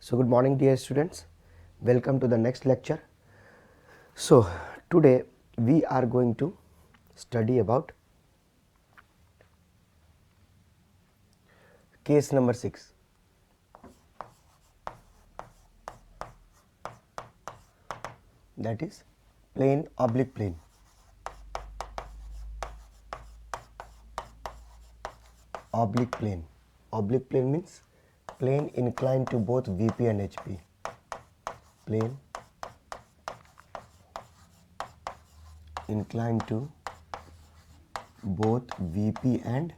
So good morning dear students, welcome to the next lecture. So today we are going to study about case number 6. That is plane oblique plane. Oblique plane. Oblique plane means plane inclined to both VP and HP. Plane inclined to both VP and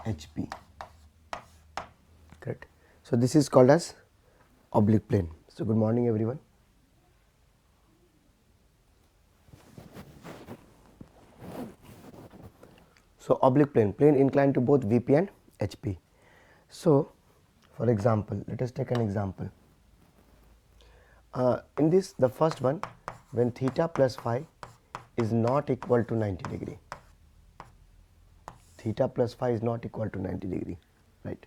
HP. Correct. So this is called as oblique plane. So good morning everyone. So oblique plane, plane inclined to both VP and HP. So for example, let us take an example. In this, the first one, when theta plus phi is not equal to 90 degree. Theta plus phi is not equal to 90 degree, right?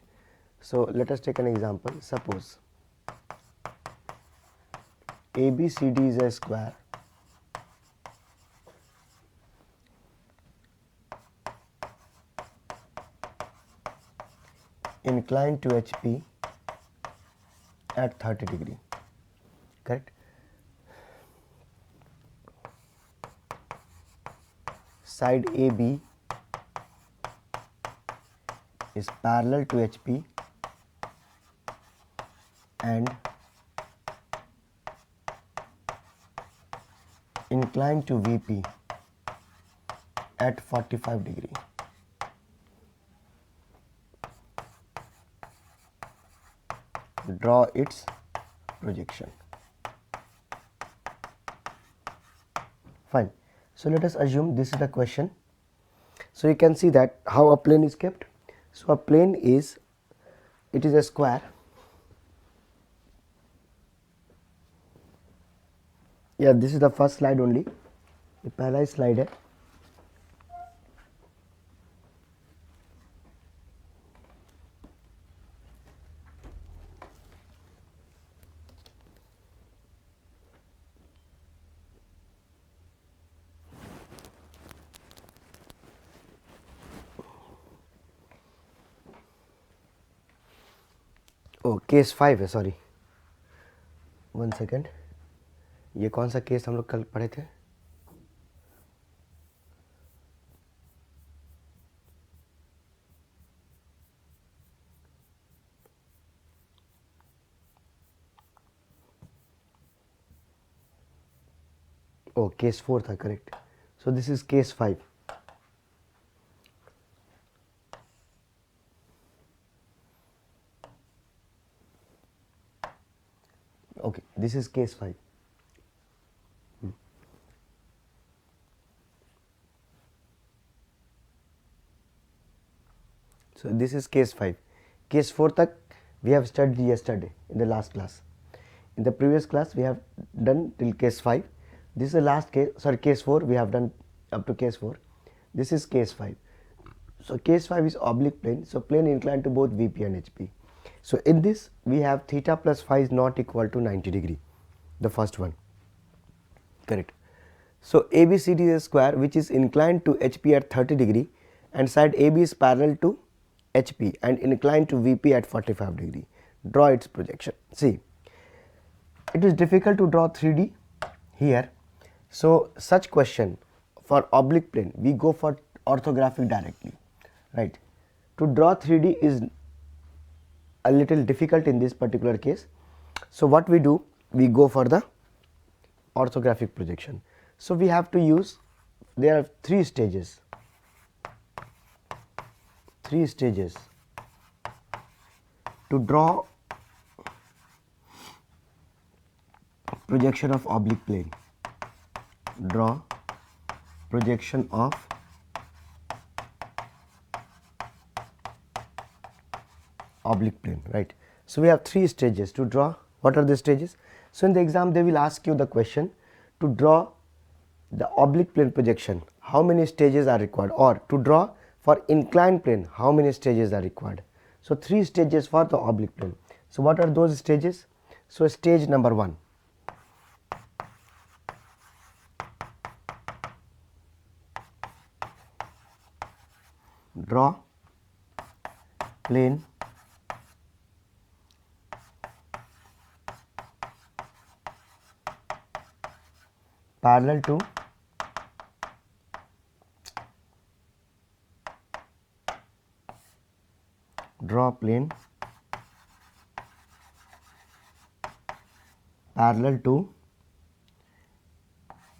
So let us take an example. Suppose ABCD is a square inclined to HP at 30 degree, correct? Side AB is parallel to HP and inclined to VP at 45 degree. Draw its projection. Fine. So let us assume this is the question. So you can see that how a plane is kept. So a plane is, it is a square. Yeah, this is the first slide only. ये पहला ही slide है. ओ case 5 है, sorry 1 second. ये कौन सा case हम लोग कल पढ़े थे? ओ केस 4 था, correct. So this is case 5. Okay, this is case 5. So this is case 5. Case 4 tak we have studied yesterday in the last class. In the previous class we have done till case 5. This is the last case, sorry, case 4 we have done up to case 4. This is case 5. So case 5 is oblique plane. So plane inclined to both VP and HP. So in this we have theta plus phi is not equal to 90 degree. The first one, correct. So ABCD is a square which is inclined to HP at 30 degree and side AB is parallel to HP and inclined to VP at 45 degree. Draw its projection. See, it is difficult to draw 3D here. So such question for oblique plane we go for orthographic directly, right? To draw 3D is a little difficult in this particular case. So what we do, we go for the orthographic projection. So we have to use, there are 3 stages. 3 stages to draw projection of oblique plane. Draw projection of oblique plane, right? So we have 3 stages to draw. What are the stages? So in the exam they will ask you the question to draw the oblique plane projection, how many stages are required, or to draw for inclined plane, how many stages are required. So 3 stages for the oblique plane. So what are those stages? So stage number 1, draw plane parallel to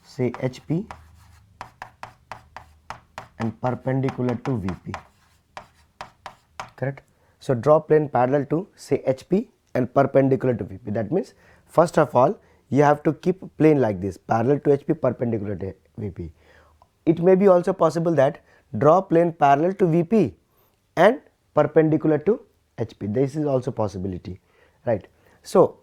say HP and perpendicular to VP. Correct? So draw plane parallel to say HP and perpendicular to VP. That means first of all you have to keep plane like this, parallel to HP, perpendicular to VP. It may be also possible that draw plane parallel to VP and perpendicular to HP. This is also possibility, right? So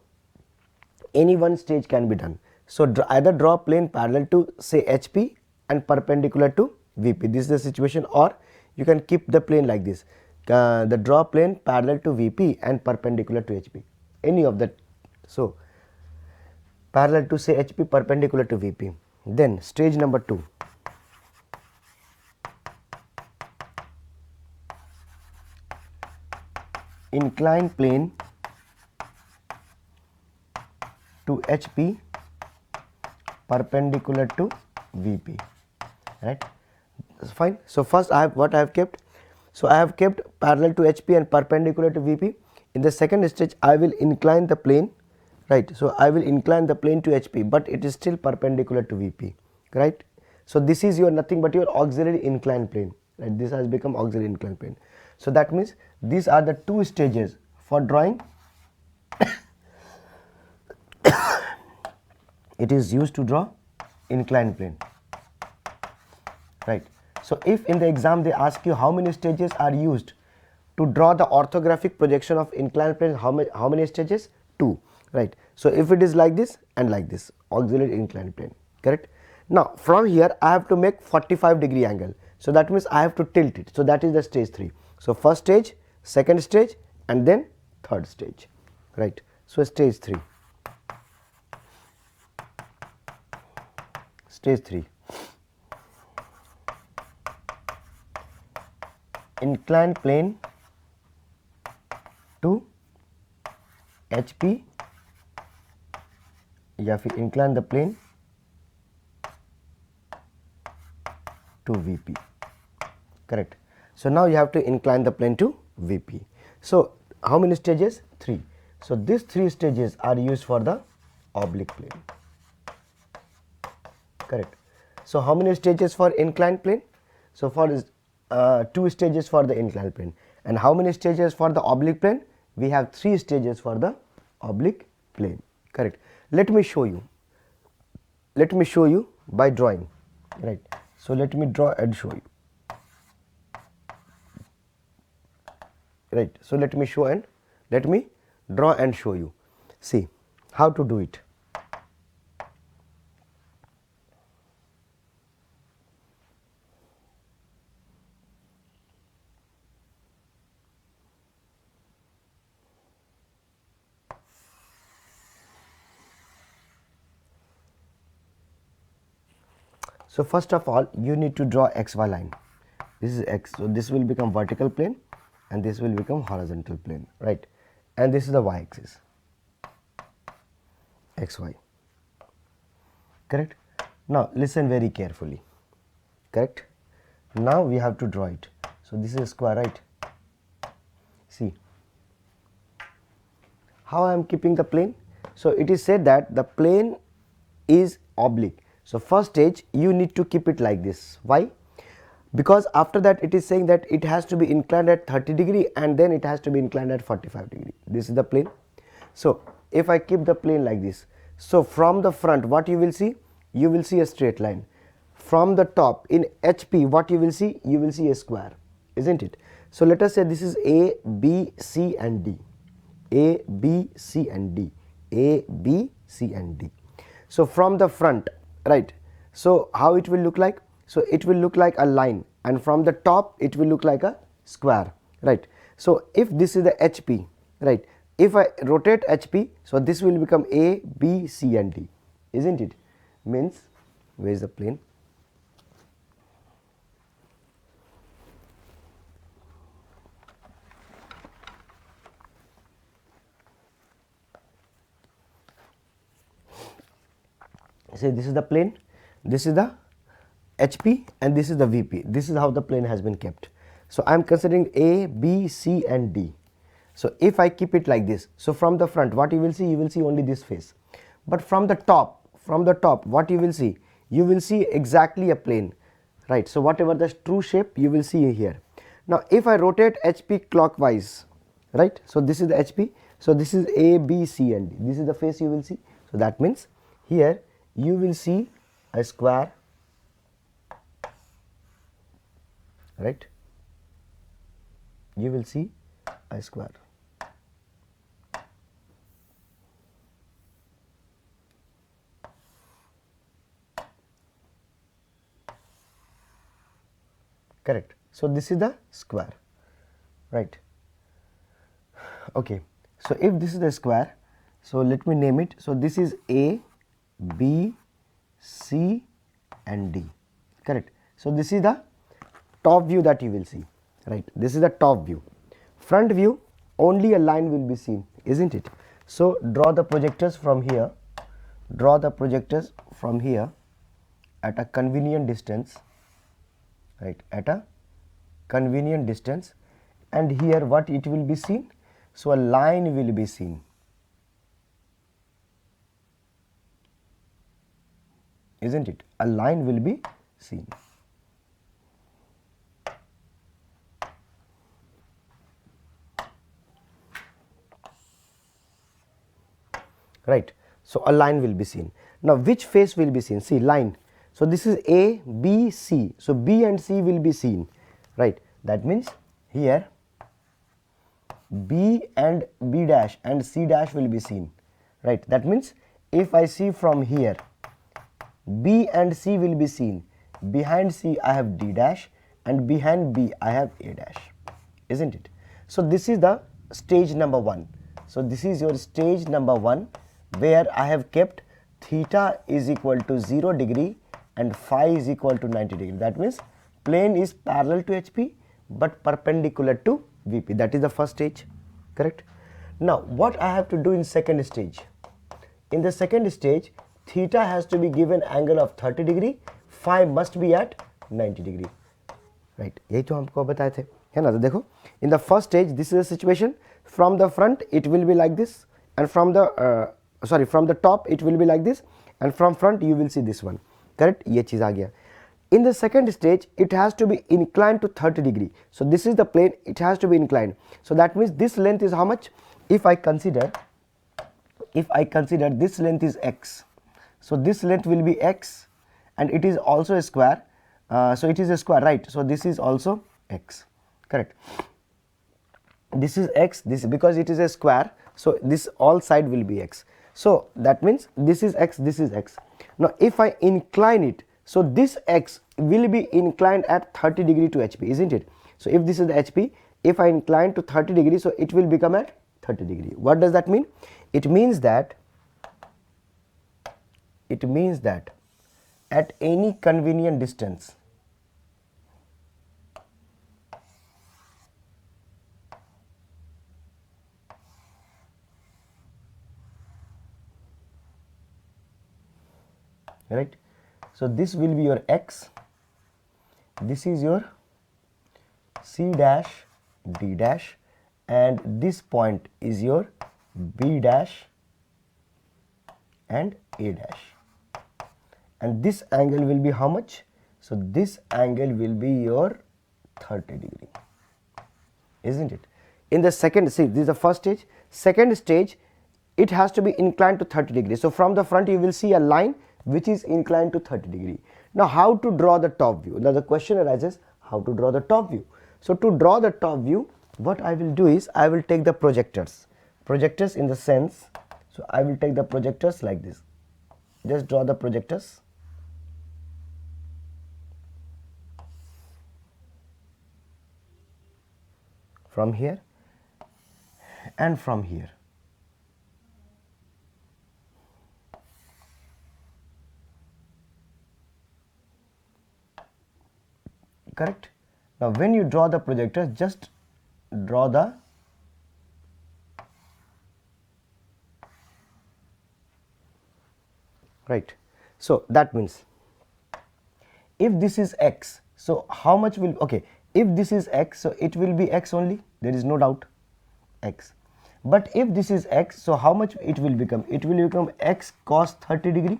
any one stage can be done. So either draw plane parallel to say HP and perpendicular to VP. This is the situation, or you can keep the plane like this. The draw plane parallel to VP and perpendicular to HP. Any of that. So parallel to say HP, perpendicular to VP. Then stage number 2. Incline plane to HP perpendicular to VP, right? Fine. So first I have kept. So I have kept parallel to HP and perpendicular to VP. In the second stage I will incline the plane, right? So I will incline the plane to HP, but it is still perpendicular to VP, right? So this is your nothing but your auxiliary inclined plane, right? This has become auxiliary inclined plane. So that means these are the 2 stages for drawing. It is used to draw inclined plane, right? So if in the exam they ask you how many stages are used to draw the orthographic projection of inclined plane, how many stages? 2, right? So if it is like this and like this, auxiliary inclined plane, correct? Now from here I have to make 45-degree angle. So that means I have to tilt it. So that is the stage 3. So first stage, second stage, and then third stage, right? So stage 3. Stage 3. Inclined plane to HP या फिर incline the plane to VP, correct? So now you have to incline the plane to VP. So how many stages? 3. So these 3 stages are used for the oblique plane, correct? So how many stages for inclined plane? So for 2 stages for the inclined plane. And how many stages for the oblique plane? We have 3 stages for the oblique plane, correct? Let me show you by drawing, right? So let me draw and show you, right? So let me draw and show you. See how to do it. So first of all you need to draw XY line. This is X, so this will become vertical plane and this will become horizontal plane, right? And this is the Y axis, XY, correct? Now listen very carefully, correct? Now we have to draw it. So this is a square, right? See how I am keeping the plane. So it is said that the plane is oblique. So first stage you need to keep it like this. Why? Because after that it is saying that it has to be inclined at 30-degree and then it has to be inclined at 45-degree. This is the plane. So if I keep the plane like this, so from the front what you will see? You will see a straight line. From the top in HP what you will see? You will see a square, isn't it? So let us say this is A, B, C and D. A, B, C and D. A, B, C and D. So from the front, right? So how it will look like? So it will look like a line, and from the top it will look like a square, right? So if this is the HP, right, if I rotate HP, so this will become A, B, C and D, isn't it? Means, where is the plane? Say this is the plane, this is the HP and this is the VP. This is how the plane has been kept. So I am considering A, B, C and D. So if I keep it like this, so from the front what you will see only this face. But from the top what you will see? You will see exactly a plane, right? So whatever the true shape you will see here. Now if I rotate HP clockwise, right? So this is the HP. So this is A, B, C and D. This is the face you will see. So that means here you will see a square, right? You will see a square. Correct. So this is the square, right? Okay. So if this is the square, so let me name it. So this is A, B, C and D. Correct. So this is the top view that you will see, right? This is the top view. Front view, only a line will be seen, isn't it? So draw the projectors from here. Draw the projectors from here at a convenient distance, right? At a convenient distance, and here what it will be seen? So a line will be seen, isn't it? A line will be seen. Right. So a line will be seen. Now which face will be seen? See, line. So this is A, B, C. So B and C will be seen, right? That means here B and B dash and C dash will be seen, right? That means if I see from here, B and C will be seen. Behind C I have D dash and behind B I have A dash, isn't it? So this is the stage number 1. So this is your stage number 1, where I have kept theta is equal to 0 degree and phi is equal to 90 degree. That means plane is parallel to HP but perpendicular to VP. That is the first stage, correct? Now what I have to do in second stage? In the second stage, theta has to be given angle of 30 degree, phi must be at 90 degree, right? यही तो हमको बताए थे, है ना? तो देखो, in the first stage this is a situation. From the front it will be like this, and from the from the top it will be like this, and from front you will see this one, correct? ये चीज़ आ गया. In the second stage it has to be inclined to 30 degree. So this is the plane, it has to be inclined. So that means this length is how much? If I consider this length is x, so this length will be x, and it is also a square, so it is a square, right? So this is also x, correct? This is x, this because it is a square, so this all side will be x. So that means this is x, this is x. Now if I incline it, so this x will be inclined at 30 degree to HP, isn't it? So if this is the HP, if I incline to 30 degree, so it will become at 30 degree. What does that mean? It means that at any convenient distance, right? So this will be your x, this is your C dash, D dash, and this point is your B dash and A dash, and this angle will be how much? So this angle will be your 30 degree, isn't it? In the second, see, this is the first stage. Second stage, it has to be inclined to 30 degree. So from the front you will see a line which is inclined to 30 degree. Now how to draw the top view? Now the question arises, how to draw the top view? So to draw the top view, what I will do is I will take the projectors in the sense, so I will take the projectors like this. Just draw the projectors. From here and from here, correct? Now when you draw the projector, just draw the right. So that means if this is x, so how much will, okay, if this is x, so it will be x only, there is no doubt, x. But if this is x, so how much it will become? It will become x cos 30 degree.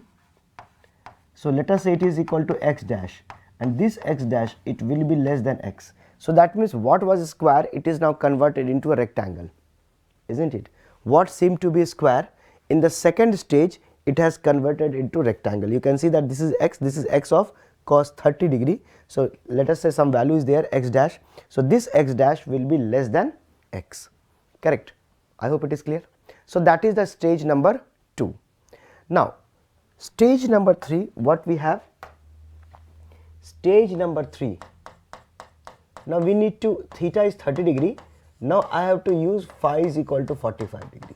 So let us say it is equal to x dash, and this x dash, it will be less than x. So that means what was a square, it is now converted into a rectangle, isn't it? What seemed to be a square, in the second stage it has converted into rectangle. You can see that this is x of cos 30 degree. So let us say some value is there, x dash. So this x dash will be less than x, correct? I hope it is clear. So that is the stage number 2. Now stage number 3, what we have? Stage number 3, now we need to, theta is 30 degree. Now I have to use phi is equal to 45 degree.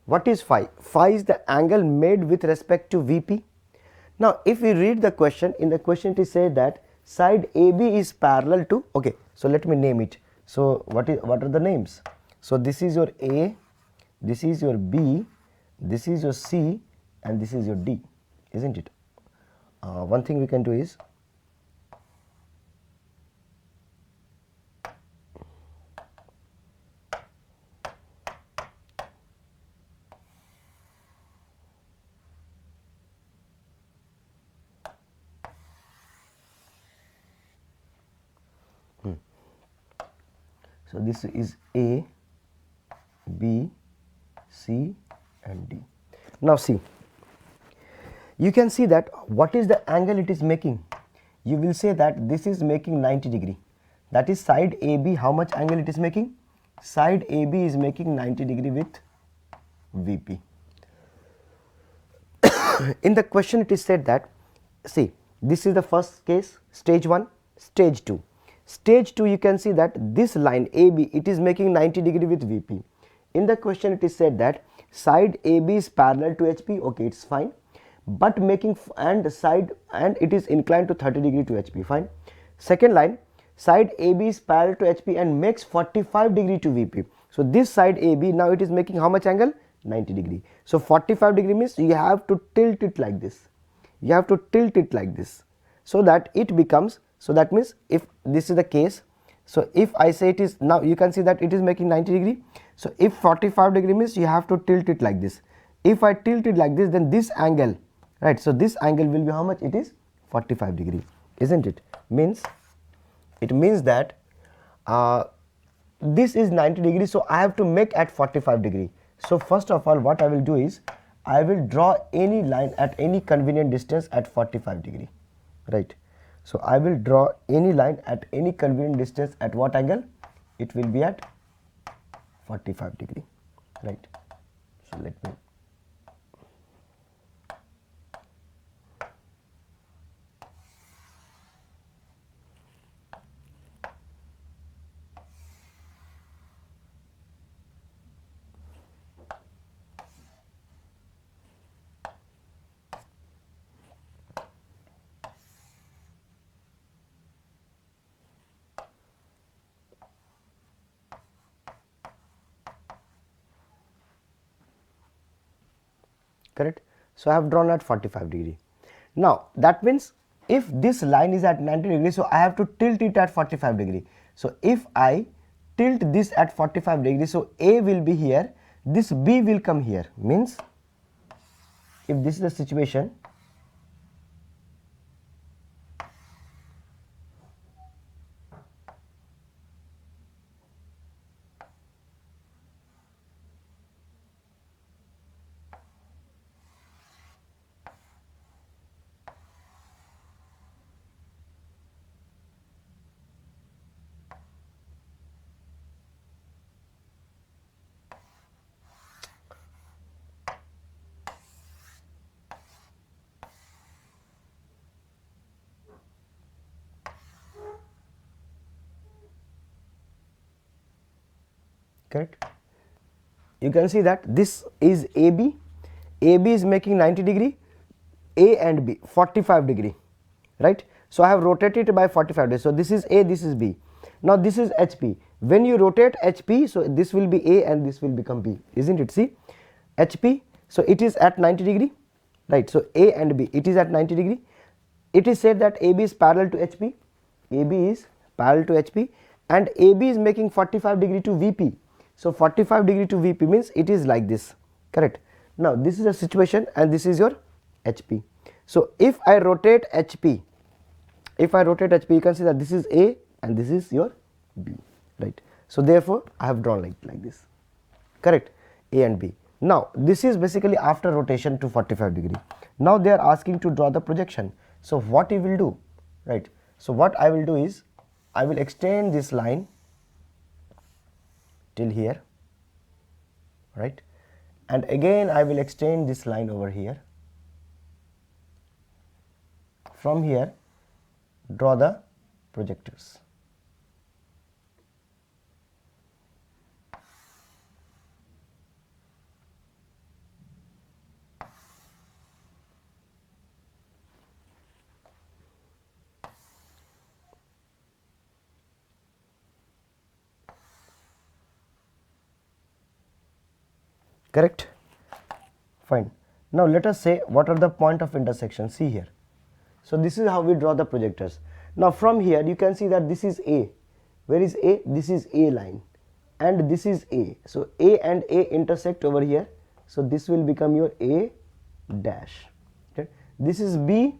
What is phi? Phi is the angle made with respect to VP. Now if we read the question, in the question it is said that side AB is parallel to, okay, so let me name it. So what are the names? So this is your A, this is your B, this is your C, and this is your D, isn't it? One thing we can do is, so this is A, B, C, and D. Now see, you can see that what is the angle it is making? You will say that this is making 90 degree. That is side AB, how much angle it is making? Side AB is making 90 degree with VP. In the question it is said that, see, this is the first case, stage 1, stage 2. Stage 2, you can see that this line AB, it is making 90 degree with VP. In the question it is said that side AB is parallel to HP, okay, it's fine, but making and it is inclined to 30 degree to HP, fine. Second line, side AB is parallel to HP and makes 45 degree to VP. So this side AB, now it is making how much angle? 90 degree. So 45 degree means you have to tilt it like this. You have to tilt it like this, so that it becomes, so that means if this is the case, so if I say it is, now you can see that it is making 90 degree. So if 45 degree means you have to tilt it like this. If I tilt it like this, then this angle, right, so this angle will be how much? It is 45 degree, isn't it? Means, it means that this is 90 degree, so I have to make at 45 degree. So first of all, what I will do is, I will draw any line at any convenient distance at 45 degree, right? So I will draw any line at any convenient distance at what angle? It will be at 45 degree, right? So let me, correct? So I have drawn at 45 degree. Now that means if this line is at 90 degree, so I have to tilt it at 45 degree. So if I tilt this at 45 degree, so A will be here, this B will come here, means if this is the situation, correct? You can see that this is AB, AB is making 90 degree, A and B 45 degree, right? So I have rotated it by 45 degrees. So this is A, this is B. Now this is HP. When you rotate HP, so this will be A and this will become B, isn't it? See, HP, so it is at 90 degree, right? So A and B, it is at 90 degree. It is said that AB is parallel to HP, AB is parallel to HP, and AB is making 45 degree to VP. So 45 degree to VP means it is like this, correct? Now this is a situation and this is your HP. So if I rotate HP, if I rotate HP, you can see that this is A and this is your B, right? So therefore I have drawn like this, correct, A and B. Now this is basically after rotation to 45 degree. Now they are asking to draw the projection. So what you will do, right? So what I will do is I will extend this line till here, right, and again I will extend this line over here. From here draw the projectors. Correct, fine. Now let us say what are the point of intersection. See here, so this is how we draw the projectors. Now from here you can see that this is A. Where is A? This is A line and this is A. So A and A intersect over here, so this will become your A dash, okay. This is B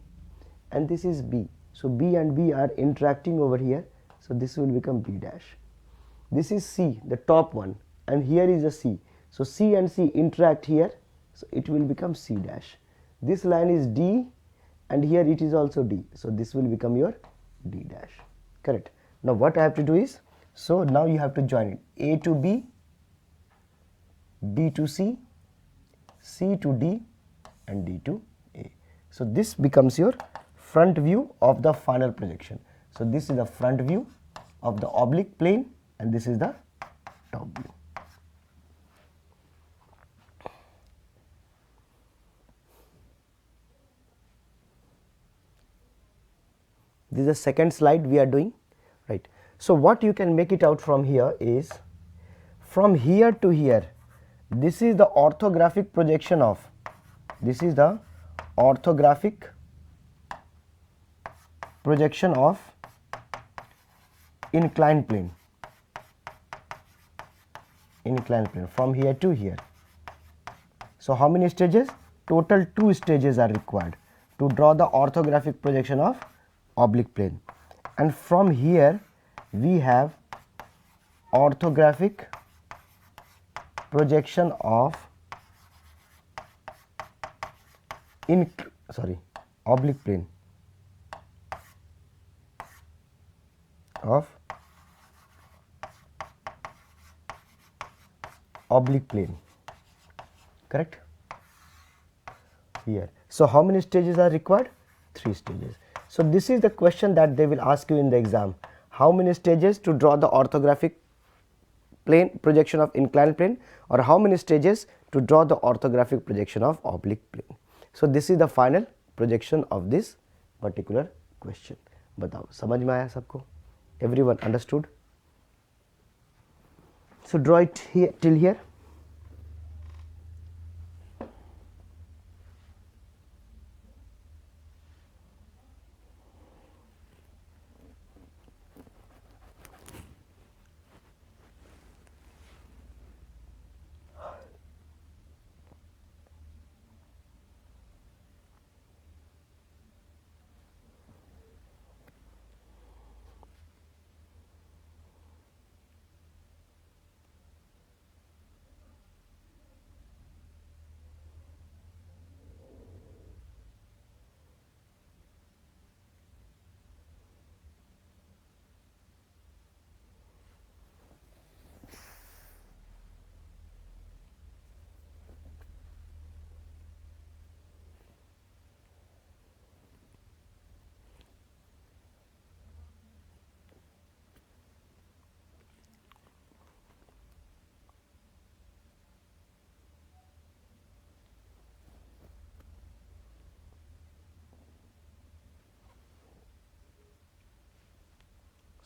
and this is B, so B and B are interacting over here, so this will become B dash. This is C, the top one, and here is a C, so C and C interact here, so it will become C dash. This line is D and here it is also D, so this will become your D dash, correct. Now what I have to do is, so now you have to join it, A to B, B to C, C to D and D to A. So this becomes your front view of the final projection. So this is the front view of the oblique plane and this is the top view. This is the second slide we are doing, right. So what you can make it out from here is, from here to here, this is the orthographic projection of, this is the orthographic projection of inclined plane, inclined plane from here to here. So how many stages? Total 2 stages are required to draw the orthographic projection of oblique plane, and from here we have orthographic projection of oblique plane of oblique plane, correct, here. So how many stages are required? 3 stages. So this is the question that they will ask you in the exam. How many stages to draw the orthographic plane projection of inclined plane, or how many stages to draw the orthographic projection of oblique plane. So this is the final projection of this particular question. बताओ समझ में आया सबको? Everyone understood? So draw it here till here.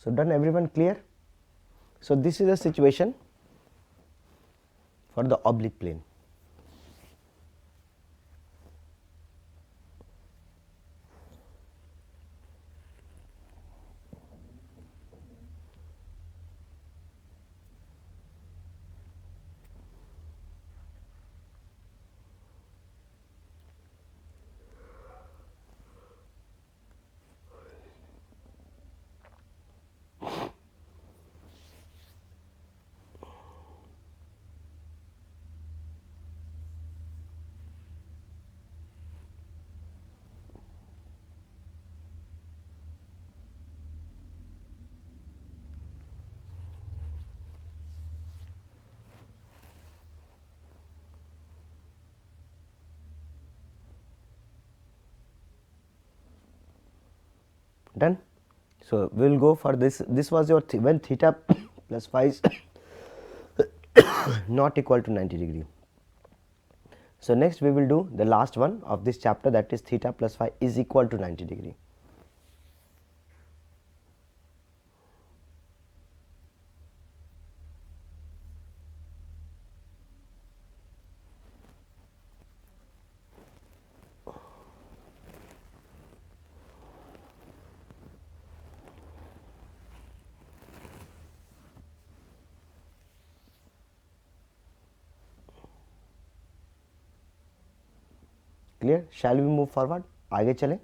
So done, everyone clear? So this is the situation for the oblique plane. Done. So we will go for this. This was your when theta plus phi is not equal to 90 degree. So next we will do the last one of this chapter, that is theta plus phi is equal to 90 degree. Clear? Shall we move forward? आगे चलें?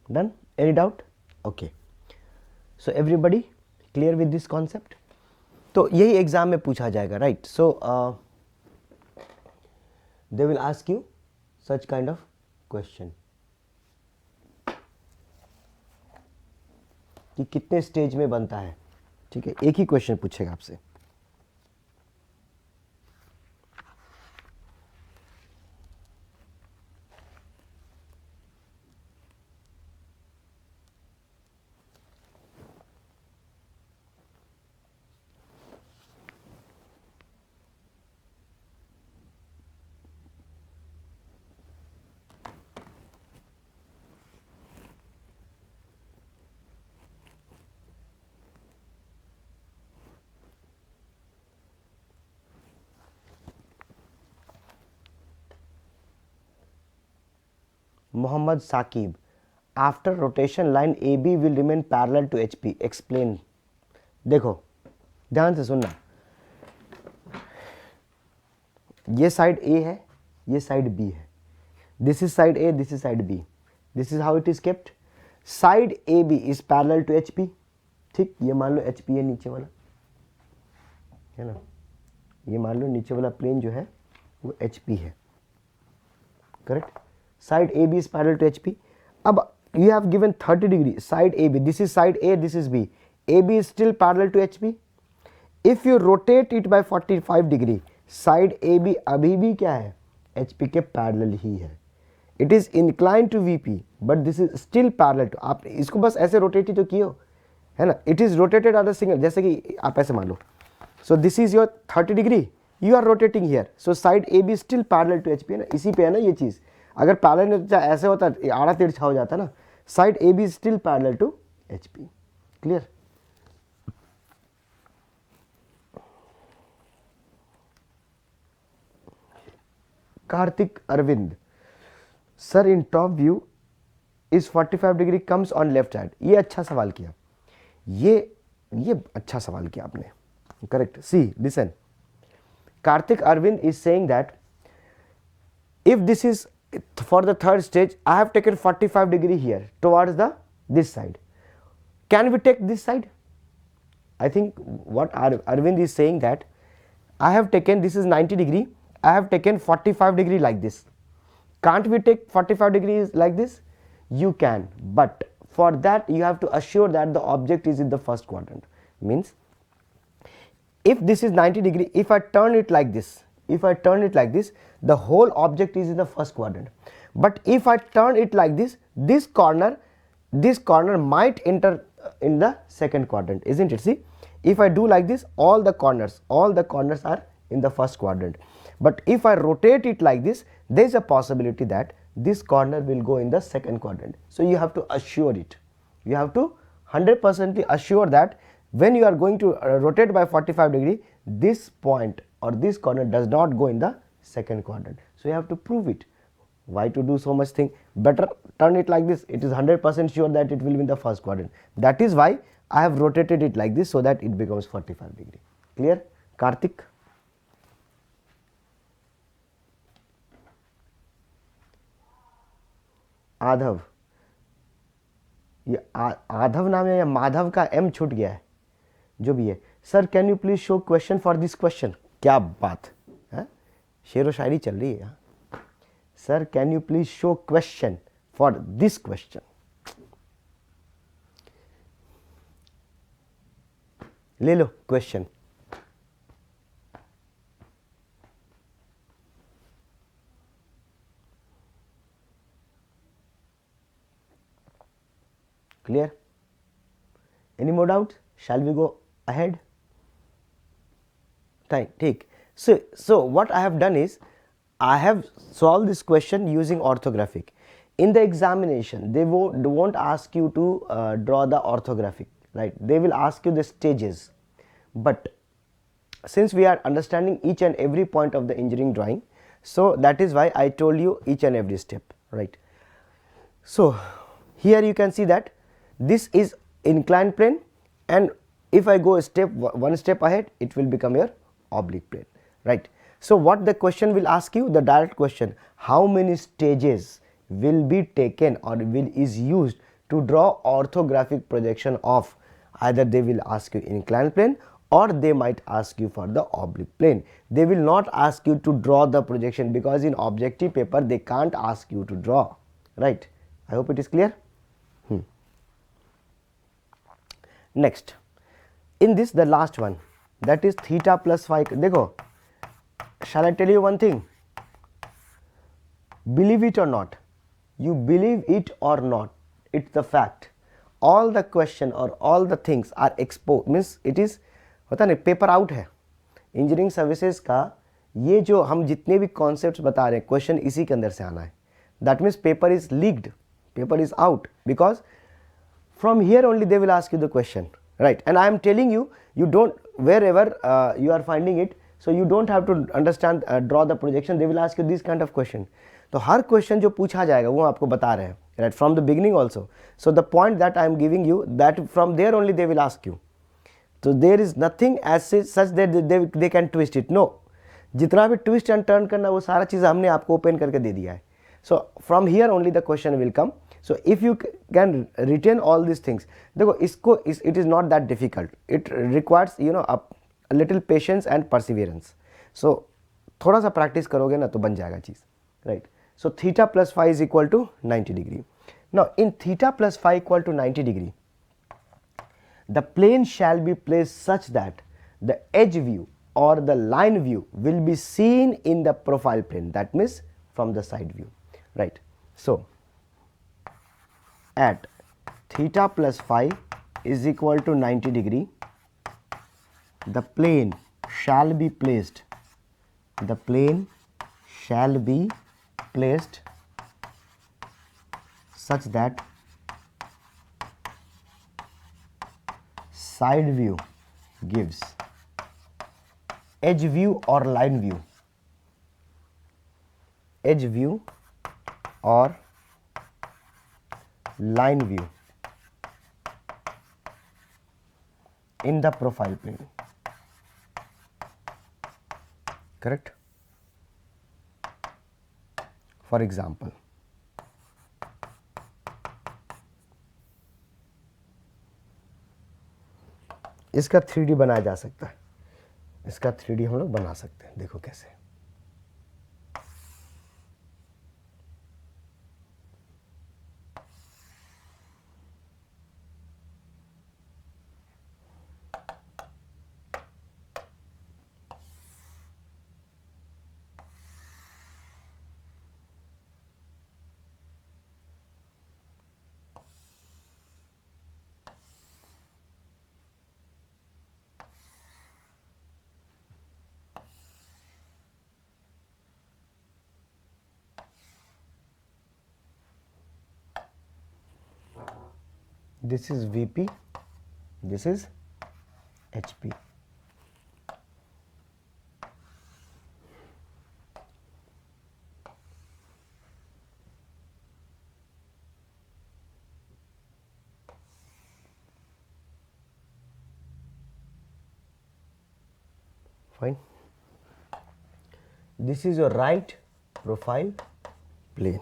Done? Any doubt? Okay. So everybody clear with this concept? तो यही exam में पूछा जाएगा, right? So they will ask you such kind of question कि कितने stage में बनता है. ठीक है, एक ही क्वेश्चन पूछेगा आपसे. Mohammad Saqib, after rotation line AB will remain parallel to HP. Explain. देखो, ध्यान से सुनना, ये साइड A है, ये साइड B है, this is side A, this is side B, this is how it is kept. Side AB is parallel to HP. ठीक, ये मान लो HP है नीचे वाला, है ना, ये मान लो नीचे वाला प्लेन जो है वो HP है, correct. Side AB is parallel to HP. अब you have given 30 degree side AB, this is side A, this is B, AB is still parallel to HP. if you rotate it by 45 degree, side AB अभी भी क्या है, HP के parallel ही है. it is inclined to VP but this is still parallel to, आप इसको बस ऐसे rotate ही तो किए हो, है ना. it is rotated at a single, जैसे कि आप ऐसे मान लो, so this is your 30 degree, you are rotating here, so side AB is still parallel to HP, है ना. इसी पे है ना ये चीज़. अगर पैरेलल ऐसे होता आड़ा तिरछा हो जाता ना. Side AB is still parallel to HP. Clear? Karthik Arvind, sir in top view is 45 degree comes on left side. ये अच्छा सवाल किया, ये अच्छा सवाल किया आपने, correct. See, listen, Karthik Arvind is saying that if this is for the third stage, I have taken 45 degree here towards this side. Can we take this side? I think what Arvind is saying that I have taken, this is 90 degree, I have taken 45 degree like this. Can't we take 45 degrees like this? You can, but for that you have to assure that the object is in the first quadrant. Means if this is 90 degree, if I turn it like this, the whole object is in the first quadrant. But if I turn it like this, this corner might enter in the second quadrant, isn't it? See, if I do like this, all the corners are in the first quadrant. But if I rotate it like this, there is a possibility that this corner will go in the second quadrant. So you have to assure it. You have to 100% assure that when you are going to rotate by 45 degree, this point or this corner does not go in the second quadrant. So you have to prove it. Why to do so much thing? Better turn it like this. It is 100% sure that it will be in the first quadrant. That is why I have rotated it like this, so that it becomes 45 degree. Clear? Karthik? Adhav, ये आधव नाम है या माधव का M छूट गया है, जो भी है. Sir can you please show question for this question. क्या बात है, शेर व शायरी चल रही है. Sir can you please show question for this question. ले लो question. Clear? Any more doubts? Shall we go ahead? Take. So what I have done is, I have solved this question using orthographic. In the examination, they won't ask you to draw the orthographic, right? They will ask you the stages. But since we are understanding each and every point of the engineering drawing, so that is why I told you each and every step, right? So here you can see that this is inclined plane, and if I go one step ahead, it will become your oblique plane, right? So what the question will ask you, the direct question, how many stages will be taken or is used to draw orthographic projection of, either they will ask you inclined plane or they might ask you for the oblique plane. They will not ask you to draw the projection, because in objective paper they can't ask you to draw, right? I hope it is clear. Next, in this, the last one, that is theta plus phi. देखो, shall I tell you one thing? Believe it or not, you believe it or not, it's the fact. All the question or all the things are exposed, means it is, होता नहीं, paper out है. Engineering services का ये जो हम जितने भी concepts बता रहे हैं, क्वेश्चन इसी के अंदर से आना है. That means paper is leaked, paper is out, because from here only they will ask you the question, right? And I am telling you, you don't, wherever you are finding it, so you don't have to understand draw the projection. They will ask you this kind of question. तो हर question जो पूछा जाएगा वो आपको बता रहे हैं, right, from the beginning also. So the point that I am giving you, that from there only they will ask you. So there is nothing as such that they can twist it. No, जितना भी twist and turn करना वो सारा चीज़ हमने आपको open करके दे दिया है. So from here only the question will come. So if you can retain all this things, देखो इसको it is not that difficult. It requires a little patience and perseverance. So थोड़ा सा प्रैक्टिस करोगे ना तो बन जाएगा चीज़, right. So theta plus five is equal to 90 degree. Now in theta plus five equal to 90 degree, the plane shall be placed such that the edge view or the line view will be seen in the profile plane, that means from the side view, right. So at theta plus phi is equal to 90 degree, the plane shall be placed such that side view gives edge view or line view, or line view in the profile plane, correct. For example, इसका 3D बनाया जा सकता है. इसका 3D हम लोग बना सकते हैं. देखो कैसे. This is VP, this is HP. Fine. This is your right profile plane.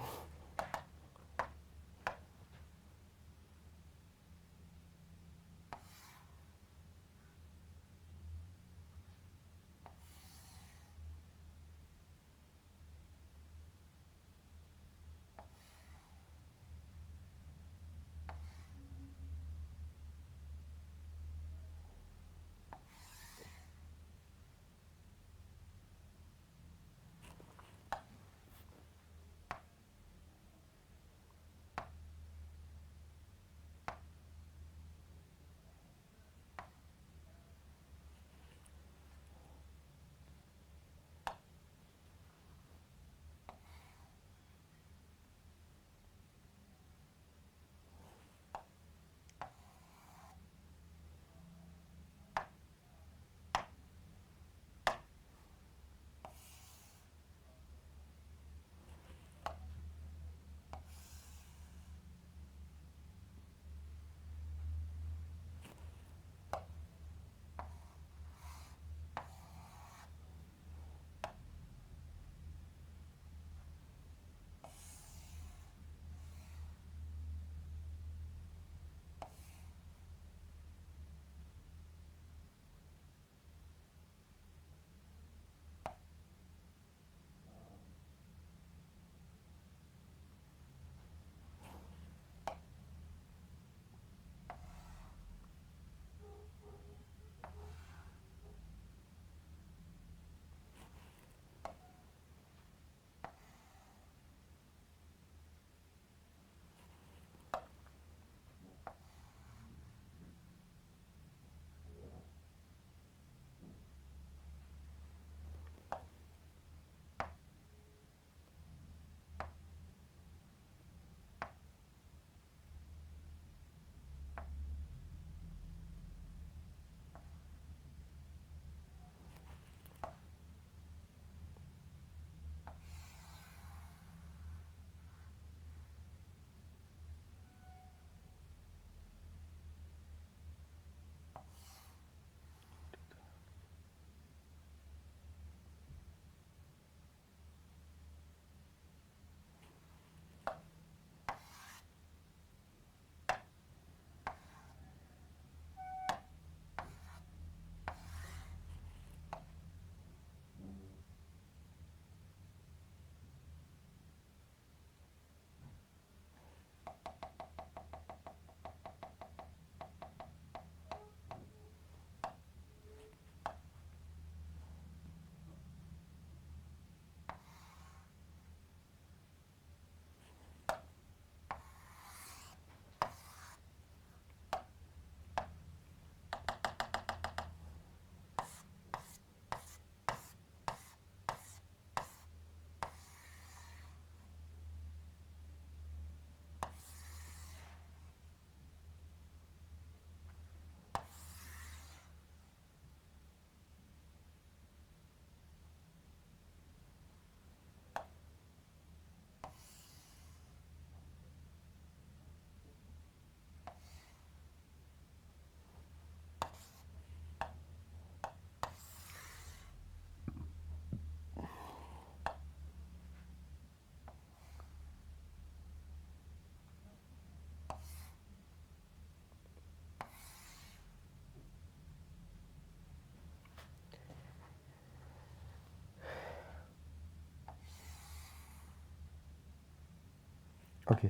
Okay,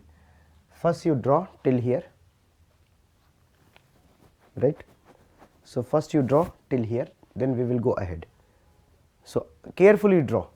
first you draw till here, right? So first you draw till here, then we will go ahead. So carefully draw.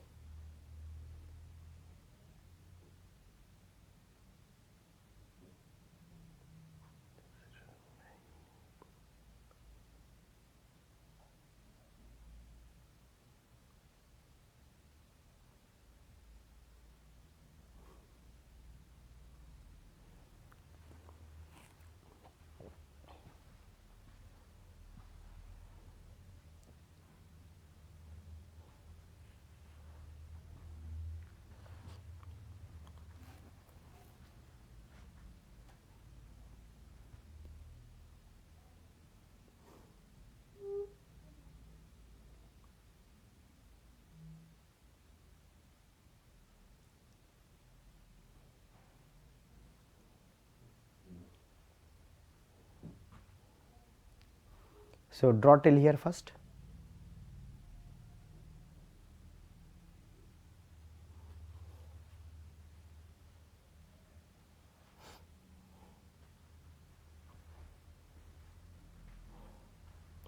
So draw till here first.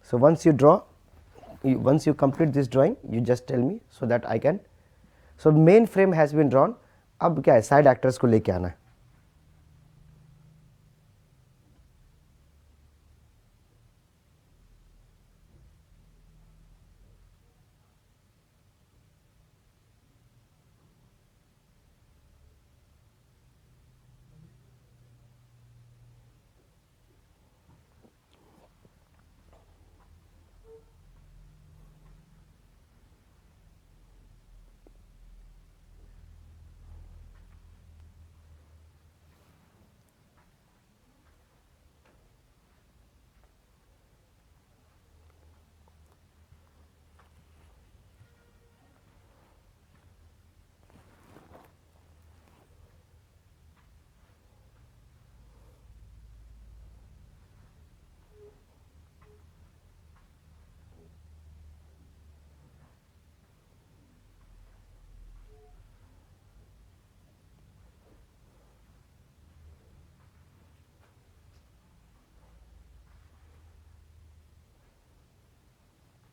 So once you draw, once you complete this drawing, you just tell me so that I can. So main frame has been drawn. अब क्या है, side actors को लेके आना है.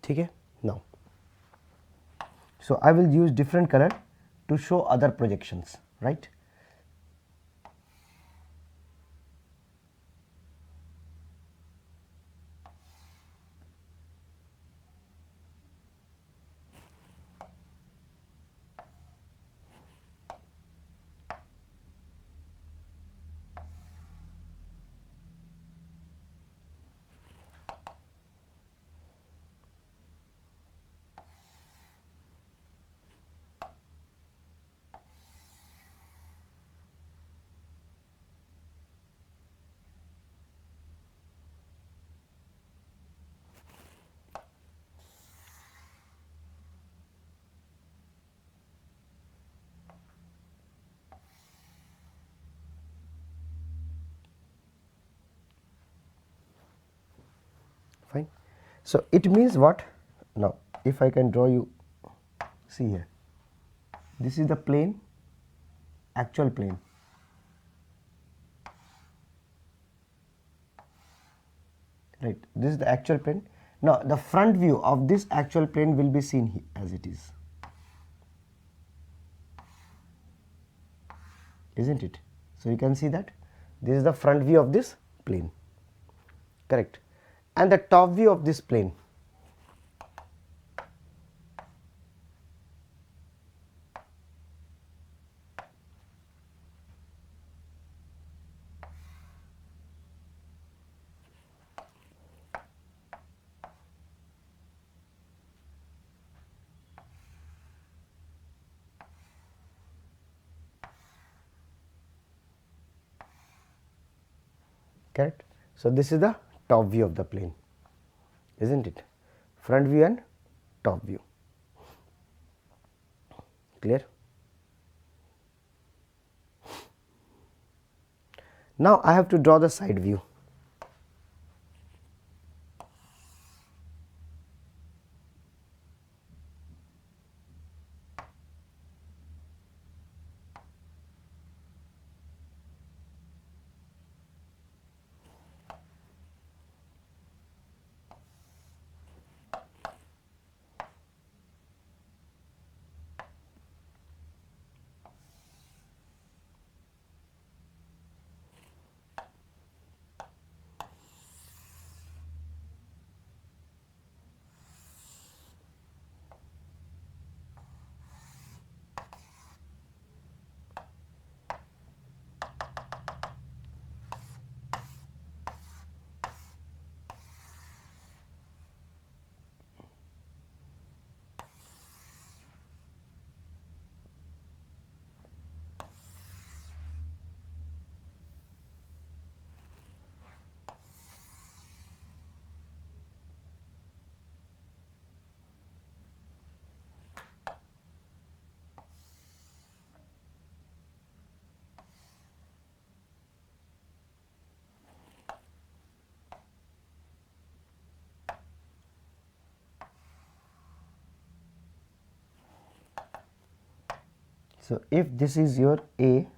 ठीक है. Now, so I will use different color to show other projections, right? Fine. So it means what? Now if I can draw you, see here, this is the plane, actual plane, right? This is the actual plane. Now the front view of this actual plane will be seen here as it is, isn't it? So you can see that this is the front view of this plane, correct? And the top view of this plane, correct? So this is the top view of the plane, isn't it? Front view and top view. Clear? Now I have to draw the side view. So if this is your A,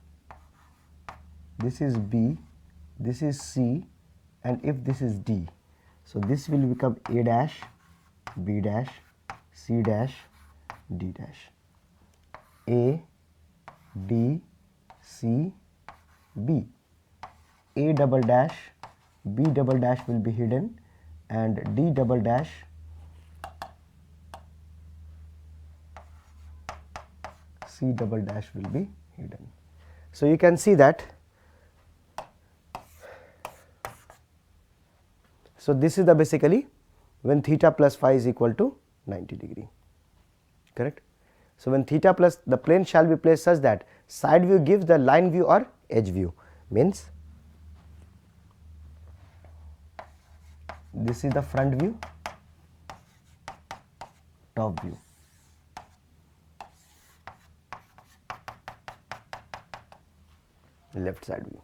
this is B, this is C, and if this is D, so this will become A dash, B dash, C dash, D dash. A, B, C, B. A double dash, B double dash will be hidden, and D double dash, C double dash will be hidden. So you can see that. So this is the basically when theta plus phi is equal to 90 degree, correct. So when theta plus, the plane shall be placed such that side view gives the line view or edge view, means this is the front view, top view. Left side view.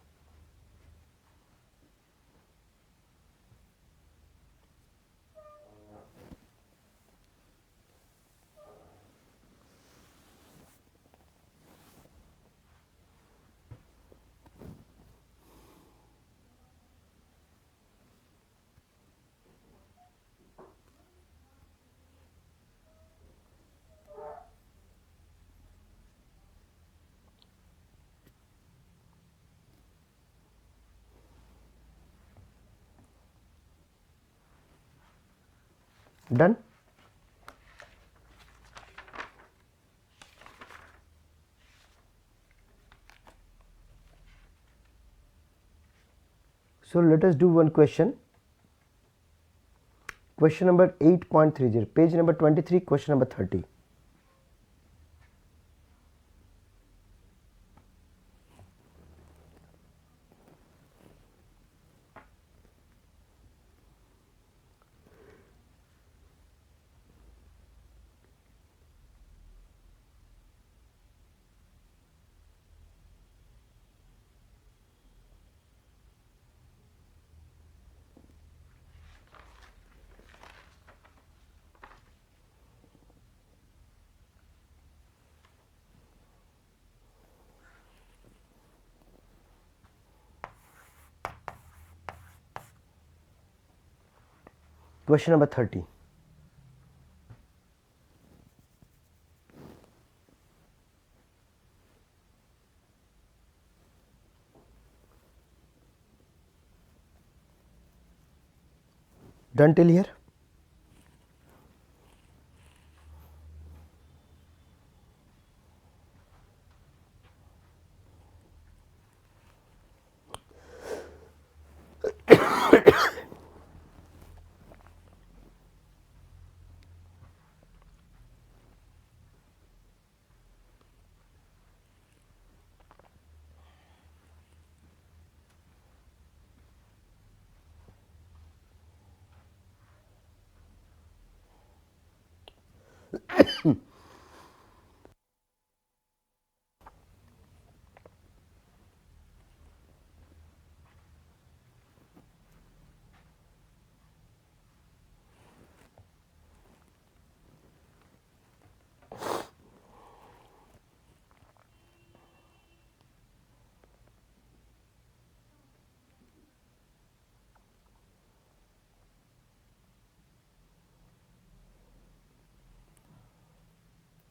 Done. So let us do one question. Question number 8.30, page number 23, question number 30. Question number 30. Done till here?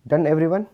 Done everyone?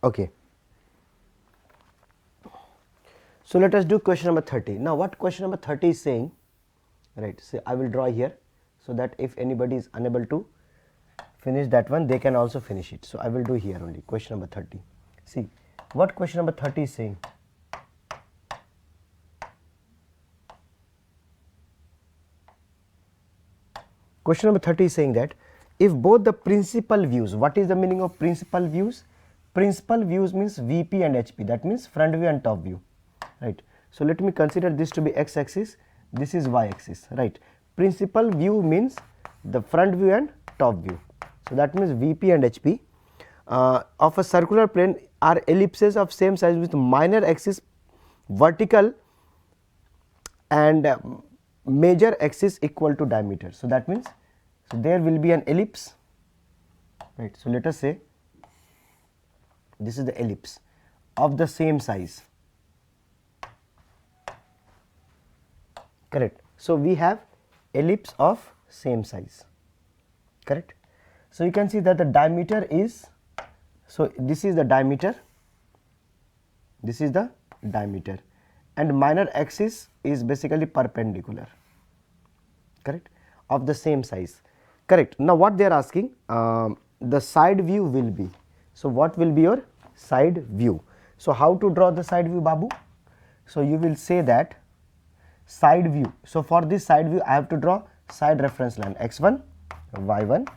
Okay. So let us do question number 30. Now what question number 30 is saying, right, so I will draw here so that if anybody is unable to finish that one, they can also finish it. So I will do here only question number 30. See what question number 30 is saying. Question number 30 is saying that if both the principal views, what is the meaning of principal views? Principal views means VP and HP, that means front view and top view, right? So let me consider this to be x axis, this is y axis, right? Principal view means the front view and top view. So that means VP and HP of a circular plane are ellipses of same size with minor axis vertical and major axis equal to diameter. So that means, so there will be an ellipse, right? So let us say this is the ellipse of the same size, correct? So we have ellipse of same size, correct? So you can see that the diameter is, so this is the diameter, this is the diameter, and minor axis is basically perpendicular, correct, of the same size, correct? Now what they are asking, the side view will be, so what will be your side view? So how to draw the side view, Babu? So you will say that side view, so for this side view I have to draw side reference line x1, y1,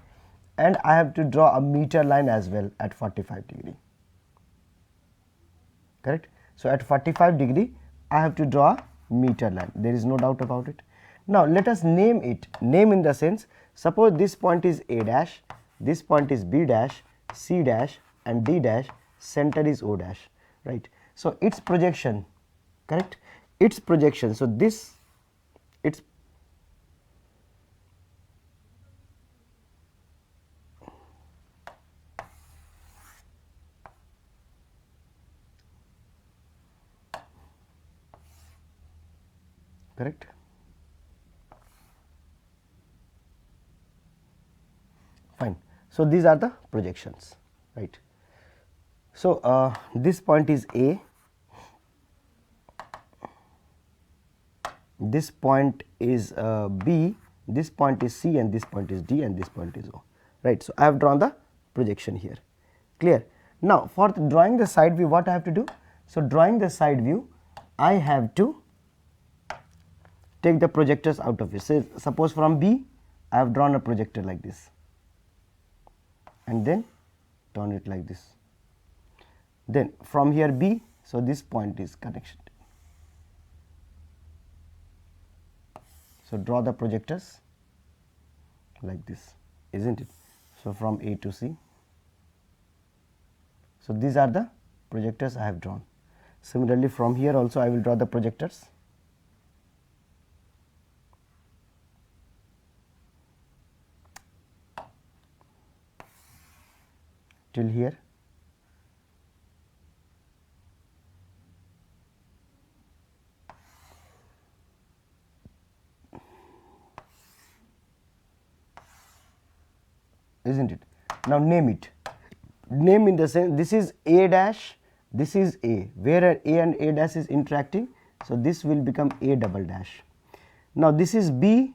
and I have to draw a meter line as well at 45 degree, correct? So at 45 degree I have to draw a meter line, there is no doubt about it. Now let us name it, name in the sense, suppose this point is A dash, this point is B dash, C dash and D dash, center is O dash, right? So its projection, correct, its projection, so this, its correct, fine. So these are the projections, right? So this point is A, this point is B, this point is C, and this point is D, and this point is O, right? So I have drawn the projection here, clear? Now for drawing the side view, what I have to do? So drawing the side view, I have to take the projectors out of it. So suppose from B I have drawn a projector like this and then turn it like this. Then from here B, so this point is connection. So draw the projectors like this, isn't it? So from A to C. So these are the projectors I have drawn. Similarly from here also I will draw the projectors. Till here. Isn't it? Now name it. Name in the sense, this is A dash, this is A, where A and A dash is interacting, so this will become A double dash. Now this is B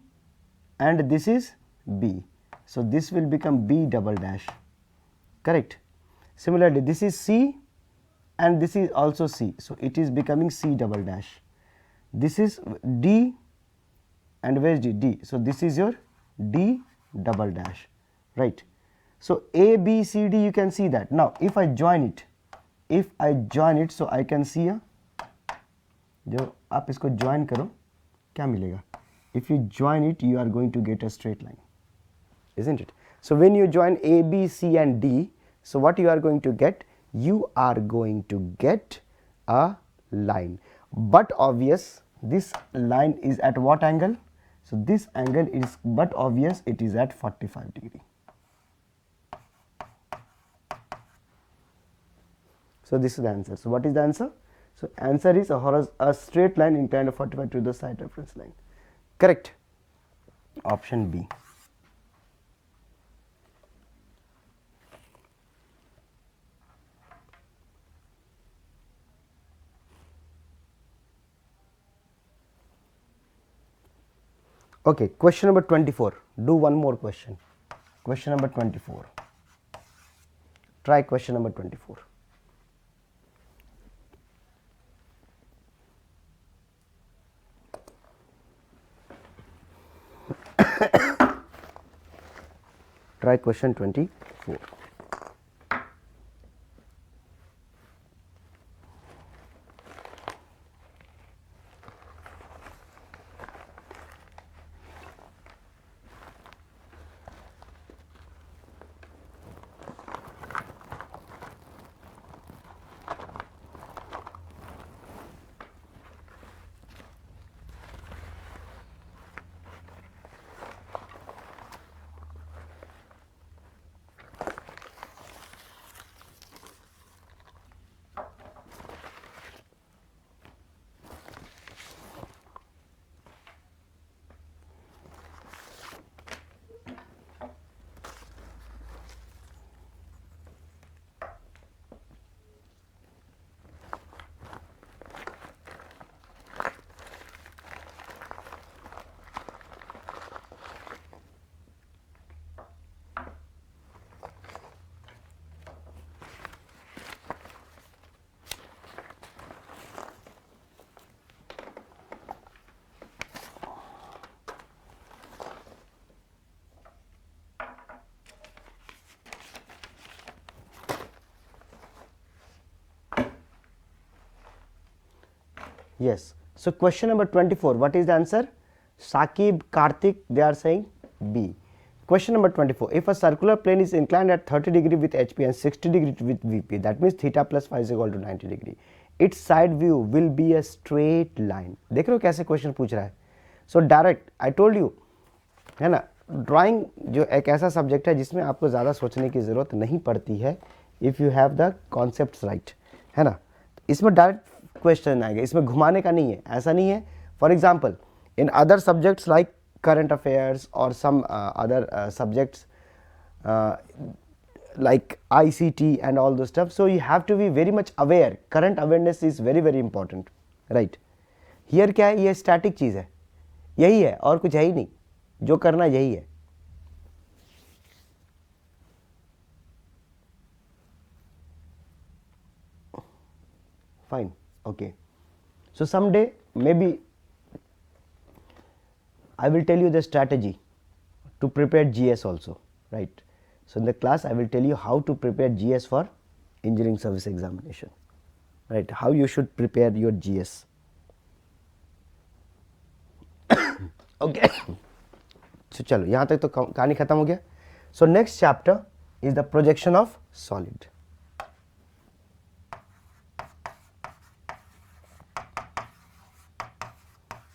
and this is B, so this will become B double dash, correct? Similarly this is C and this is also C, so it is becoming C double dash. This is D and where is D? D, so this is your D double dash, right? So A, B, C, D, you can see that. Now if I join it, so I can see a, जो आप इसको join करो क्या मिलेगा? If you join it, you are going to get a straight line, isn't it? So when you join A, B, C and D, so what you are going to get? You are going to get a line, but obvious this line is at what angle? So this angle is, but obvious it is at 45 degree. So this is the answer. So what is the answer? So answer is a straight line inclined 45 to the side reference line. Correct. Option B. Okay, question number 24. Do one more question. Question number 24. Try question number 24. Try question 24. Yes. So question number 24. What is the answer? Saqib, Karthik, they are saying B. Question number 24. If a circular plane is inclined at 30 degree with HP and 60 degree with VP, that means theta plus phi is equal to 90 degree. Its side view will be a straight line. देख रहे हो कैसे question पूछ रहा है. So direct, I told you, है ना, drawing जो एक ऐसा सब्जेक्ट है जिसमें आपको ज़्यादा सोचने की ज़रूरत नहीं पड़ती है if you have the concepts right, है ना. इसमें डायरेक्ट क्वेश्चन आएगा, इसमें घुमाने का नहीं है, ऐसा नहीं है. For example in other subjects like current affairs और some other subjects like ICT and all those stuff, so you have to be very much aware. Current awareness is very very important, right? Here क्या है, ये static चीज़ है, यही है और कुछ है ही नहीं, जो करना यही है. Fine, okay. So someday maybe I will tell you the strategy to prepare GS also, right? So in the class I will tell you how to prepare GS for engineering service examination, right? How you should prepare your GS. Okay. So चलो यहाँ तक तो कहानी खत्म हो गया. So next chapter is the projection of solid.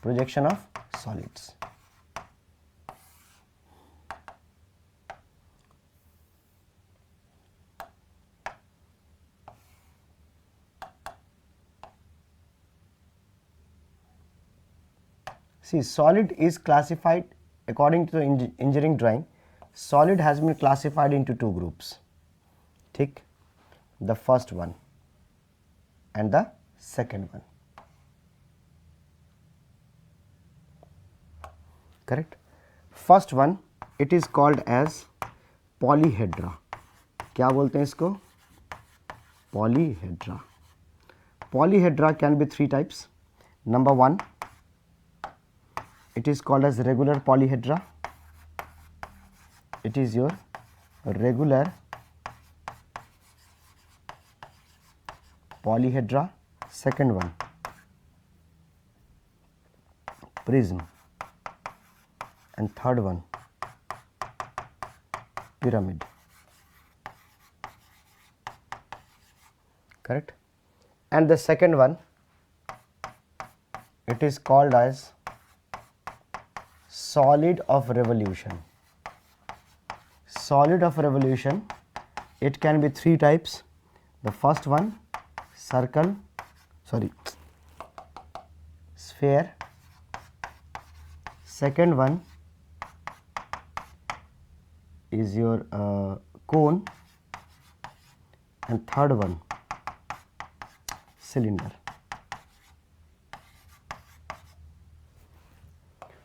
Projection of solids. See, solid is classified according to the engineering drawing. Solid has been classified into two groups. ठीक, the first one and the second one. Correct. First one, it is called as polyhedra. क्या बोलते हैं इसको? Polyhedra. Polyhedra can be three types. Number one, it is called as regular polyhedra. It is your regular polyhedra. Second one, prism. And third one, pyramid. Correct. And the second one, it is called as solid of revolution. Solid of revolution, it can be three types. The first one, sphere. Second one is your cone, and third one, cylinder.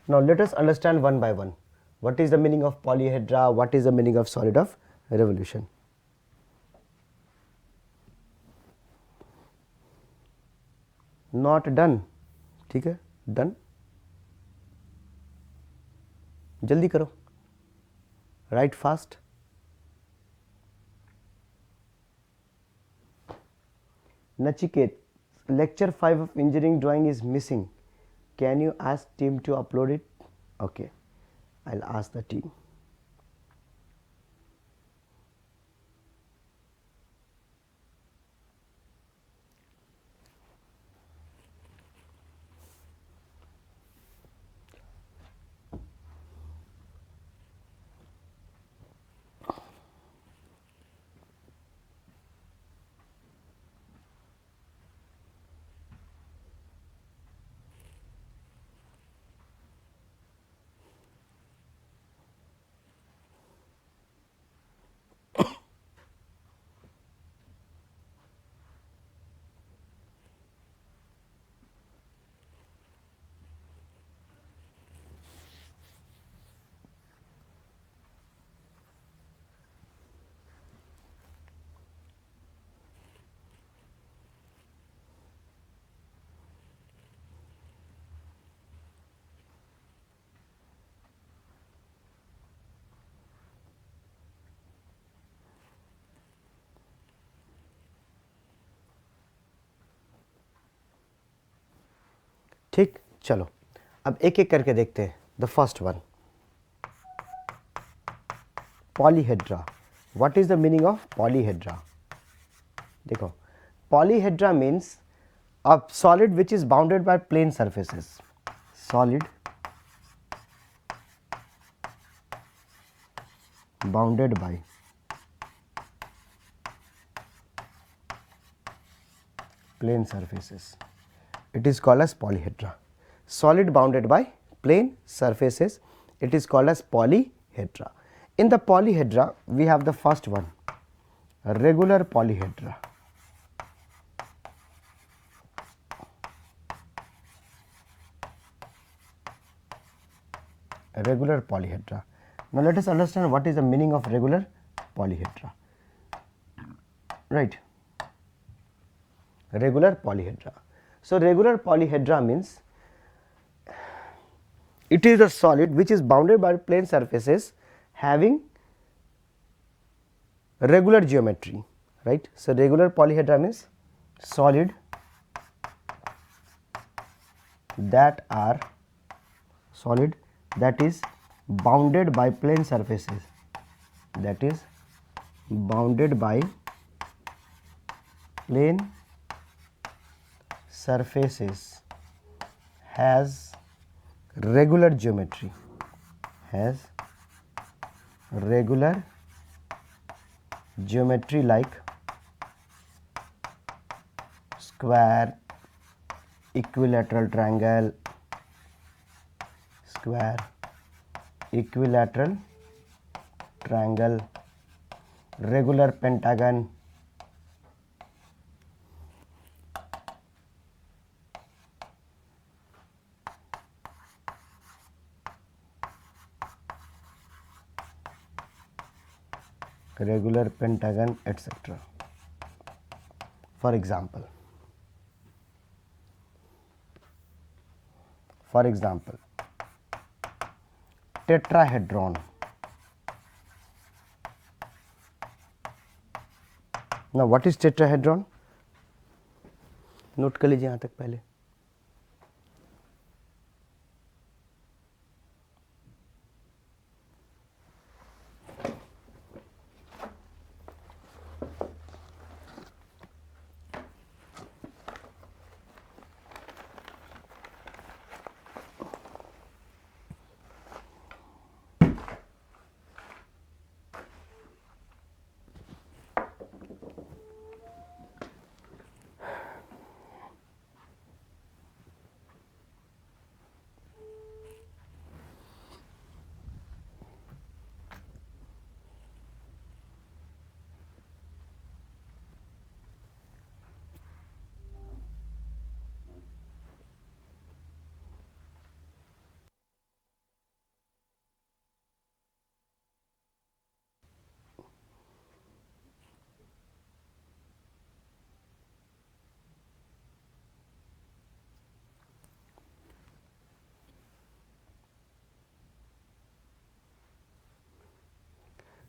Now let us understand one by one. What is the meaning of polyhedra? What is the meaning of solid of revolution? Not done. ठीक है, done. जल्दी करो. Write fast. Nachiket, lecture 5 of engineering drawing is missing. Can you ask team to upload it? Okay, I'll ask the team. ठीक, चलो अब एक एक करके देखते हैं. The first one, polyhedra. What is the meaning of polyhedra? देखो, polyhedra means a solid which is bounded by plane surfaces. Solid bounded by plane surfaces, it is called as polyhedra. Solid bounded by plane surfaces, it is called as polyhedra. In the polyhedra we have the first one, regular polyhedra. Regular polyhedra. Now let us understand what is the meaning of regular polyhedra. Right, regular polyhedra. So regular polyhedra means it is a solid which is bounded by plane surfaces having regular geometry, right. So regular polyhedra means solid that are that is bounded by plane surfaces, that is bounded by plane surfaces, has regular geometry, has regular geometry like square, equilateral triangle, square, equilateral triangle, regular pentagon, regular pentagon, etc. For example, tetrahedron. Now what is tetrahedron? Note कर लीजिए यहाँ तक पहले.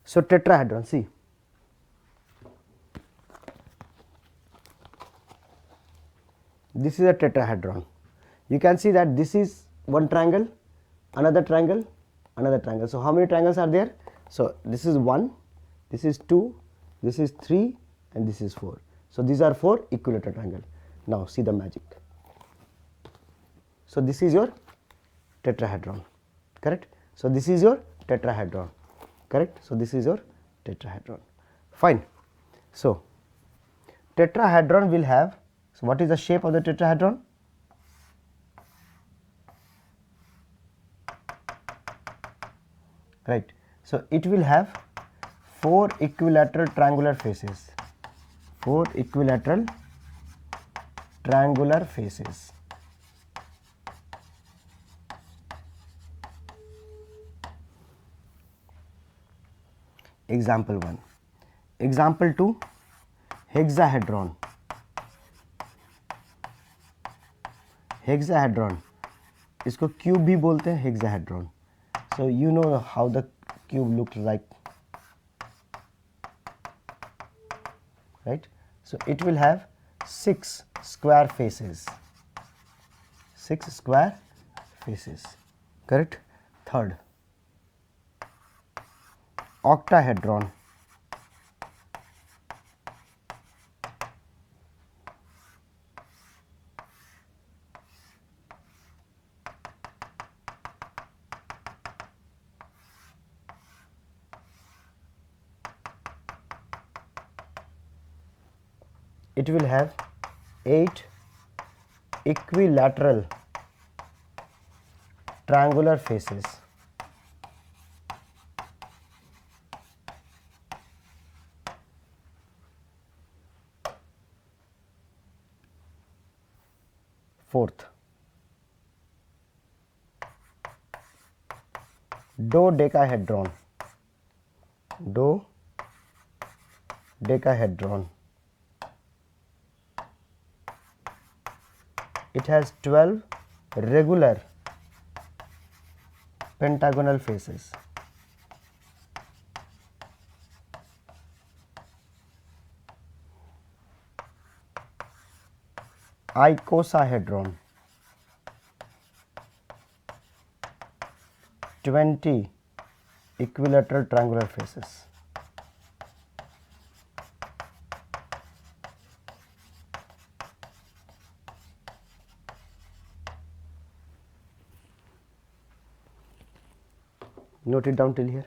So tetrahedron, see, this is a tetrahedron. You can see that this is one triangle, another triangle, another triangle. So how many triangles are there? So this is 1, this is 2, this is 3, and this is 4. So these are 4 equilateral triangle. Now see the magic. So this is your tetrahedron, correct? So this is your tetrahedron, correct? So this is your tetrahedron. Fine. So tetrahedron will have, so what is the shape of the tetrahedron? Right. So it will have 4 equilateral triangular faces. 4 equilateral triangular faces. Example 1. Example 2, hexahedron. Hexahedron, इसको cube भी बोलते हैं hexahedron. So you know how the cube looks like, right? So it will have 6 square faces. 6 square faces, correct? Third, octahedron. It will have 8 equilateral triangular faces. Fourth, dodecahedron. Dodecahedron. It has 12 regular pentagonal faces. Icosahedron. 20 equilateral triangular faces. Note it down till here.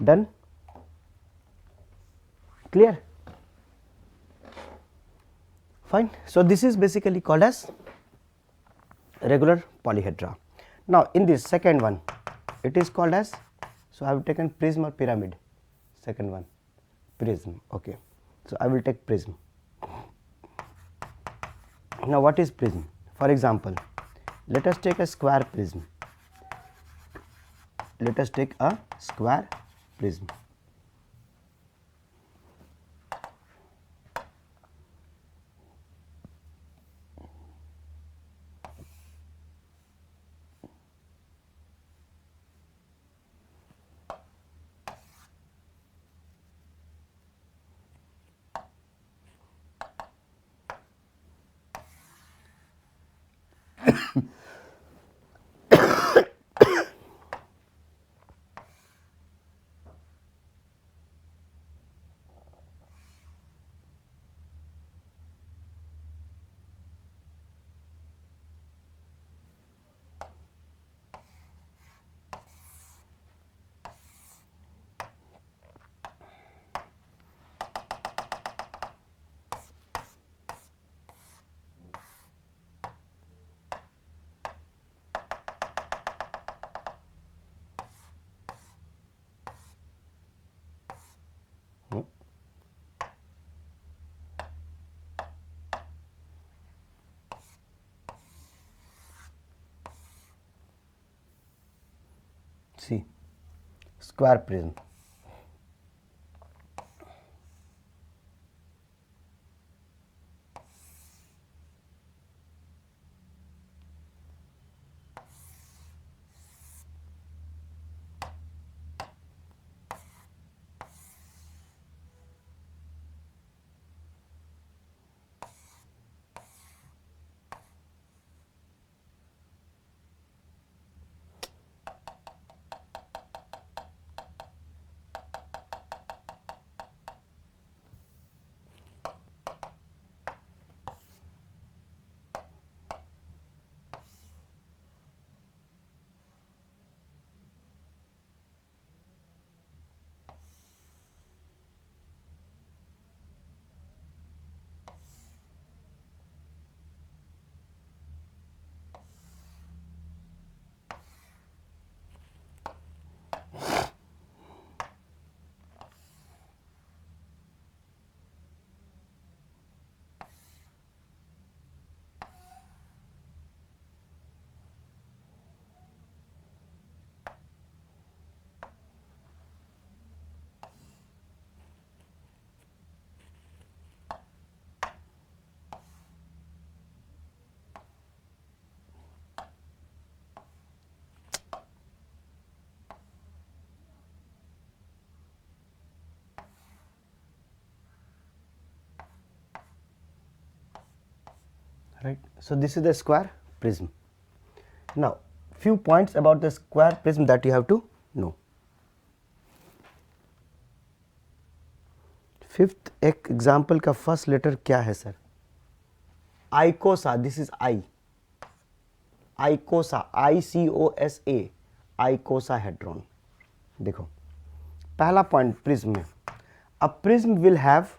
Done? Clear? Fine. So this is basically called as regular polyhedra. Now in this second one, it is called as, so I have taken prism or pyramid. Second one, prism. Okay. So I will take prism. Now what is prism? For example, let us take a square prism. Let us take a square prism. See, square prism. Right. So this is the square prism. Now few points about the square prism that you have to know. Fifth example का first letter क्या है sir? Icosa. This is I. Icosa. ICOSA. Icosahedron. देखो पहला point prism में. A prism will have,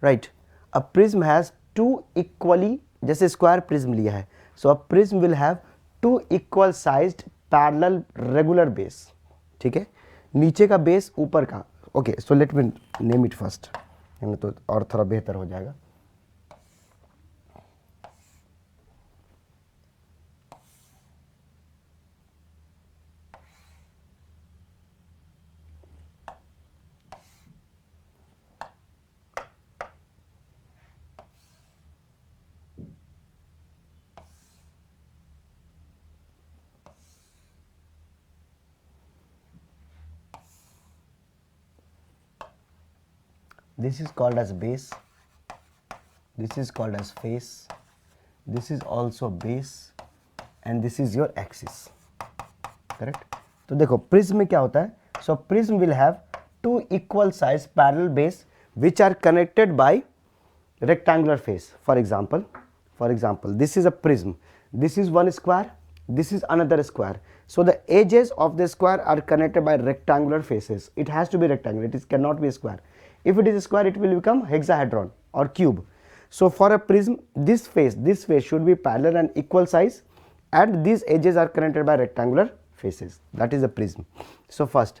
right, a prism has two equally, जैसे square prism लिया है, so a prism will have two equal sized parallel regular base. ठीक है, नीचे का बेस ऊपर का. Okay, so let me name it first, तो और थोड़ा बेहतर हो जाएगा. This is called as base, this is called as face, this is also base, and this is your axis. Correct? तो देखो प्रिज्म में क्या होता है? So prism will have two equal size parallel base which are connected by rectangular face. For example, this is a prism. This is one square. This is another square. So the edges of the square are connected by rectangular faces. It has to be rectangular, it cannot be a square. If it is a square, it will become hexahedron or cube. So for a prism, this face should be parallel and equal size, and these edges are connected by rectangular faces. That is a prism. So first,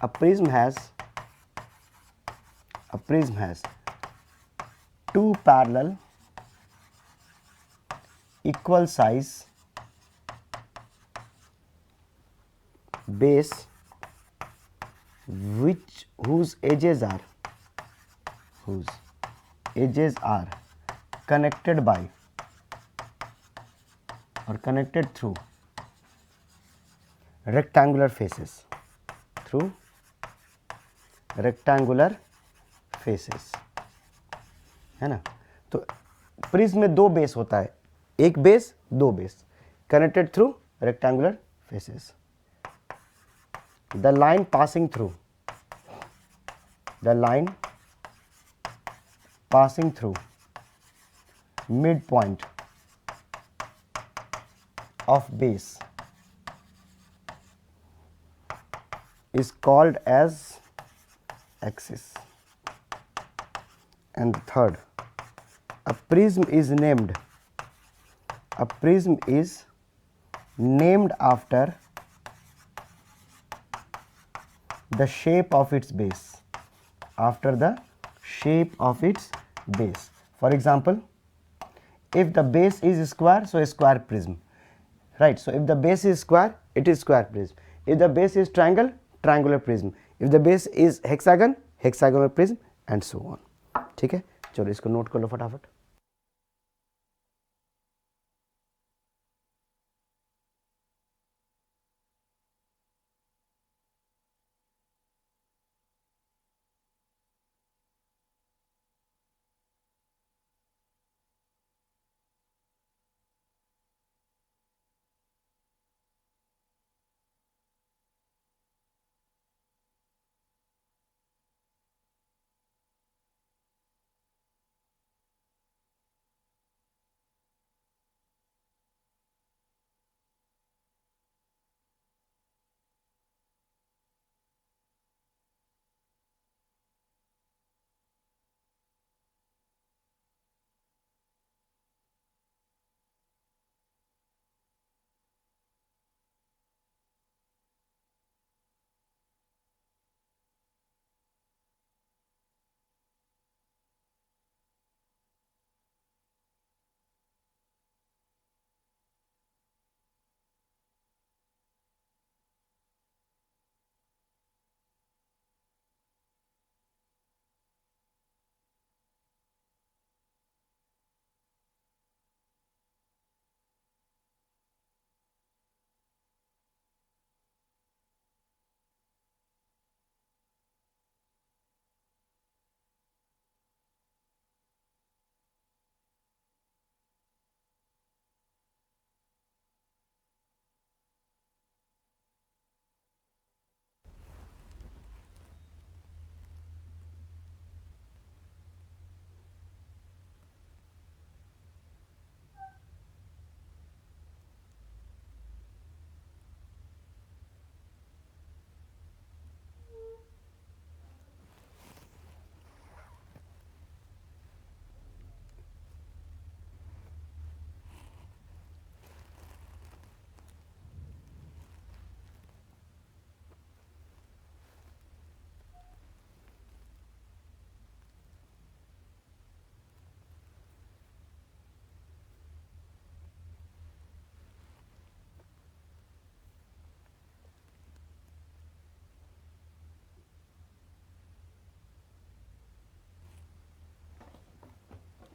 a prism has two parallel equal size base whose edges are connected by or connected through rectangular faces, है ना. तो prism में दो base होता है, एक base दो base, connected through rectangular faces. The line passing through midpoint of base is called as axis. And the third, a prism is named after the shape of its base, For example, if the base is square, so a square prism, right? So if the base is square, it is square prism. If the base is triangle, triangular prism. If the base is hexagon, hexagonal prism, and so on. ठीक है, चलो इसको note कर लो फटाफट.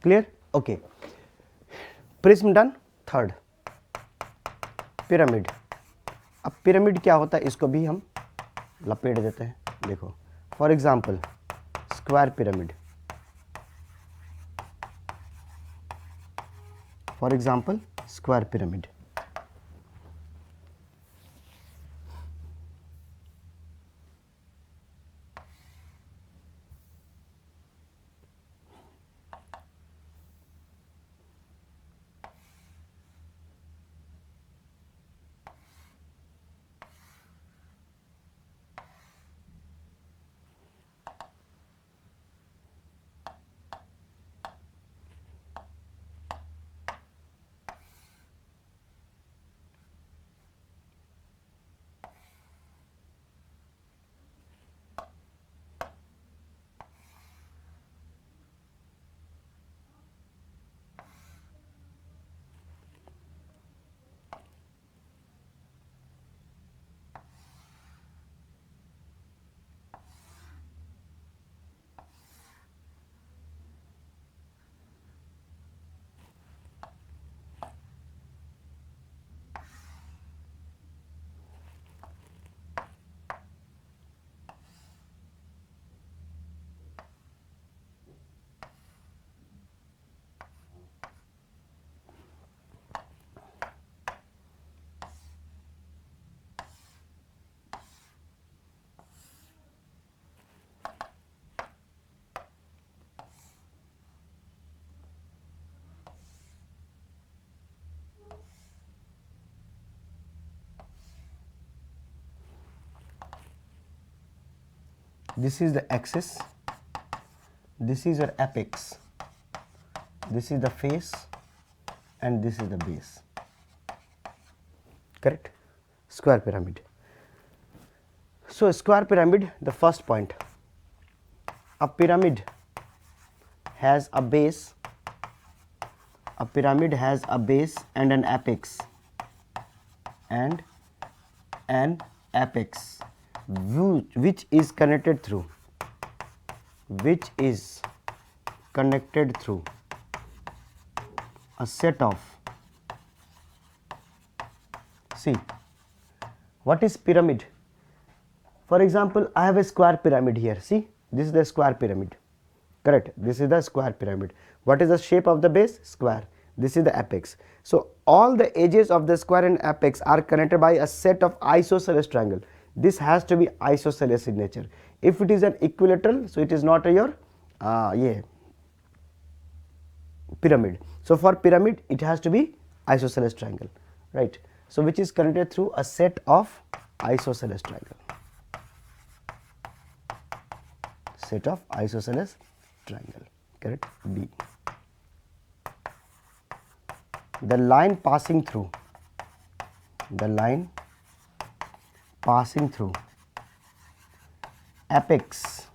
Clear? Okay, prism done. Third, pyramid. अब pyramid क्या होता है, इसको भी हम लपेट देते हैं. देखो, for example square pyramid, this is the axis, this is your apex, this is the face, and this is the base. Correct? Square pyramid. So square pyramid, the first point, a pyramid has a base, a pyramid has a base and an apex, and an apex which is connected through a set of, see, what is pyramid? For example, I have a square pyramid here. See, this is the square pyramid. Correct? This is the square pyramid. What is the shape of the base? Square. This is the apex. So all the edges of the square and apex are connected by a set of isosceles triangle. This has to be isosceles in nature. If it is an equilateral, so it is not your pyramid. So for pyramid, it has to be isosceles triangle, right? So which is connected through a set of isosceles triangle. Set of isosceles triangle. Correct? B. The line passing through apex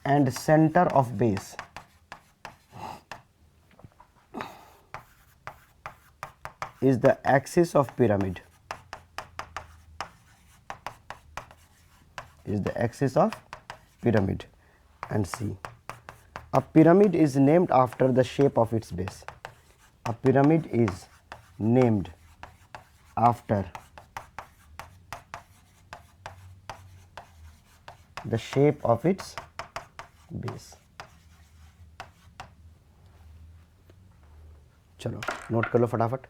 and center of base is the axis of pyramid. And C. A pyramid is named after the shape of its base. A pyramid is named after the shape of its base. चलो note कर लो फटाफट.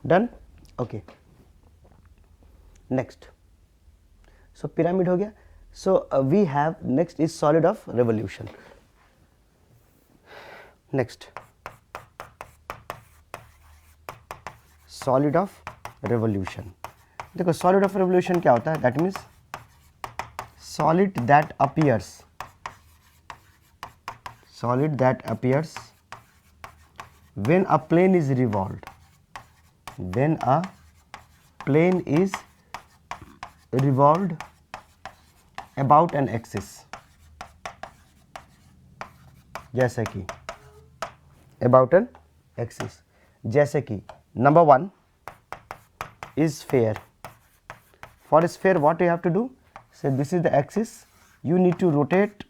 Done. Okay, next. So pyramid हो गया. So we have next is solid of revolution. Next solid of revolution. देखो solid of revolution क्या होता है? That means solid that appears when a plane is revolved, when a plane is revolved about an axis. जैसे कि about an axis, जैसे कि number 1 is sphere. For a sphere what you have to do? Say this is the axis, you need to rotate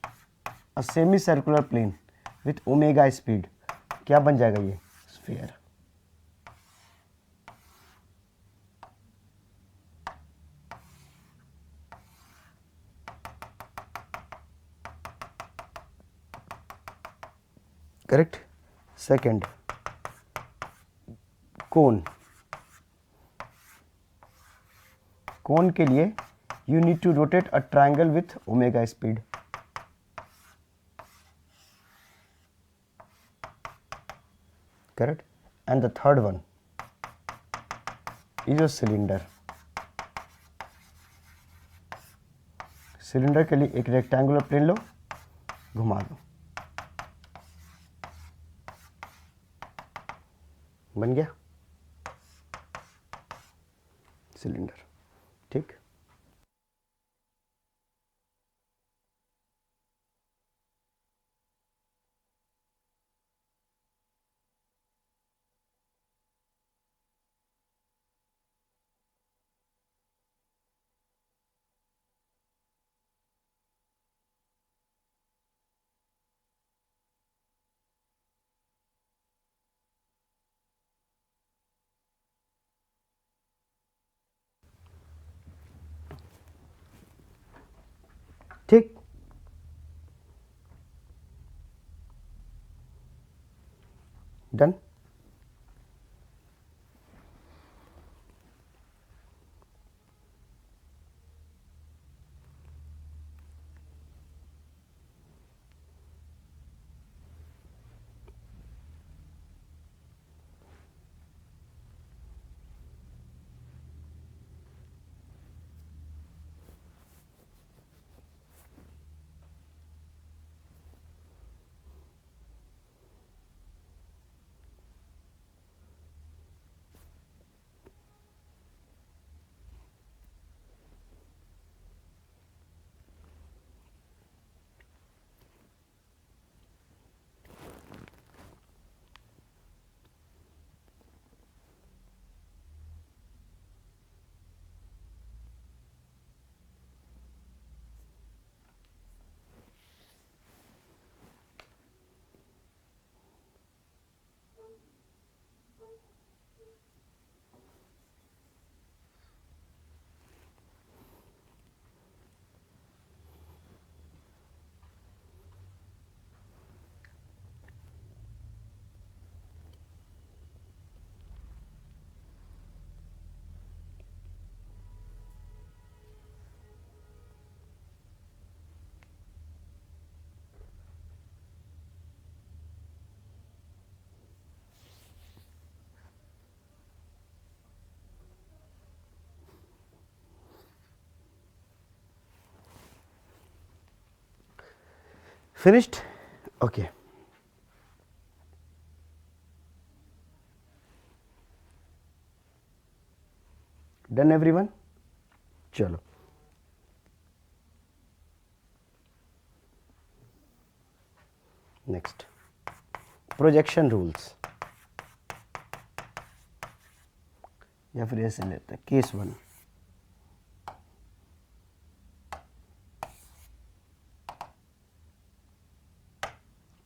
a semicircular plane with omega speed. क्या बन जाएगा ये? Sphere. Correct. Second कोन. कोन के लिए you need to rotate a triangle with omega speed. Correct. And the third one is a cylinder. Cylinder के लिए एक rectangular plane लो, घुमा दो, बन गया सिलेंडर. ठीक. ठीक. Done. Finished? Okay. Done everyone? चलो. Next, projection rules. या फिर ऐसे लेते हैं case 1.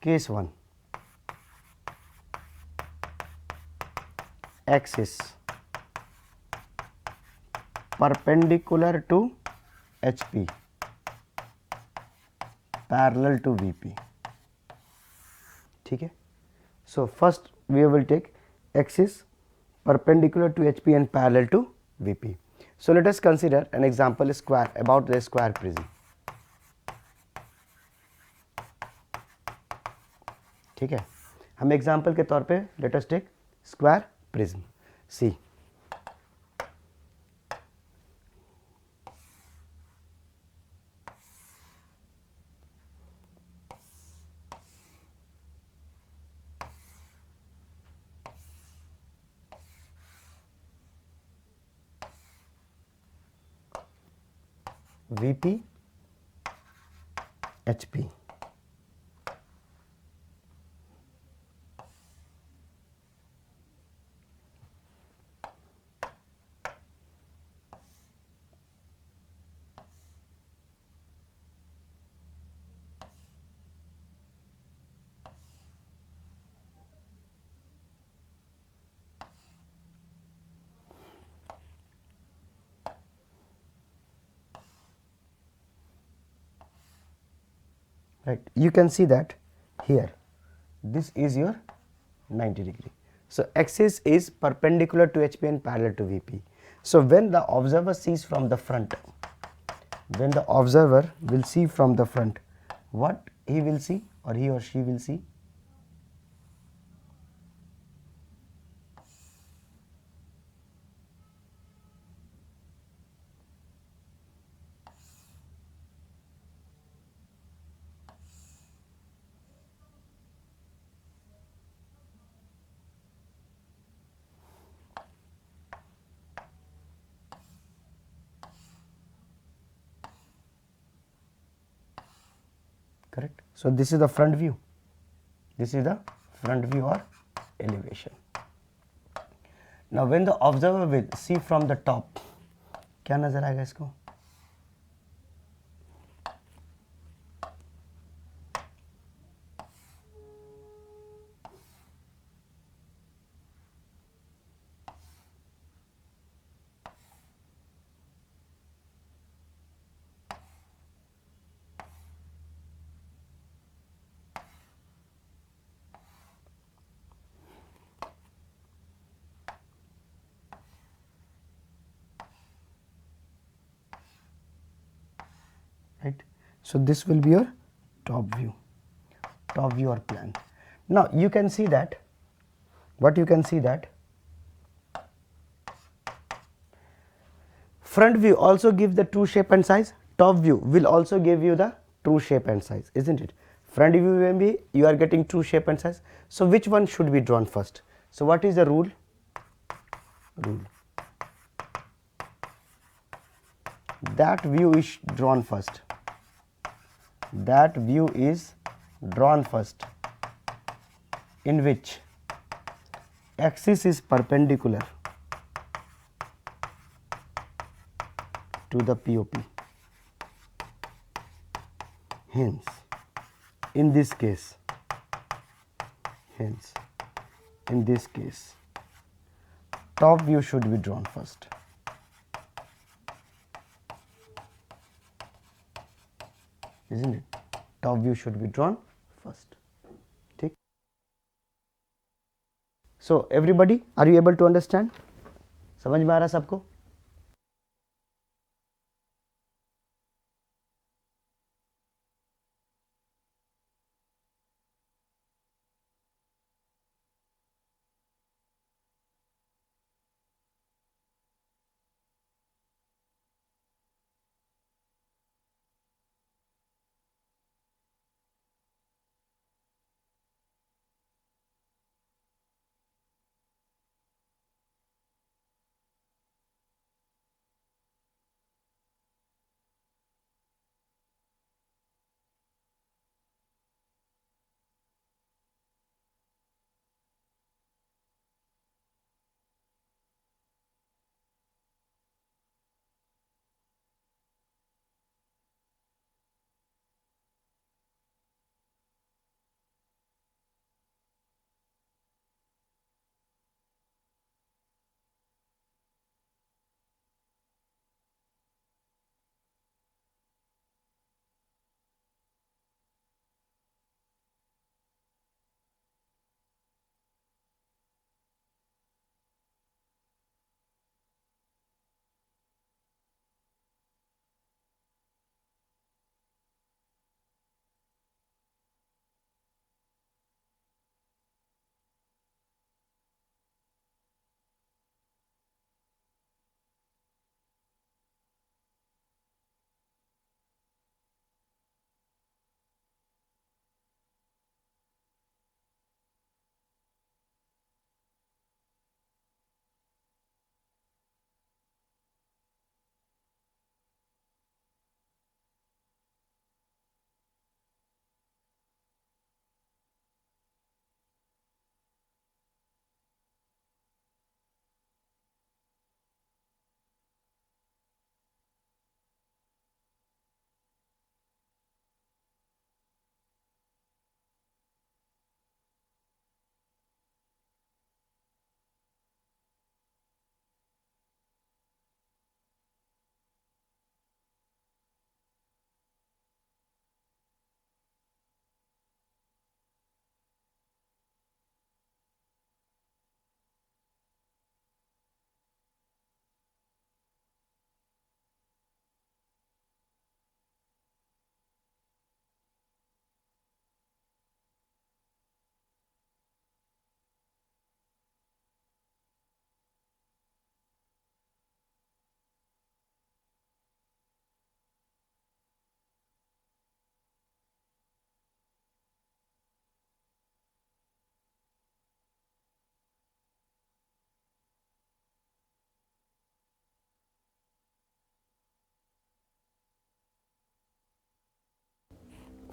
Case 1, axis perpendicular to HP, parallel to VP. ठीक है. So first we will take axis perpendicular to HP and parallel to VP. So let us consider an example square about the square prism. ठीक है, हम example के तौर पे let us take square prism see. VP HP. Right, you can see that here this is your 90 degree. So axis is perpendicular to HP and parallel to VP. So when the observer sees from the front, when the observer will see from the front, what he will see or he or she will see? Correct. So this is the front view. This is the front view or elevation. Now when the observer will see from the top, क्या नजर आएगा इसको? Right. So this will be your top view or plan. Now you can see that, what you can see that front view also gives the true shape and size, top view will also give you the true shape and size, isn't it? Front view will be you are getting true shape and size. So which one should be drawn first? So what is the rule? That view is drawn first. That view is drawn first, in which axis is perpendicular to the POP. Hence, in this case, top view should be drawn first. Isn't it? Top view should be drawn first. ठीक. So everybody, are you able to understand? समझ में आ रहा सबको?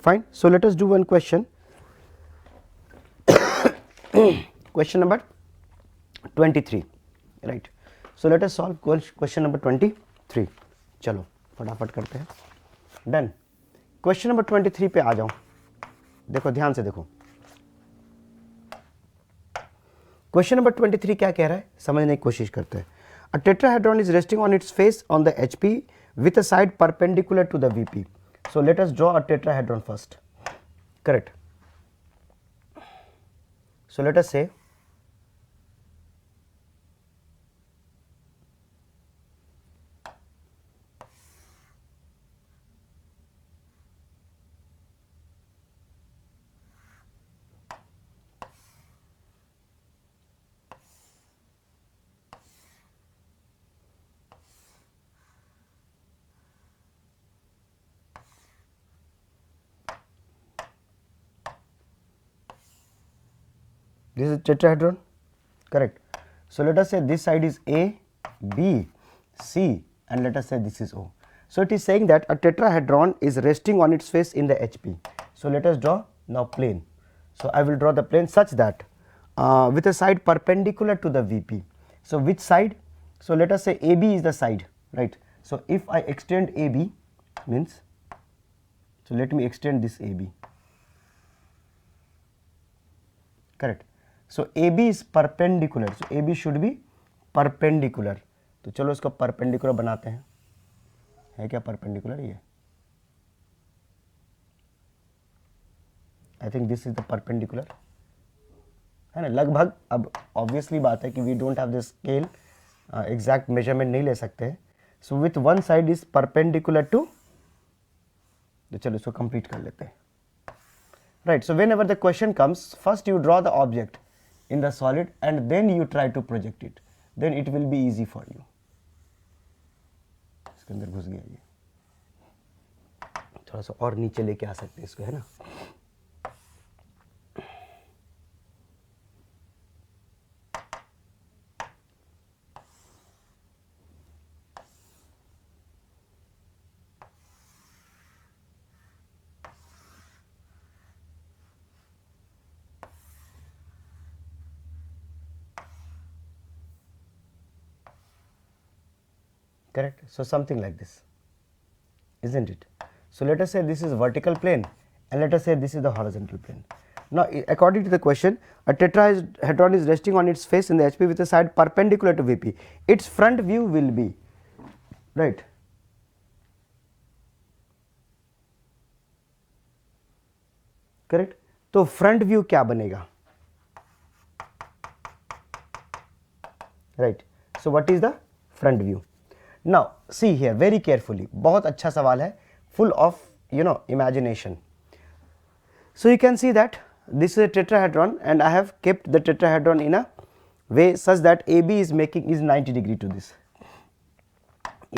Fine. So let us do one question. Question number 23. Right. So let us solve question number 23. चलो फटाफट करते हैं. Done. Question number 23 पे आ जाओ. देखो ध्यान से देखो. Question number 23 क्या कह रहा है समझने की कोशिश करते हैं. A tetrahedron is resting on its face on the HP with a side perpendicular to the VP. So let us draw a tetrahedron first. Correct. So let us say this is tetrahedron, correct. So let us say this side is A, B, C, and let us say this is O. So it is saying that a tetrahedron is resting on its face in the HP. So let us draw now plane. So I will draw the plane such that with a side perpendicular to the VP. So which side? So let us say AB is the side, right. So if I extend AB means, so let me extend this AB, correct. So AB is perpendicular, so AB should be perpendicular. तो चलो इसको perpendicular बनाते हैं. है क्या perpendicular ये? I think this is the perpendicular. है ना लगभग. अब obviously बात है कि we don't have the scale, exact measurement नहीं ले सकते. So with one side is perpendicular to, तो चलो इसको complete कर लेते हैं. Right. So whenever the question comes, first you draw the object in the solid and then you try to project it. Then it will be easy for you. इसके अंदर घुस गया ये. थोड़ा सा और नीचे लेके आ सकते हैं इसको, है ना. Correct. So something like this, isn't it? So let us say this is vertical plane and let us say this is the horizontal plane. Now according to the question, a tetrahedron is resting on its face in the HP with a side perpendicular to VP. Its front view will be, right, correct. तो front view क्या बनेगा, right. So what is the front view? Now see here very carefully. बहुत अच्छा सवाल है, full of imagination. So you can see that this is a tetrahedron and I have kept the tetrahedron in a way such that AB is 90 degree to this.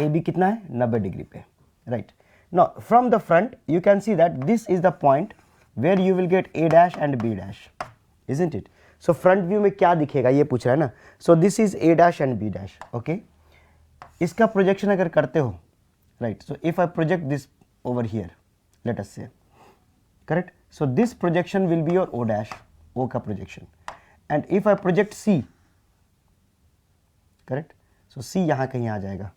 AB कितना है 90 degree पे, right. Now from the front you can see that this is the point where you will get A dash and B dash, isn't it? So front view में क्या दिखेगा ये पूछ रहा है ना. So this is A dash and B dash, okay. इसका projection अगर करते हो, right. So if I project this over here, let us say, correct. So this projection will be your O dash, O का projection. And if I project C, correct. So C यहाँ कहीं आ जाएगा.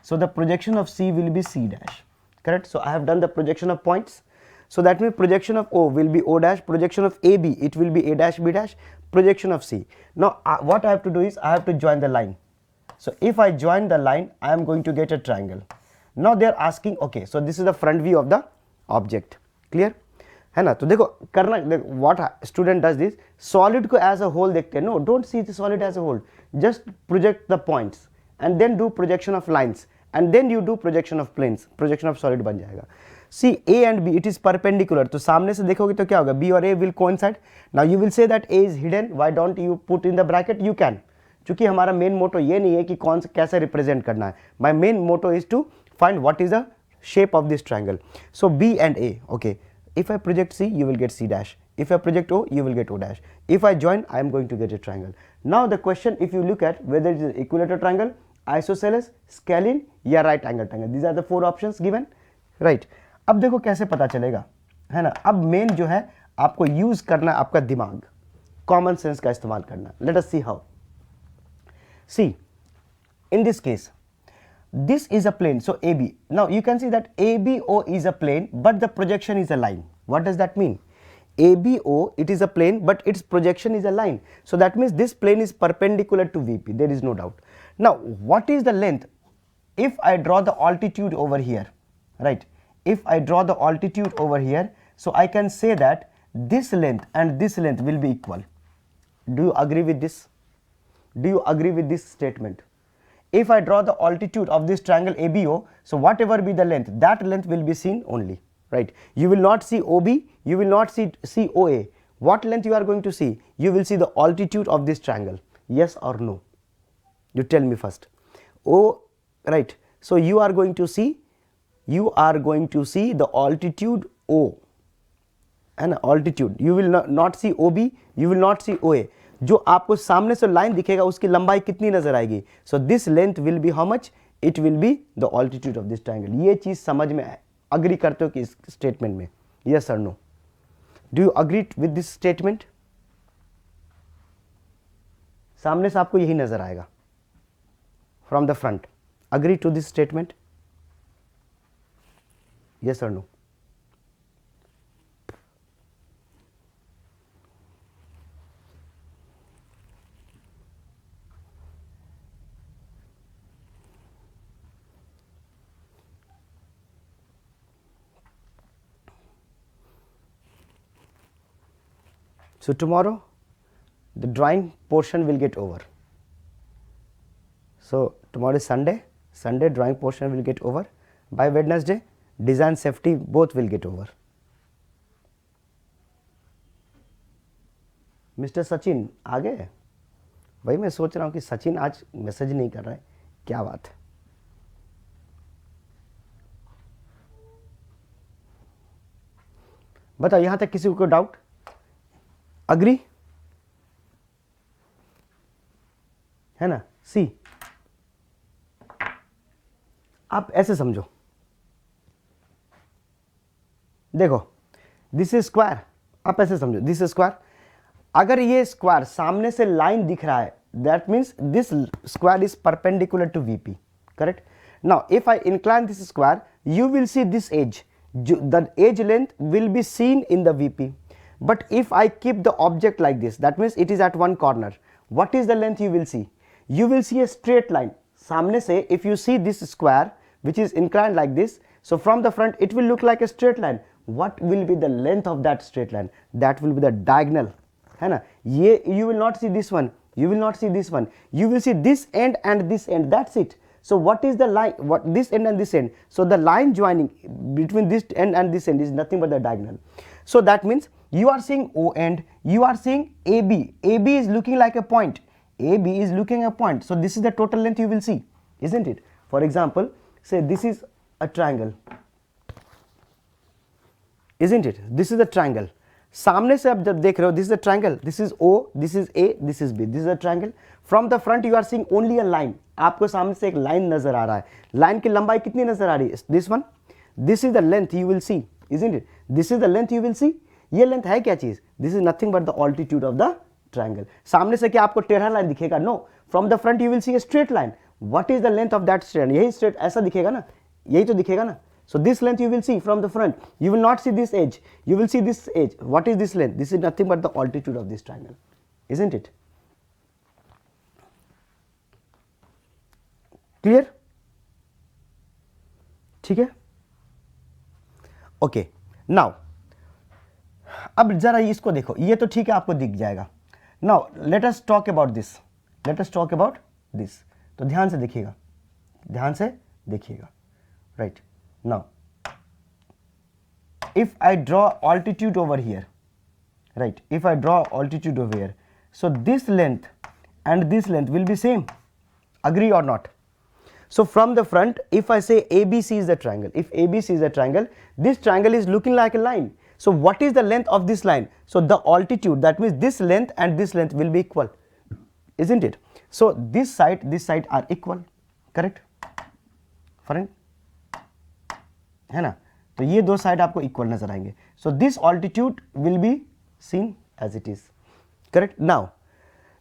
So the projection of C will be C dash, correct. So I have done the projection of points. So that means projection of O will be O dash, projection of AB it will be A dash B dash, projection of C. Now what I have to do is I have to join the line. So if I join the line, I am going to get a triangle. Now they are asking, okay, so this is the front view of the object. Clear? है ना. तो देखो करना, what student does this, solid को as a whole देखते हैं. No, don't see the solid as a whole. Just project the points and then do projection of lines and then you do projection of planes. Projection of solid बन जाएगा. See A and B it is perpendicular. तो सामने से देखोगे तो क्या होगा, B और A will coincide. Now you will say that A is hidden. Why don't you put in the bracket? You can. क्योंकि हमारा मेन मोटो ये नहीं है कि कौन से कैसे रिप्रेजेंट करना है. My main motto is to find what is the shape of this triangle. So B and A, okay. If I project C you will get C dash, if I project O you will get O dash. If I join I am going to get a triangle. Now the question if you look at whether it is equilateral triangle, isosceles, scalene या right angle triangle, these are the 4 options given, right. अब देखो कैसे पता चलेगा. है ना। अब main जो है आपको यूज करना आपका दिमाग, कॉमन सेंस का इस्तेमाल करना। Let us see how. See in this case this is a plane, so AB. Now you can see that ABO is a plane but the projection is a line. What does that mean? ABO, it is a plane but its projection is a line, so that means this plane is perpendicular to VP, there is no doubt. Now what is the length? If I draw the altitude over here, right, if I draw the altitude over here, so I can say that this length and this length will be equal. Do you agree with this? Do you agree with this statement? If I draw the altitude of this triangle ABO, so whatever be the length, that length will be seen only, right? You will not see OB, you will not see OA. What length you are going to see? You will see the altitude of this triangle. Yes or no? You tell me first. Right. So you are going to see the altitude O, and altitude. You will not see OB, you will not see OA. जो आपको सामने से line दिखेगा उसकी लंबाई कितनी नजर आएगी? So this length will be how much? It will be the altitude of this triangle. ये चीज समझ में अग्री करते हो कि इस स्टेटमेंट में? यस और no? Do you agree with this statement? सामने से आपको यही नजर आएगा from the front. Agree to this statement? Yes और no? So tomorrow the drawing portion will get over. So tomorrow is Sunday drawing portion will get over. By Wednesday design safety both will get over. Mister Sachin आ गए? भाई मैं सोच रहा हूँ कि सचिन आज मैसेज नहीं कर रहा है, क्या बात है? बताओ यहां तक किसी को डाउट? अग्री है ना? सी आप ऐसे समझो, देखो दिस इज स्क्वायर, आप ऐसे समझो दिस इज स्क्वायर। अगर ये स्क्वायर सामने से लाइन दिख रहा है, that means this square is perpendicular to VP, correct? Now if I incline this square, you will see this edge, the edge length will be seen in the VP. But if I keep the object like this, that means it is at one corner, what is the length you will see? You will see a straight line. सामने से if you see this square which is inclined like this, so from the front it will look like a straight line. What will be the length of that straight line? That will be the diagonal, है ना? ये you will not see this one, you will not see this one, you will see this end and this end, that's it. So what is the line, what this end and this end? So the line joining between this end and this end is nothing but the diagonal. So that means you are seeing O end, you are seeing AB. AB is looking like a point. AB is looking a point. So this is the total length you will see, isn't it? For example, say this is a triangle, isn't it? This is a triangle. सामने से आप जब देख रहे हो, this is a triangle, this is O, this is A, this is B, this is a triangle. From the front you are seeing only a line. आपको सामने से एक लाइन नजर आ रहा है. लाइन की लंबाई कितनी नजर आ रही है? This one, this is the length you will see, isn't it? This is the length you will see. ये लेंथ है क्या चीज? This is nothing but the altitude of the triangle. सामने से क्या आपको टेढ़ा लाइन दिखेगा? No. From the front you will see a straight line. What is the length of that straight line? यही straight ऐसा दिखेगा ना, यही तो दिखेगा ना. So this length you will see from the front. You will not see this edge. You will see this edge. What is this length? This is nothing but the altitude of this triangle, isn't it? Clear? ठीक है? Okay. Now, अब जरा इसको देखो, ये तो ठीक है, आपको दिख जाएगा. Now let us talk about this. Let us talk about this. तो ध्यान से देखिएगा, ध्यान से देखिएगा. Right. Now, if I draw altitude over here, right, if I draw altitude over here, so this length and this length will be same, agree or not? So from the front, if I say ABC is the triangle, if ABC is a triangle, this triangle is looking like a line. So what is the length of this line? So the altitude, that means this length and this length will be equal, isn't it? So this side are equal, correct? Friend, है ना? तो ये दो side आपको equal नजर आएंगे. So this altitude will be seen as it is. Correct? Now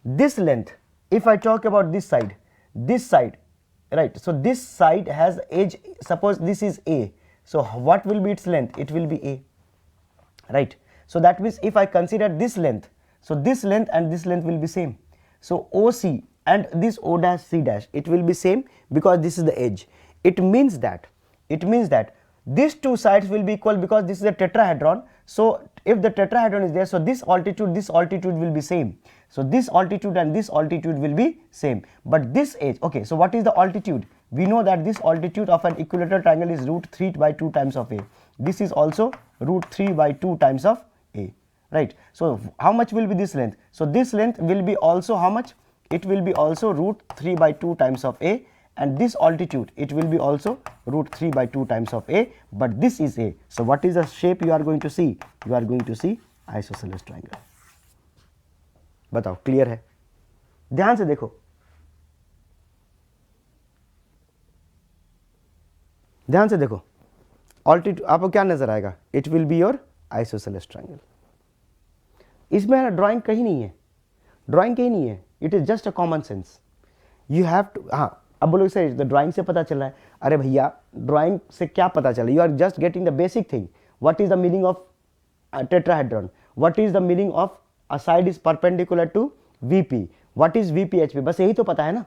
this length, if I talk about this side, right, so this side has edge, suppose this is A, so what will be its length? It will be A, right? So that means if I consider this length, so this length and this length will be same. So OC and this O dash C dash, it will be same because this is the edge. It means that these two sides will be equal because this is a tetrahedron. So if the tetrahedron is there, so this altitude will be same. So this altitude and this altitude will be same, but this edge, okay, so what is the altitude? We know that this altitude of an equilateral triangle is root 3 by 2 times of A. This is also root 3 by 2 times of A, right? So how much will be this length? So this length will be also how much? It will be also root 3 by 2 times of A, and this altitude, it will be also root 3 by 2 times of A, but this is A. So what is the shape you are going to see? You are going to see isosceles triangle. बताओ, clear है? ध्यान से देखो, ध्यान से देखो, altitude आपको क्या नजर आएगा? It will be your isosceles triangle. इसमें ड्राइंग कहीं नहीं है, ड्राइंग कहीं नहीं है, it is just a common sense. You have to, हाँ अब बोलो सर तो ड्राइंग से पता चल रहा है. अरे भैया ड्राइंग से क्या पता चला? You are just getting the basic thing. What is the meaning of tetrahedron? What is the meaning of a side is perpendicular to VP? What is VP HP? बस यही तो पता है ना,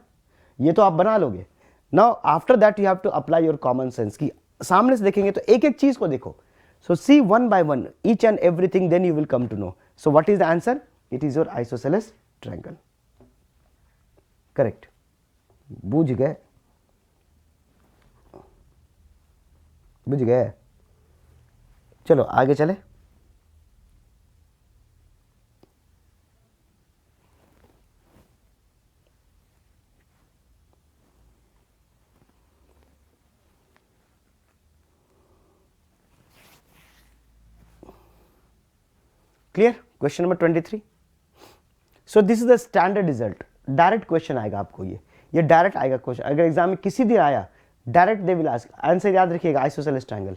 ये तो आप बना लोगे. Now after that you have to apply your common sense की सामने से देखेंगे तो एक एक चीज को देखो. So see one by one each and everything, then you will come to know. So what is the answer? It is your isosceles triangle. Correct. बुझ गए? बुझ गए? चलो आगे चले. Clear? Question number 23. So this is the standard result. Direct question आएगा आपको, ये डायरेक्ट आएगा क्वेश्चन. अगर एग्जाम में किसी दिन आया direct they will ask. Answer याद रखिएगा, आइसोसेलेस ट्रायंगल.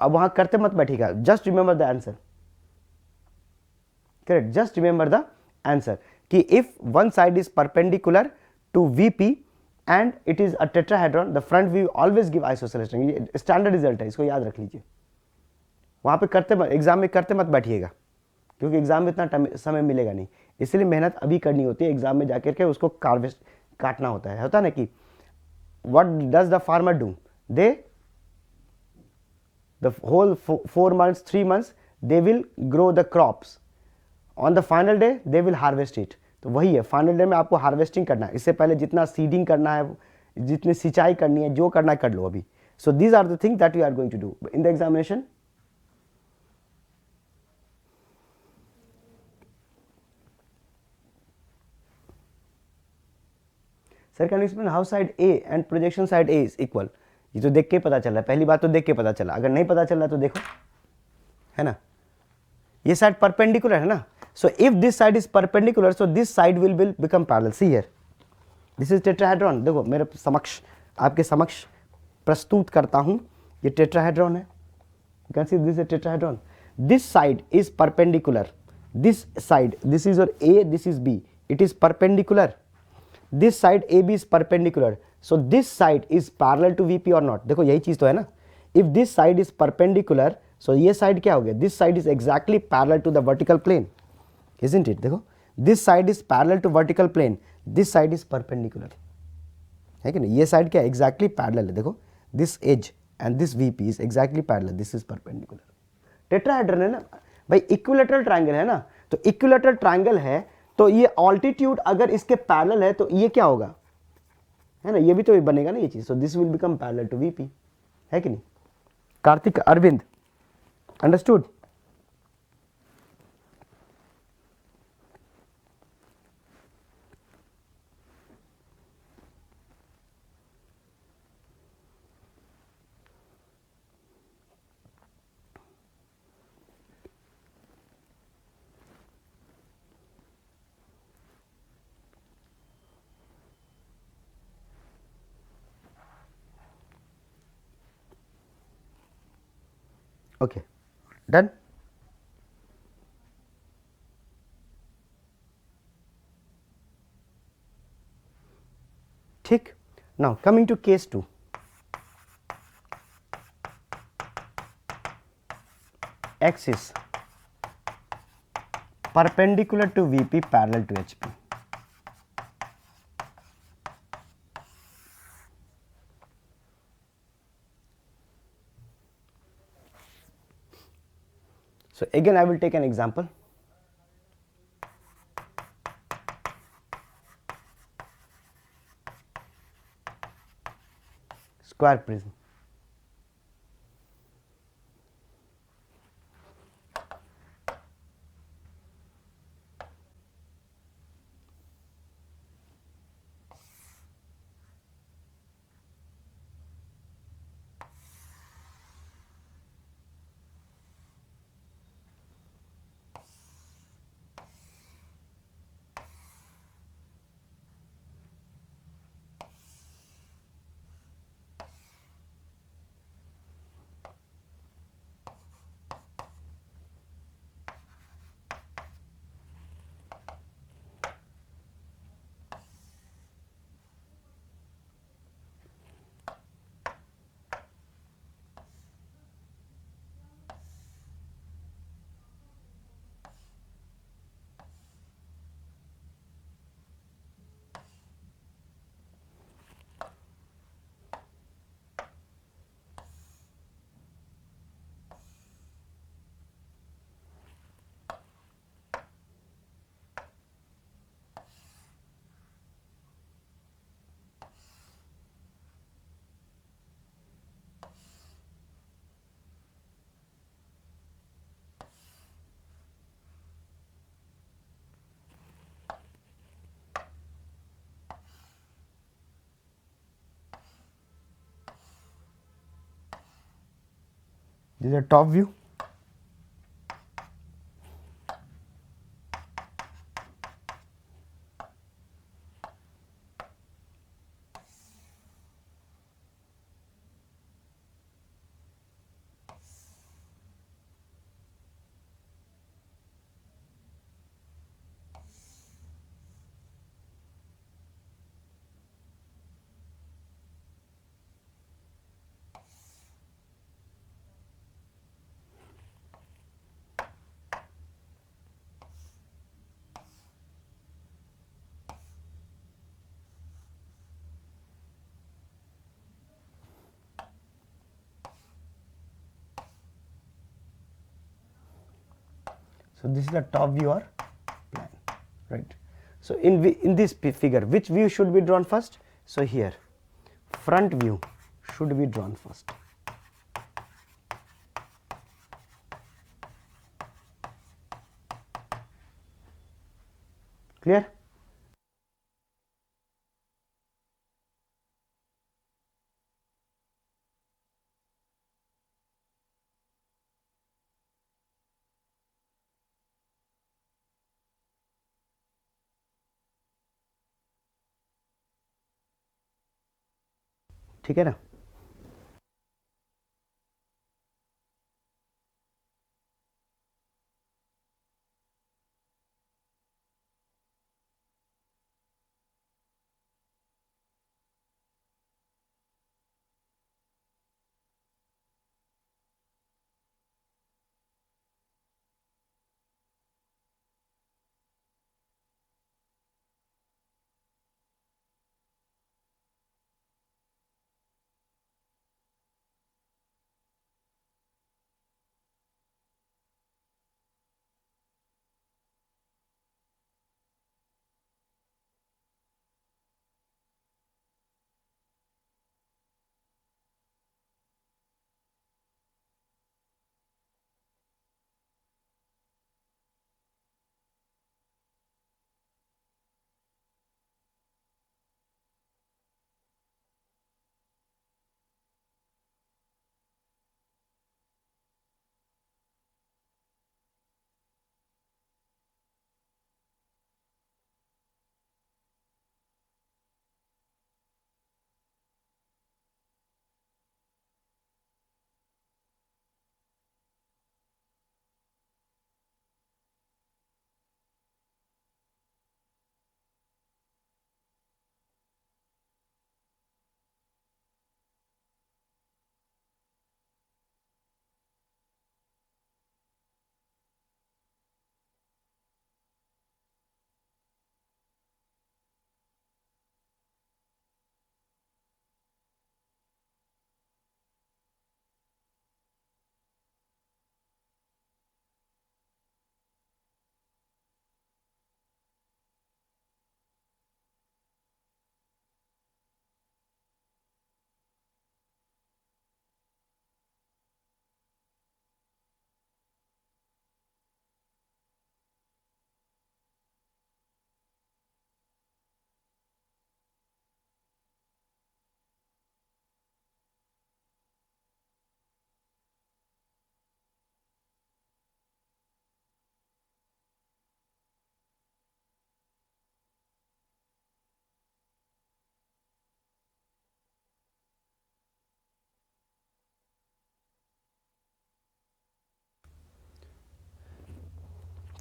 अब वहां करते मत बैठिएगा, just remember the answer. Correct, just remember the answer कि if one side is perpendicular to VP and it is a tetrahedron, the front view always give isosceles triangle. ये standard result है, इसको याद रख लीजिए. वहां पे करते मत, एग्जाम में करते मत बैठिएगा, क्योंकि एग्जाम में इतना समय मिलेगा नहीं. इसलिए मेहनत अभी करनी होती है, एग्जाम में जाकर के उसको काटना होता है ना कि what does the farmer do? They the whole 4 months 3 months they will grow the crops. On the final day they will harvest it. तो वही है, फाइनल डे में आपको हार्वेस्टिंग करना है. इससे पहले जितना सीडिंग करना है, जितनी सिंचाई करनी है, जो करना है कर लो अभी. So these are the thing that you are going to do in the examination. Sir can explain how side A and projection side A is equal? ये तो देख के पता चल रहा है, पहली बात तो देख के पता चला. अगर नहीं पता चल रहा तो देखो, है ना, ये साइड परपेंडिकुलर है ना. So if this side is perpendicular, so this side will become parallel. See here, this is tetrahedron. देखो मेरे समक्ष, आपके समक्ष प्रस्तुत करता हूं, ये टेट्राहेड्रॉन है. You can see this is tetrahedron. This side is perpendicular, this side, this is your A, this is B, it is perpendicular. This side AB is perpendicular, so this side is parallel to VP or not? देखो यही चीज तो है ना. If this side is perpendicular, so ये side क्या हो गया? This side is exactly parallel to the vertical plane, isn't it? देखो this side is parallel to vertical plane, this side is perpendicular, है कि नहीं? ये side क्या exactly parallel है. देखो this edge and this VP is exactly parallel, this is perpendicular. Tetrahedron है ना भाई, इक्विलैटरल ट्रायंगल है ना. तो इक्विलैटरल ट्रायंगल है तो ये ऑल्टीट्यूड अगर इसके पैरेलल है तो ये क्या होगा, है ना, ये भी तो बनेगा ना ये चीज. So this will become parallel to VP, है कि नहीं? Kartik, Arvind, understood? Okay. Done? ठीक. Now coming to case 2. X is perpendicular to VP, parallel to HP. So again I will take an example. Square prism. This is a top view. So this is the top view or plan, right? So in this figure, which view should be drawn first? So here, front view should be drawn first. Clear? ठीक है ना?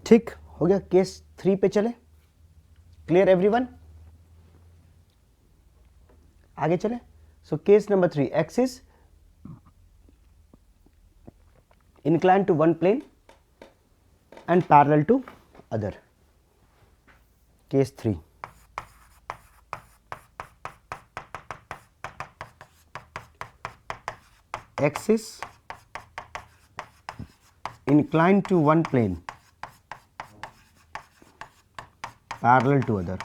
ठीक हो गया, case 3 पे चले, clear everyone, आगे चले। So case number 3, axis inclined to one plane and parallel to other. Case 3, axis inclined to one plane parallel to other.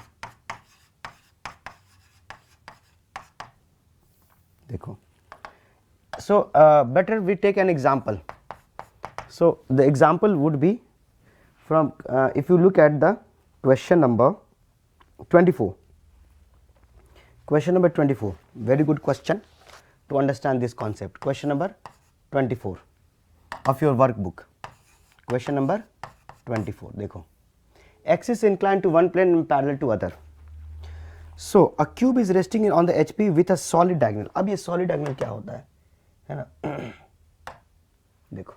देखो, so better we take an example. So the example would be from if you look at the question number 24. Question number 24, very good question to understand this concept. Question number 24 of your workbook. Question number 24, देखो, axis inclined to one plane and parallel to other. So a cube is resting on the HP with a solid diagonal. अब ये solid diagonal क्या होता है ना? देखो,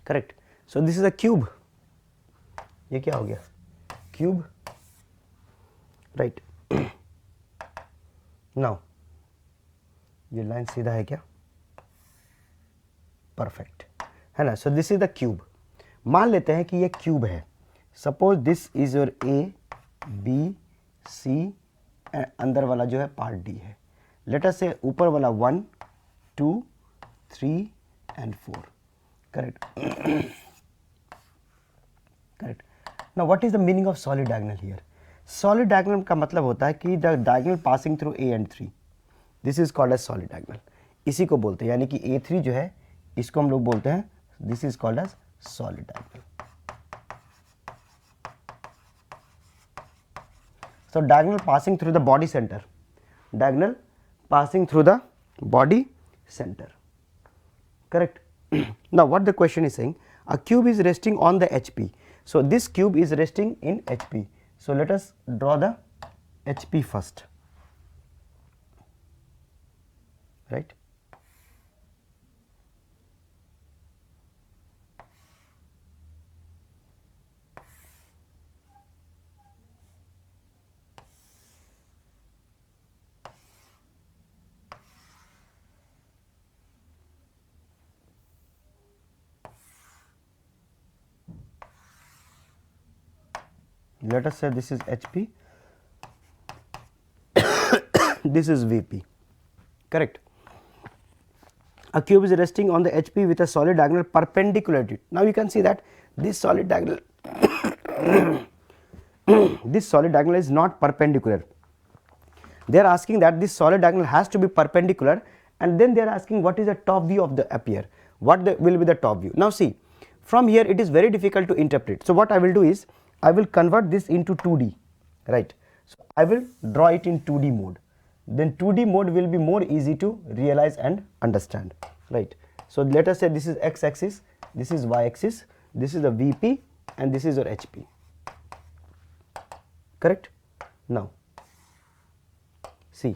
correct. So this is a cube. ये क्या हो गया? Cube, right. नाउ ये लाइन सीधा है क्या? परफेक्ट है ना. So this is the cube. मान लेते हैं कि ये क्यूब है. Suppose this is your A B C and अंदर वाला जो है पार्ट डी है. लेट अस से ऊपर वाला 1 2 3 and 4. Correct. Correct. Now what is the meaning of solid diagonal here? Solid diagonal का मतलब होता है कि the diagonal passing through A and 3. This is called as solid diagonal. इसी को बोलते हैं, यानी कि A3 जो है इसको हम लोग बोलते हैं, this is called as solid diagonal. So diagonal passing through the body center. Diagonal passing through the body center. Correct. Now what the question is saying? A cube is resting on the HP. So this cube is resting in HP. So let us draw the HP first. Right. Let us say this is HP. this is VP, correct. A cube is resting on the HP with a solid diagonal perpendicular to it. Now you can see that this solid diagonal this solid diagonal is not perpendicular. They are asking that this solid diagonal has to be perpendicular, and then they are asking what is the top view of the appear, will be the top view. Now see, from here it is very difficult to interpret. So what I will do is I will convert this into 2D, right. So I will draw it in 2D mode, then 2D mode will be more easy to realize and understand, right. So let us say this is x axis, this is y axis, this is the VP, and this is your HP, correct. Now see,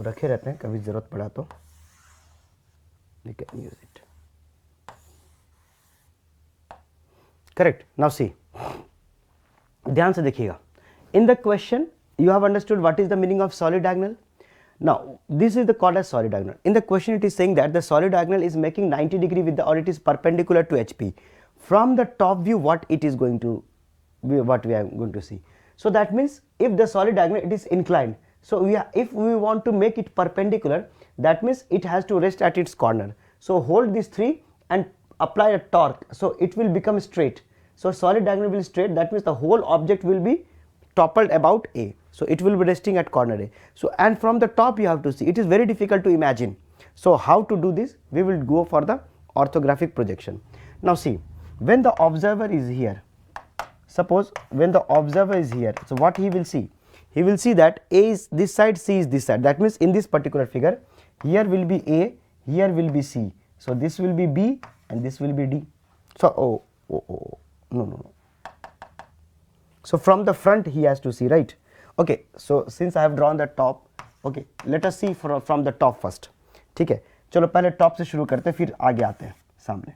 रखे रहते हैं, कभी ज़रूरत पड़ा तो you can use it, correct. Now see, ध्यान से देखिएगा, in the question you have understood what is the meaning of solid diagonal. Now this is the called as solid diagonal. In the question it is saying that the solid diagonal is making 90 degree with the, or it is perpendicular to HP. From the top view what it is going to be, what we are going to see. So that means if the solid diagonal it is inclined, so if we want to make it perpendicular, that means it has to rest at its corner. So hold these three and apply a torque, so it will become straight. So solid diagonal will straight, that means the whole object will be toppled about A. So it will be resting at corner A. So and from the top you have to see, it is very difficult to imagine. So how to do this? We will go for the orthographic projection. Now see, when the observer is here, suppose when the observer is here, so what he will see? He will see that A is this side, C is this side. That means in this particular figure, here will be A, here will be C. So this will be B and this will be D. So no. So from the front he has to see, right? Okay, so since I have drawn the top, okay, let us see from the top first. ठीक है, चलो पहले top से शुरू करते हैं, फिर आगे आते हैं सामने.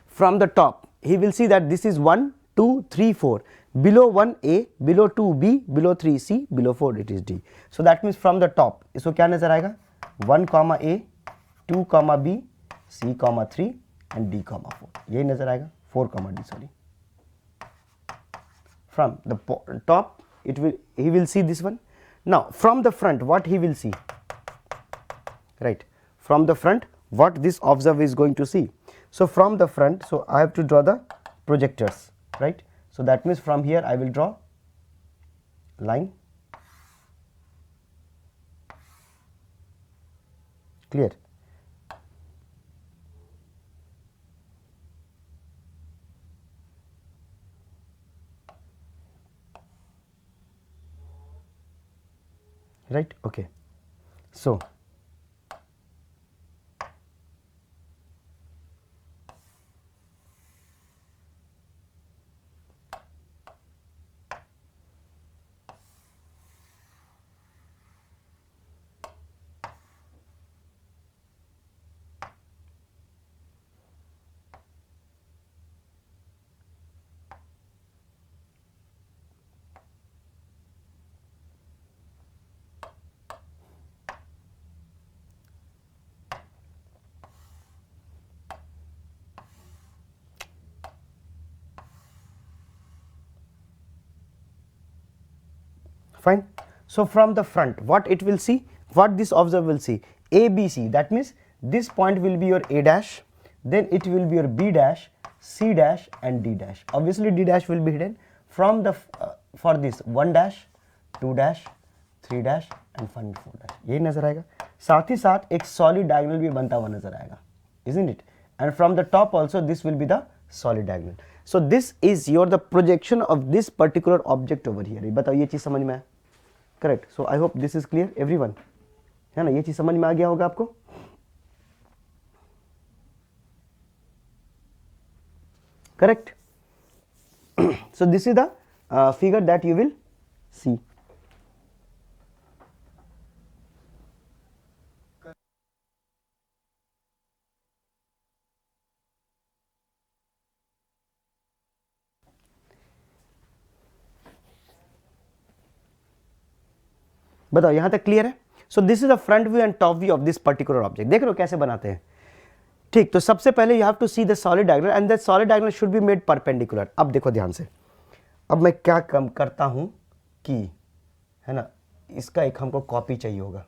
From the top, he will see that this is 1, 2, 3, 4. Below 1 A, below 2 B, below 3 C, below 4 it is D. So that means from the top, इसको क्या नजर आएगा? 1, A, 2, B, C, 3 and D, 4. यही नजर आएगा, 4, D, sorry. From the top, he will see this one. Now from the front, what he will see? Right, from the front, what this observer is going to see? So from the front, so I have to draw the projectors, right? So that means from here I will draw line, clear? Right, okay. So fine. So from the front, what it will see, what this observer will see? A, B, C. That means this point will be your A dash, then it will be your B dash, C dash and D dash. Obviously D dash will be hidden. From the for this 1 dash, 2 dash, 3 dash and 4 dash. यही नजर आएगा. साथ ही साथ एक solid diagonal भी बनता हुआ नजर आएगा, isn't it? And from the top also this will be the solid diagonal. So this is the projection of this particular object over here. बताओ ये चीज समझ में आया? Correct. So I hope this is clear everyone. है ना, ये चीज समझ में आ गया होगा आपको? Correct. So this is the figure that you will see. बताओ यहां तक क्लियर है? सो this is the front view and top view of this particular object. देख रहे हो कैसे बनाते हैं? ठीक, तो सबसे पहले you have to see the solid diagram and that solid diagram should be made perpendicular. अब देखो ध्यान से, अब मैं क्या कम करता हूं कि, है ना, इसका एक हमको कॉपी चाहिए होगा।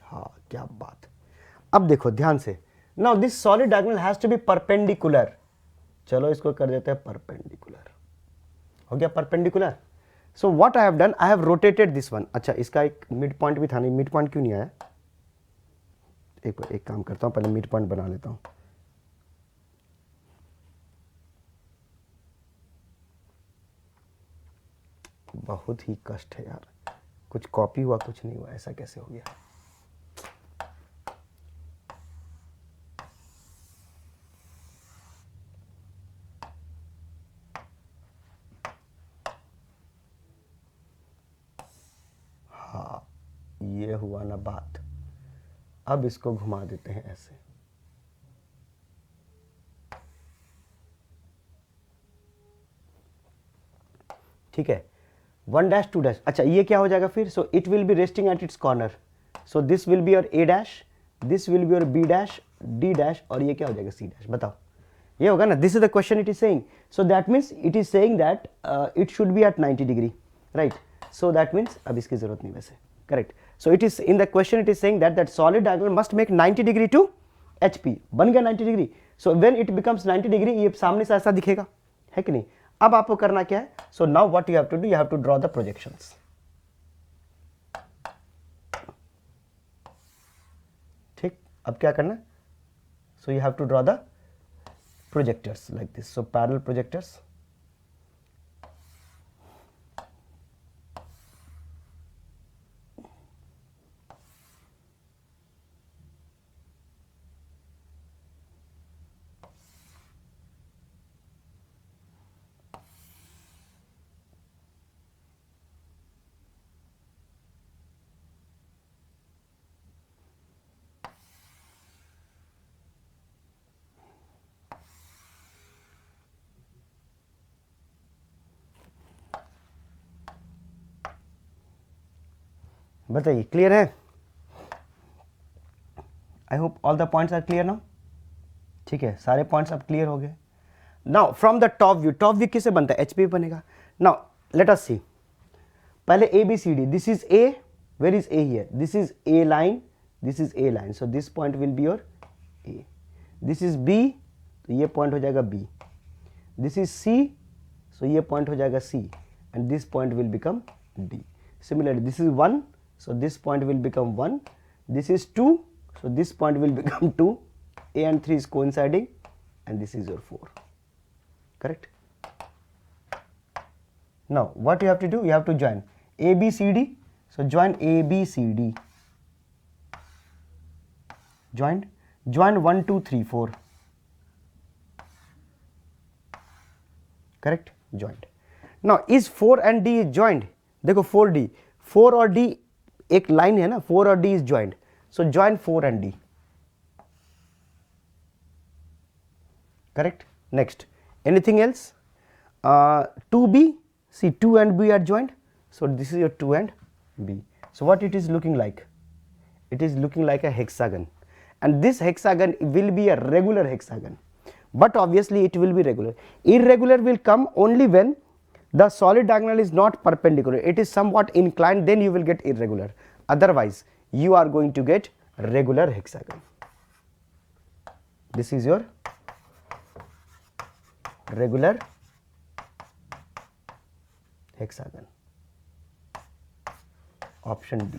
हाँ, क्या बात। अब देखो ध्यान से, now this solid diagonal has to be perpendicular. चलो इसको कर देते हैं परपेंडिकुलर। हो गया perpendicular. So what I have done, I have rotated this one. अच्छा, इसका एक मिड पॉइंट भी था, नहीं मिड पॉइंट क्यों नहीं आया? एक काम करता हूं, पहले मिड पॉइंट बना लेता हूं। बहुत ही कष्ट है यार, कुछ कॉपी हुआ कुछ नहीं हुआ, ऐसा कैसे हो गया? हाँ, ये हुआ ना बात। अब इसको घुमा देते हैं ऐसे। ठीक है, 1 डैश 2 डैश। अच्छा, ये क्या हो जाएगा फिर? So it will be resting at its corner. So this will be your A dash, this will be your B dash, D dash, और ये क्या हो जाएगा? C dash. बताओ, ये होगा ना? This is the question it is saying. So that means it is saying that it should be at 90 degree, right? So that means अब इसकी जरूरत नहीं वैसे, correct. So it is in the question it is saying that solid diagonal must make 90 degree to HP। बन गया 90 degree. So when it becomes 90 degree, ये सामने से ऐसा दिखेगा, है कि नहीं? अब आपको करना क्या है? So now what you have to do, you have to draw the projections. ठीक, अब क्या करना है? So you have to draw the projectors like this. So parallel projectors. बताइए, क्लियर है? I hope all the points are clear now. ठीक है, सारे पॉइंट्स अब क्लियर हो गए। Now from the top view किससे बनता है? HP बनेगा। नाउ लेट अस सी, पहले ABCD, this is A, where is A here? This is A line, this is A line, so this point will be your A। This is B, तो ये point हो जाएगा B। This is C, so ये point हो जाएगा C, and this point will become D। Similarly, this is 1, so this point will become 1. This is 2, so this point will become 2. A and 3 is coinciding, and this is your 4. Correct? Now, what you have to do? You have to join ABCD. So, join ABCD. Join 1, 2, 3, 4. Correct? Joined. Now, is 4 and D is joined? देखो 4D, 4 और D एक line है ना, 4 और D is joined. So join 4 and D. Correct? Next, anything else? 2B, see 2 and B are joined. So this is your 2 and B. So what it is looking like? It is looking like a hexagon, and this hexagon will be a regular hexagon, but obviously it will be regular. Irregular will come only when the solid diagonal is not perpendicular, it is somewhat inclined, then you will get irregular. Otherwise you are going to get regular hexagon. This is your regular hexagon, option D.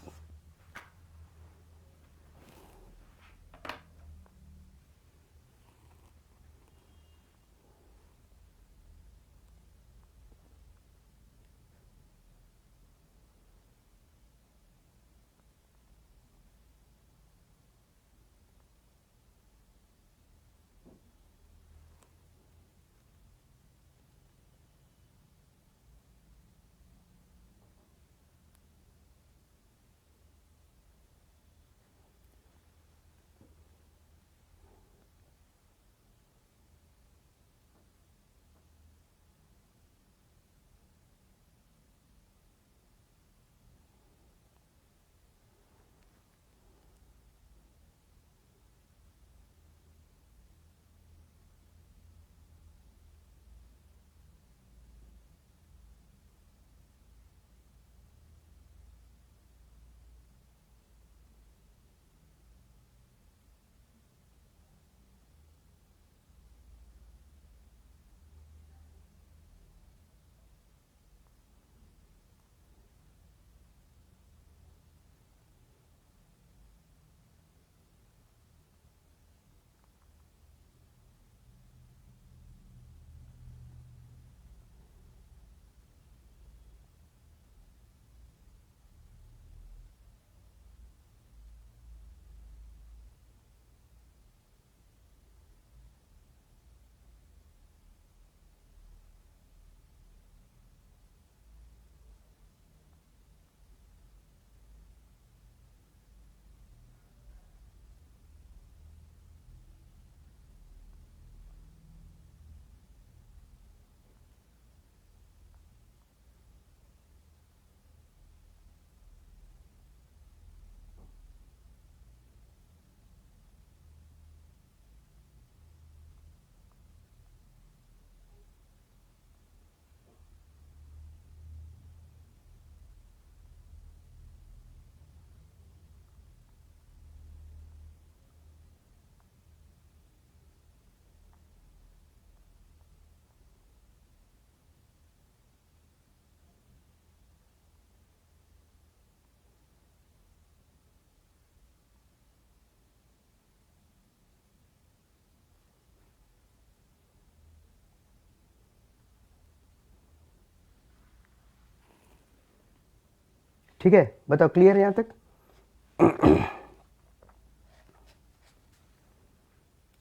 ठीक है, बताओ clear है यहाँ तक?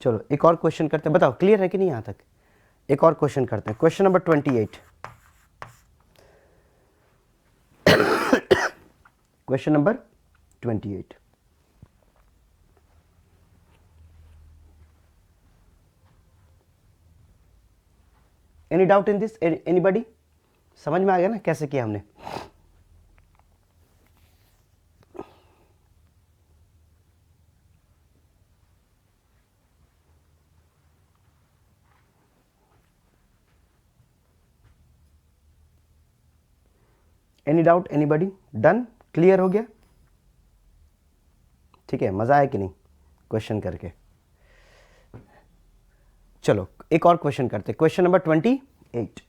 चलो एक और question करते हैं, बताओ क्लियर है कि नहीं यहाँ तक? एक और क्वेश्चन करते हैं, question number 28। Question number 28। Any doubt in this? Anybody? समझ में आ गया ना कैसे किया हमने? Any doubt? Anybody? Done? Clear हो गया? ठीक है, मजा आया कि नहीं क्वेश्चन करके? चलो एक और क्वेश्चन करते हैं, question number 28।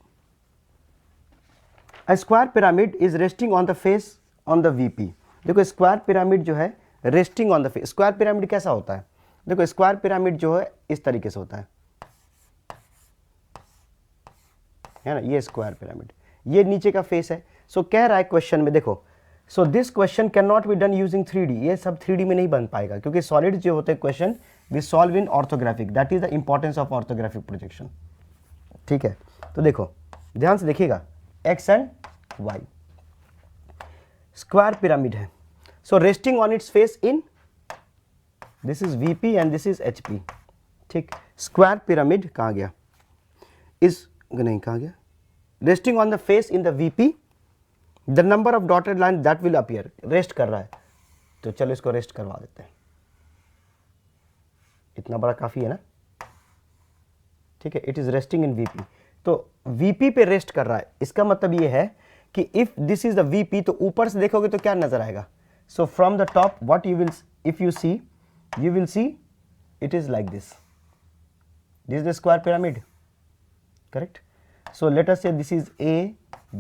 A square pyramid is resting on the face on the VP. देखो स्क्वायर पिरामिड जो है resting on the face, square pyramid कैसा होता है? देखो स्क्वायर पिरामिड जो है इस तरीके से होता है ना, ये स्क्वायर पिरामिड, ये नीचे का फेस है। सो कह रहा है क्वेश्चन में, देखो so this question can not be done using 3D। ये सब 3D में नहीं बन पाएगा क्योंकि सॉलिड जो होते हैं question we solve in orthographic, that is the importance of orthographic projection. ठीक है, तो देखो ध्यान से देखिएगा, X and Y square pyramid है। So resting on its face in, this is VP and this is HP. ठीक, स्क्वायर पिरामिड कहाँ गया? इस नहीं, कहाँ गया? Resting on the face in the VP, the number of dotted line that will appear. Rest कर रहा है, तो चलो इसको रेस्ट करवा देते हैं, इतना बड़ा काफी है ना। ठीक है, it is resting in VP, तो वीपी पे रेस्ट कर रहा है। इसका मतलब ये है कि if this is the VP, तो ऊपर से देखोगे तो क्या नजर आएगा? So from the top what you will, if you see, you will see it is like this. This is the square pyramid, correct? So let us say this is A,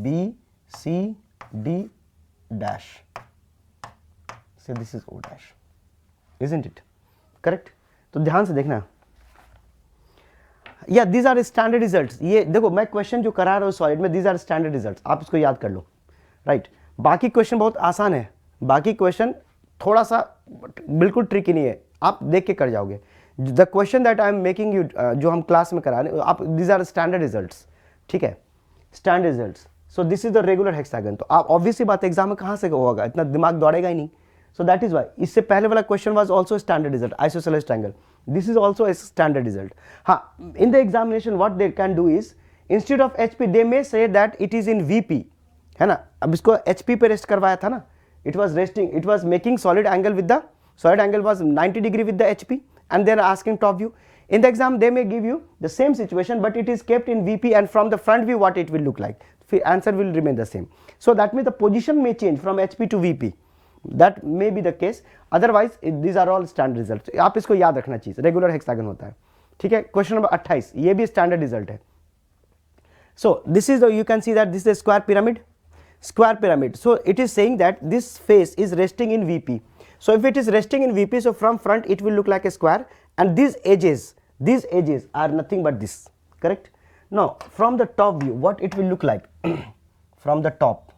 B, C, D dash. So this is O dash, isn't it? Correct? तो ध्यान से देखना, या these are standard results। ये देखो मैं question जो करा रहा हूँ सॉलिड में, these are standard results, आप इसको याद कर लो, राइट? बाकी क्वेश्चन बहुत आसान है, बाकी क्वेश्चन थोड़ा सा बिल्कुल ट्रिकी नहीं है, आप देख के कर जाओगे। The question that I am making you, जो हम क्लास में करा रहे हैं, आप दिस आर स्टैंडर्ड रिजल्ट्स। ठीक है, standard results. So this is the regular hexagon. तो आप ऑब्वियसली बात एग्जाम में कहाँ से होगा, इतना दिमाग दौड़ेगा ही नहीं। सो दैट इज वाई इससे पहले वाला question was also standard result, isosceles triangle, this is also a standard result. हाँ, in the examination what they can do is, instead of HP they may say that it is in VP, है ना। अब इसको HP पे rest करवाया था ना, it was resting, it was making solid angle with the, solid angle was 90 degree with the HP, and they are asking top view. In the exam they may give you the same situation, but it is kept in VP, and from the front view what it will look like, the answer will remain the same. So that means the position may change from HP to VP, that may be the case, otherwise these are all standard results। आप इसको याद रखना चाहिए, regular hexagon होता है। ठीक है, question number 28, ये भी स्टैंडर्ड रिजल्ट है। So this is the, you can see that this is a square pyramid, square pyramid. So it is saying that this face is resting in VP. So if it is resting in VP, so from front it will look like a square, and these edges are nothing but this, correct? Now from the top view what it will look like from the top,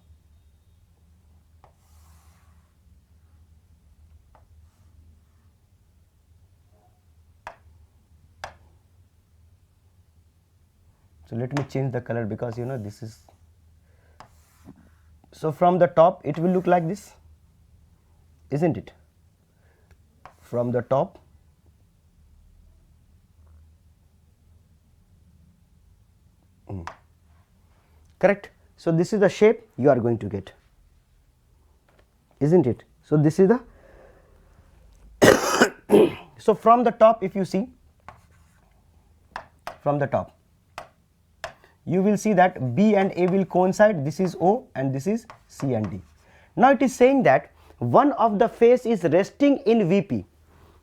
so let me change the color because you know this is, so from the top it will look like this, isn't it? From the top correct? So this is the shape you are going to get, isn't it? So this is the so from the top if you see, from the top you will see that B and A will coincide, this is O and this is C and D. Now it is saying that one of the face is resting in VP.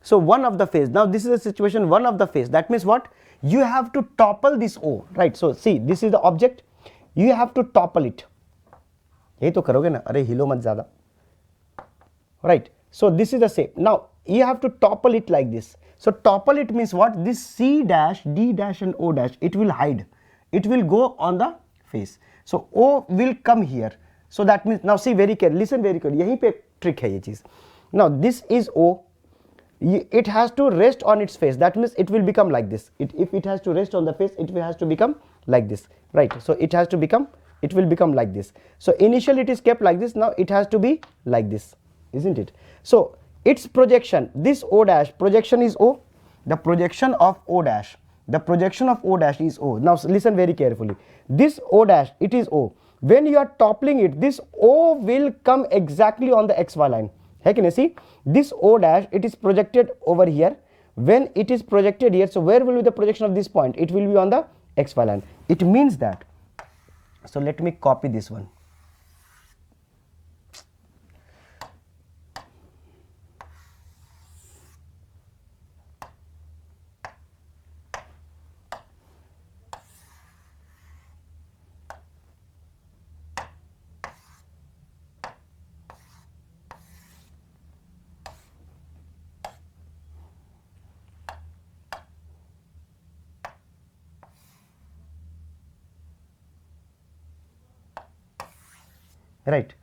So one of the face, now this is a situation, one of the face, that means what, you have to topple this O, right? So see, this is the object, you have to topple it, यही तो करोगे ना, अरे हिलो मत ज़्यादा, right? So this is the shape. Now you have to topple it like this. So topple it means what, this C dash, D dash and O dash, it will hide, it will go on the face. So O will come here, So that means now see very carefully, listen very carefully, यहीं पे trick है ये चीज. Now this is O. It has to rest on its face. That means it will become like this. If it has to rest on the face, it has to become like this, right? So it has to become, it will become like this. So initially it is kept like this. Now it has to be like this, isn't it? So its projection, this O dash projection is O. The projection of O dash, the projection of O dash is O. Now listen very carefully. This O dash, it is O. When you are toppling it, this O will come exactly on the XY line. है कि नहीं? See, this O dash, it is projected over here. When it is projected here, so where will be the projection of this point? It will be on the XY line. It means that, so let me copy this one. Right.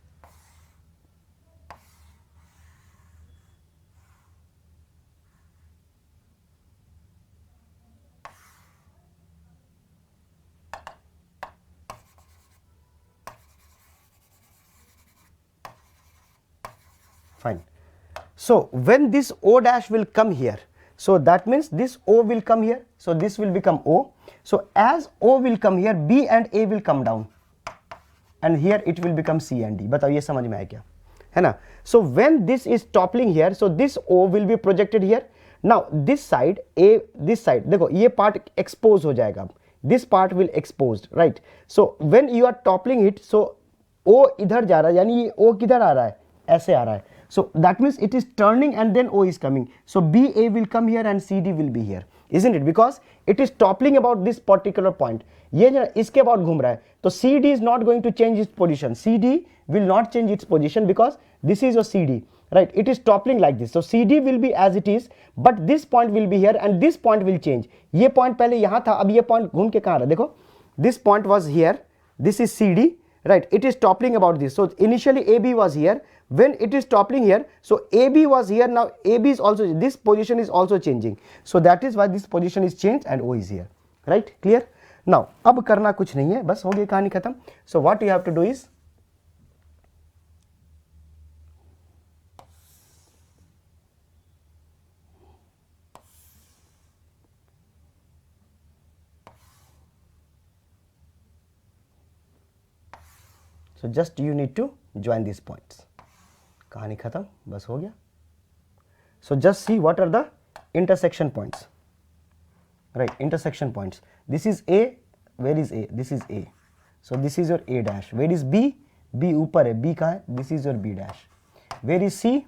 Fine. So when this O dash will come here, so that means this O will come here, so this will become O. So as O will come here, B and A will come down, and here it will become C and D. बताओ ये समझ में आया क्या है ना? So when this is toppling here, so this O will be projected here. Now this side A, this side देखो ये part expose हो जाएगा, this part will exposed, right? So when you are toppling it, so O इधर जा रहा है, यानी ये O किधर आ रहा है? ऐसे आ रहा है. So that means it is turning and then O is coming. So BA will come here and CD will be here, isn't it? Because it is toppling about this particular point. ये जो इसके about घूम रहा है, तो CD is not going to change its position. CD will not change its position because this is your CD, right? It is toppling like this. So CD will be as it is, but this point will be here and this point will change. ये point पहले यहाँ था, अब ये point घूम के कहाँ रहा? देखो, this point was here. This is CD, right? It is toppling about this. So initially AB was here. When it is toppling here, so AB was here, now AB is also, this position is also changing. So that is why this position is changed and O is here, right? Clear? Now अब करना कुछ नहीं है, बस हो गई कहानी खत्म. So what you have to do is, so just you need to join these points. कहानी खत्म, बस हो गया. So just see what are the intersection points, right? Intersection points. This is A. Where is A? This is A. So this is your A dash. Where is B? B ऊपर है. B कहाँ है? This is your B dash. Where is C?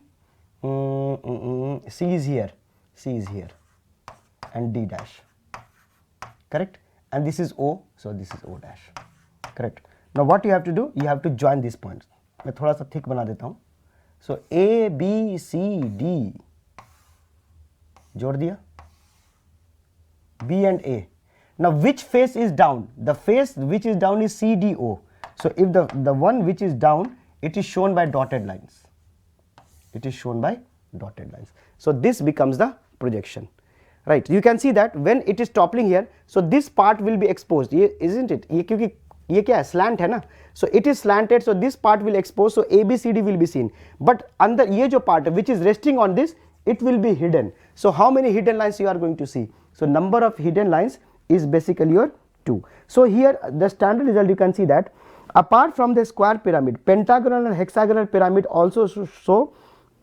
C is here. C is here. And D dash. Correct? And this is O. So this is O dash. Correct? Now what you have to do? You have to join these points. मैं थोड़ा सा thick बना देता हूँ. So A, B, C, D जोड़ दिया, B and A. Now which face is down? The face which is down is CDO. So if the one which is down, it is shown by dotted lines. It is shown by dotted lines. So this becomes the projection, right? You can see that when it is toppling here, so this part will be exposed. ये isn't it? ये क्योंकि ये क्या है? Slant है ना? So it is slanted, so this part will expose, so ABCD will be seen. But under ये जो part which is resting on this, it will be hidden. So how many hidden lines you are going to see? So number of hidden lines is basically your 2. So here the standard result, you can see that apart from the square pyramid, pentagonal and hexagonal pyramid also show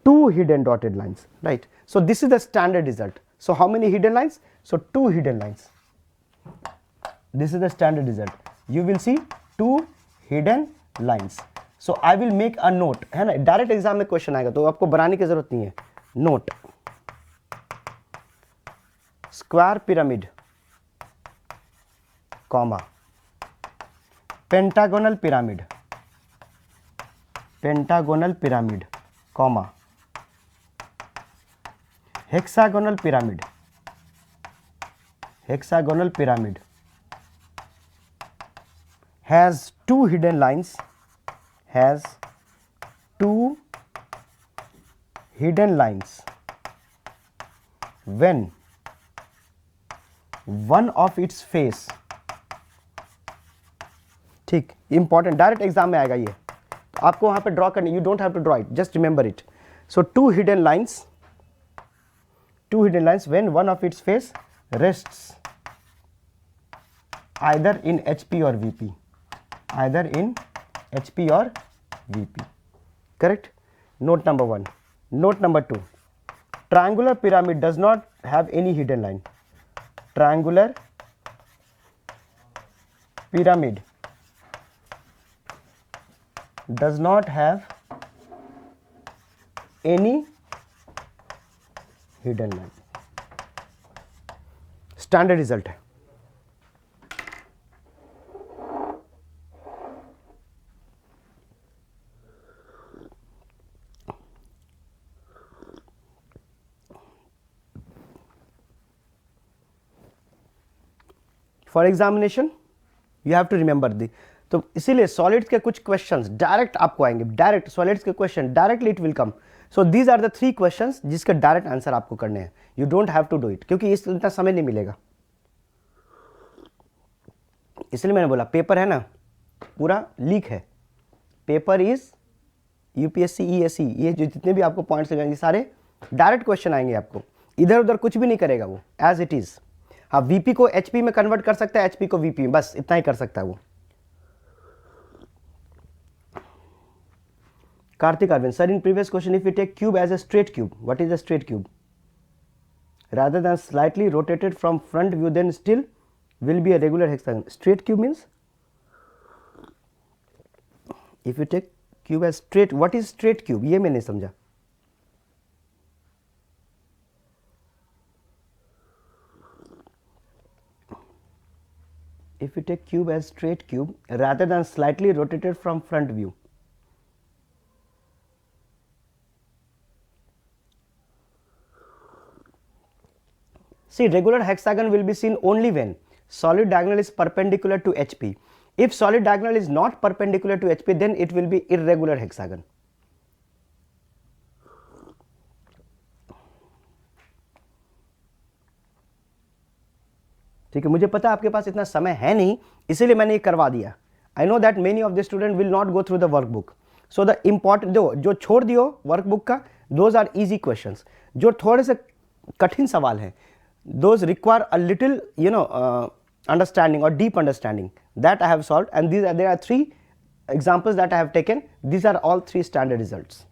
2 hidden dotted lines, right? So this is the standard result. So how many hidden lines? So 2 hidden lines. This is the standard result. You will see 2 hidden lines. So I will make a note, है ना? Direct exam में question आएगा तो आपको बनाने की जरूरत नहीं है. Note square pyramid comma pentagonal pyramid, pentagonal pyramid comma hexagonal pyramid, hexagonal pyramid has 2 hidden lines, has two hidden lines when one of its face, ठीक, इंपॉर्टेंट, डायरेक्ट एग्जाम में आएगा ये, तो आपको वहां पे ड्रॉ करनी, you don't have to draw it, just remember it. So two hidden lines when one of its face rests either in HP or VP, either in HP or VP, correct? Note number 1. Note number 2, triangular pyramid does not have any hidden line. Triangular pyramid does not have any hidden line. Standard result है. For examination you have to remember the. तो इसीलिए solids के कुछ questions direct आपको आएंगे, direct solids के question directly it will come. So these are the 3 questions जिसके direct answer आपको करने हैं. You don't have to do it, क्योंकि इस इतना समय नहीं मिलेगा. इसलिए मैंने बोला पेपर है ना पूरा लीक है. पेपर इज यूपीएससी ईएससी, ये जो जितने भी आपको पॉइंट्स लगाएंगे सारे डायरेक्ट क्वेश्चन आएंगे आपको, इधर उधर कुछ भी नहीं करेगा वो, एज इट इज. हाँ, वीपी को एचपी में कन्वर्ट कर सकता है, एचपी को वीपी में, बस इतना ही कर सकता है वो. Karthik Arvind, sir, in previous question, if we take cube as a straight cube, what is a straight cube? Rather than slightly rotated from front view, then still will be a regular hexagon. Straight cube means, if you take cube as straight, what is straight cube? ये मैं नहीं समझा. If you take cube as straight cube, rather than slightly rotated from front view. See, regular hexagon will be seen only when solid diagonal is perpendicular to HP. If solid diagonal is not perpendicular to HP, then it will be irregular hexagon. ठीक है, मुझे पता आपके पास इतना समय है नहीं, इसीलिए मैंने ये करवा दिया. I know that many of the student will not go through the workbook. So the important जो छोड़ दियो वर्कबुक का, दोज आर इजी क्वेश्चंस. जो थोड़े से कठिन सवाल हैं, those require a little understanding or deep understanding, that I have solved, and there are 3 examples that I have taken. These are all 3 standard results.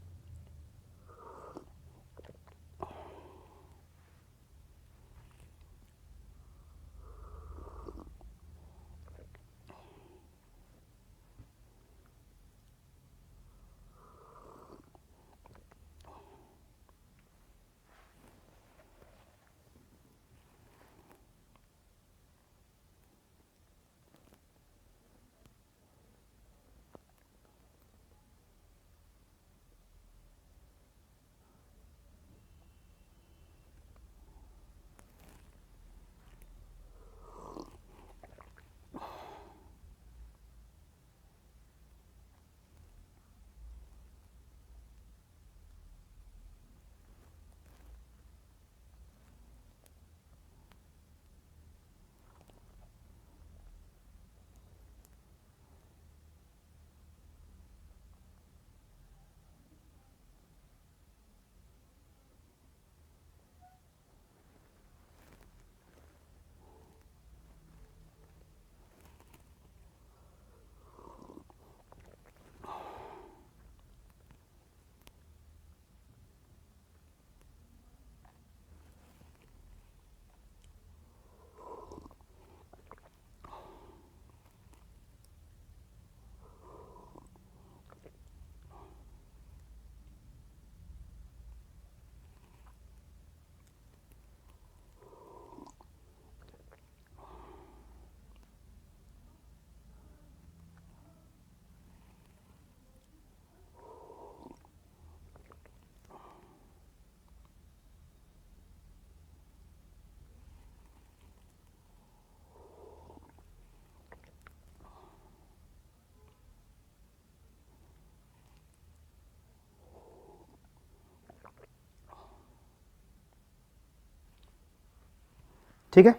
ठीक है,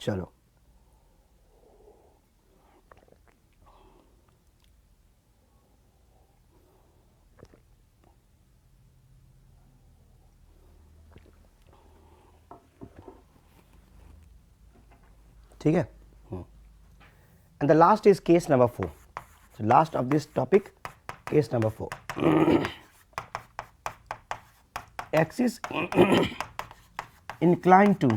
चलो ठीक है. And the last is case number 4. So last of this topic, case number 4. Axis inclined to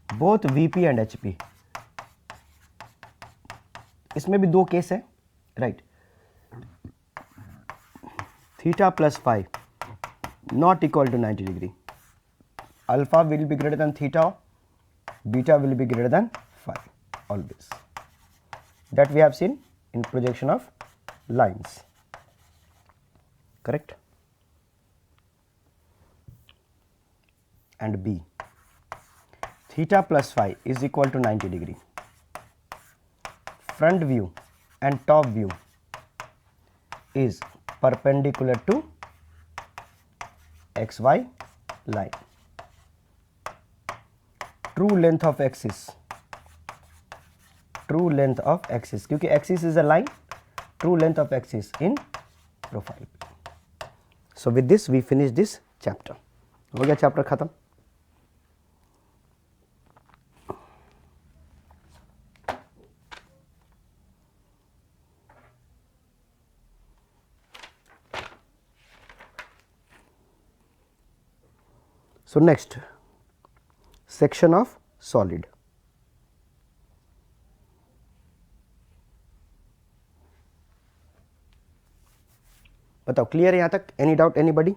both VP and HP. इसमें भी दो case है, right. Theta plus five not equal to 90 degree. Alpha will be greater than theta, beta will be greater than phi always. That we have seen in projection of lines, correct. And B, theta plus phi is equal to 90 degree. Front view and top view is perpendicular to XY line. True length of axis, true length of axis, क्योंकि axis is a line, true length of axis in profile. So with this we finish this chapter. हो गया chapter खत्म. So next, section of solid. बताओ, clear है यहाँ तक? Any doubt, anybody?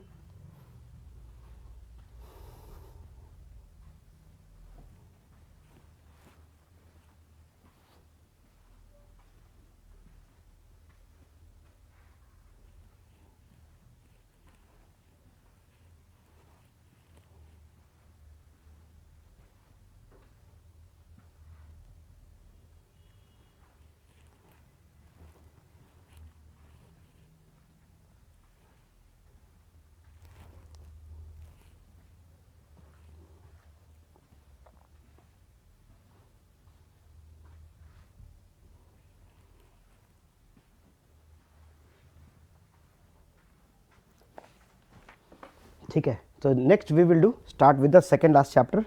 ठीक है. So next we will do start with the second last chapter,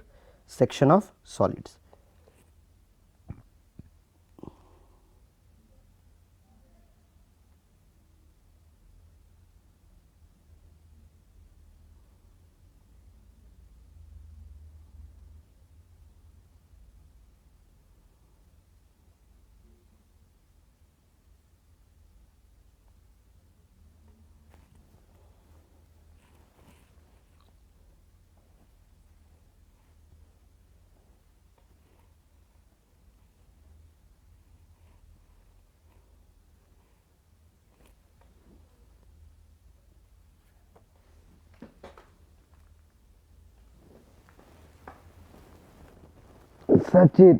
section of solids. Sachin,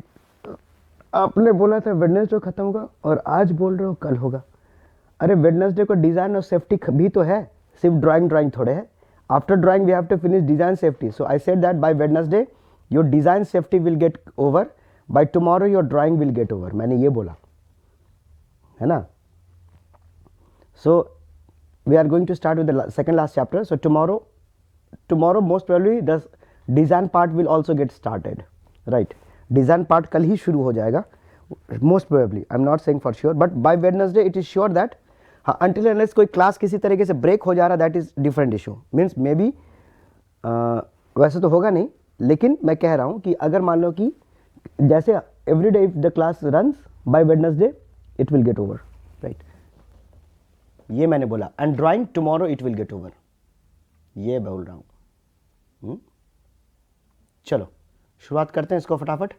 आपने बोला था वेडनेसडे खत्म होगा और आज बोल रहे हो कल होगा. अरे वेडनेसडे को डिजाइन और सेफ्टी भी तो है, सिर्फ ड्राइंग थोड़े है. After drawing we have to finish design safety. So I said that by Wednesday your design safety will get over, by tomorrow your drawing will get over. मैंने ये बोला है ना. So we are going to start with the second last chapter. So tomorrow most probably the design part will also get started, right. Design part कल ही शुरू हो जाएगा most probably. I am not saying for sure, but by Wednesday it is sure that. हाँ, until unless कोई class किसी तरीके से ब्रेक हो जा रहा, that is different issue. Means may be वैसे तो होगा नहीं, लेकिन मैं कह रहा हूँ कि अगर मान लो कि जैसे every day if the class runs, bye Wednesday it will get over, right. ये मैंने बोला. And drawing tomorrow it will get over, ये बोल रहा हूँ. चलो शुरुआत करते हैं इसको फटाफट.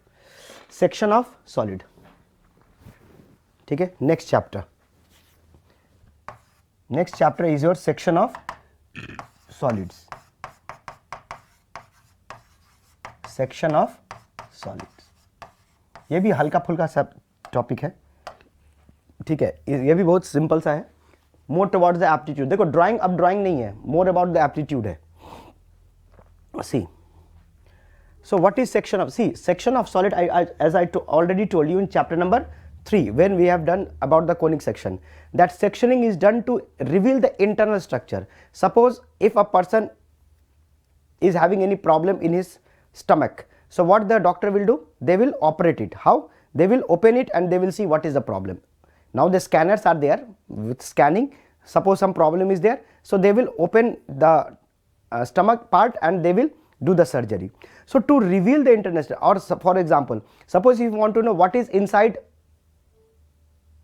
सेक्शन ऑफ सॉलिड, ठीक है. Next chapter is your section of solids. Section of solids, ये भी हल्का फुल्का सा टॉपिक है, ठीक है. ये भी बहुत सिंपल सा है. More towards the aptitude. देखो ड्राइंग अब ड्राइंग नहीं है, मोर अबाउट द एप्टीट्यूड है. सी So what is section of, see, section of solid, as I already told you in chapter number 3 when we have done about the conic section, that sectioning is done to reveal the internal structure. Suppose if a person is having any problem in his stomach, so what the doctor will do, they will operate it. How? They will open it and they will see what is the problem. Now the scanners are there, with scanning, suppose some problem is there, so they will open the stomach part and they will do the surgery. So to reveal the internal, or for example, suppose if you want to know what is inside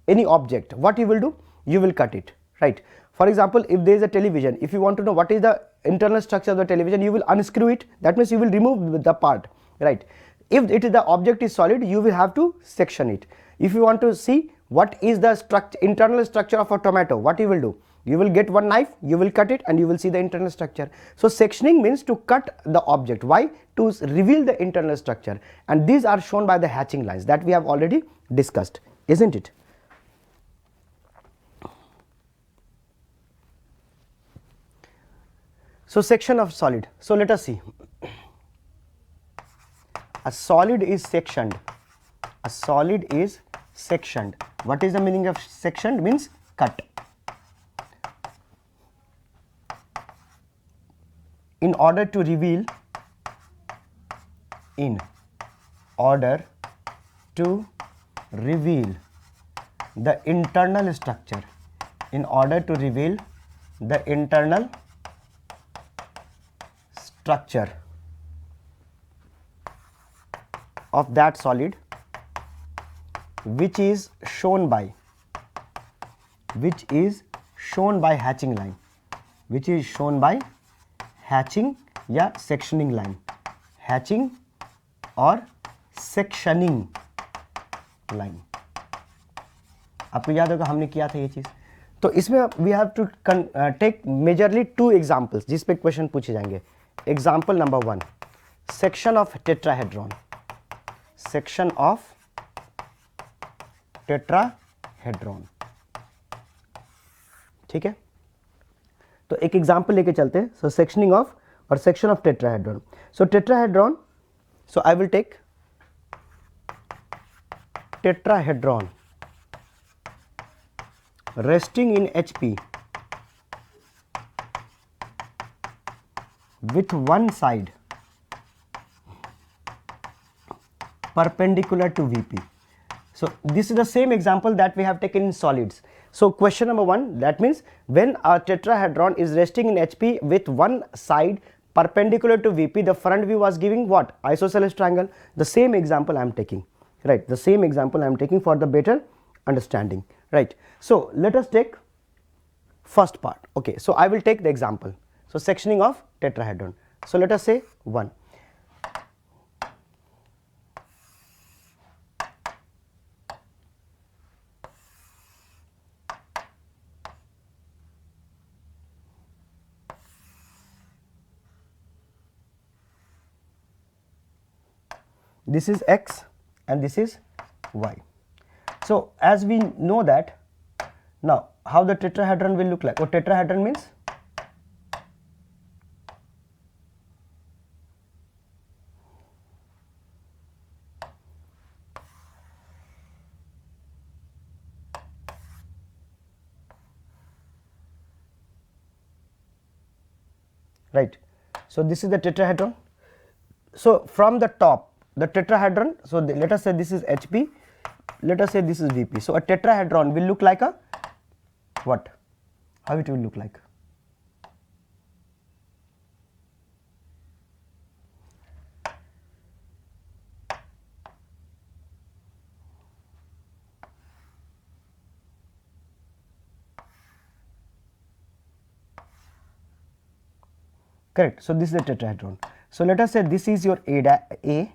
any object, what you will do, you will cut it, right? For example, if there is a television, if you want to know what is the internal structure of the television, you will unscrew it, that means you will remove the part, right? If it is the object is solid, you will have to section it. If you want to see what is the internal structure of a tomato, what you will do, you will get one knife, you will cut it and you will see the internal structure. So sectioning means to cut the object. Why? To reveal the internal structure, and these are shown by the hatching lines that we have already discussed, isn't it? So section of solid. So let us see. A solid is sectioned. A solid is sectioned. What is the meaning of sectioned? Means cut. In order to reveal, in order to reveal the internal structure, in order to reveal the internal structure of that solid, which is shown by hatching line, which is shown by hatching या sectioning line, hatching और sectioning line. आपको याद होगा हमने किया था ये चीज. तो इसमें we have to take majorly two examples जिस पे क्वेश्चन पूछे जाएंगे. Example number 1, section of tetrahedron, section of tetrahedron. ठीक है, तो एक एग्जाम्पल लेके चलते हैं. सो सेक्शनिंग ऑफ और section of tetrahedron. So tetrahedron, so I will take tetrahedron resting in HP with one side perpendicular to VP. So this is the same example that we have taken in solids. So question number 1, that means when a tetrahedron is resting in HP with one side perpendicular to VP, the front view was giving what? Isosceles triangle. The same example I am taking, right? The same example I am taking for the better understanding, right? So let us take first part. Okay, so I will take the example. So sectioning of tetrahedron. So let us say 1. This is X and this is Y. So as we know that, now how the tetrahedron will look like? What tetrahedron means? Right. So this is the tetrahedron. So from the top, the tetrahedron, so let us say this is HP, let us say this is VP. So a tetrahedron will look like a what? How it will look like? Correct. So this is a tetrahedron. So let us say this is your A,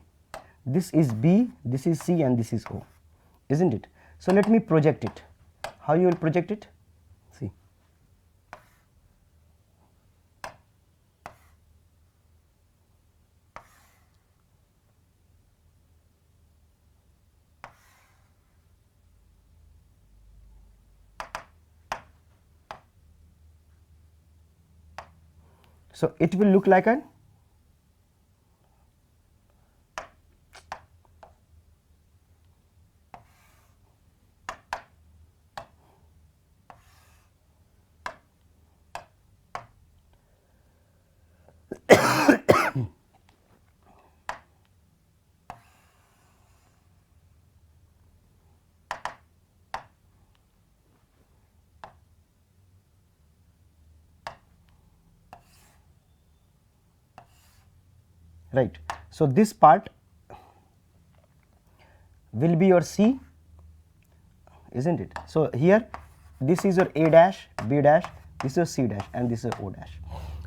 this is B, this is C, and this is O, isn't it? So let me project it. How you will project it? See. So it will look like an, right? So this part will be your C, isn't it? So here this is your A dash, B dash, this is your C dash, and this is O dash,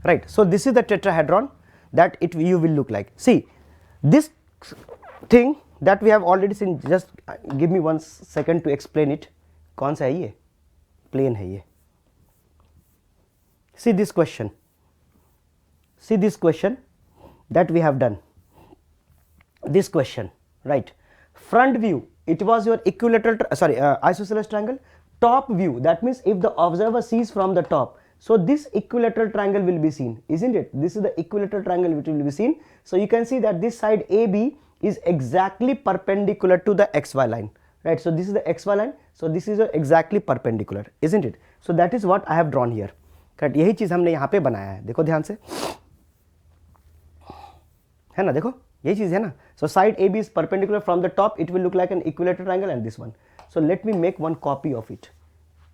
right? So this is the tetrahedron that you will look like. See, this thing that we have already seen, just give me 1 second to explain it. कौन सा है ये? Plane है ये. See this question. See this question that we have done. This question, right? Front view, it was your equilateral, isosceles triangle. Top view, that means if the observer sees from the top, so this equilateral triangle will be seen, isn't it? This is the equilateral triangle which will be seen. So you can see that this side AB is exactly perpendicular to the XY line, right? So this is the XY line, so this is exactly perpendicular, isn't it? So that is what I have drawn here, correct? यही चीज हमने यहाँ पे बनाया है, देखो ध्यान से, है ना? देखो यही चीज है ना. So side AB is perpendicular from the top, it will look like an equilateral triangle, and this one. So let me make one copy of it,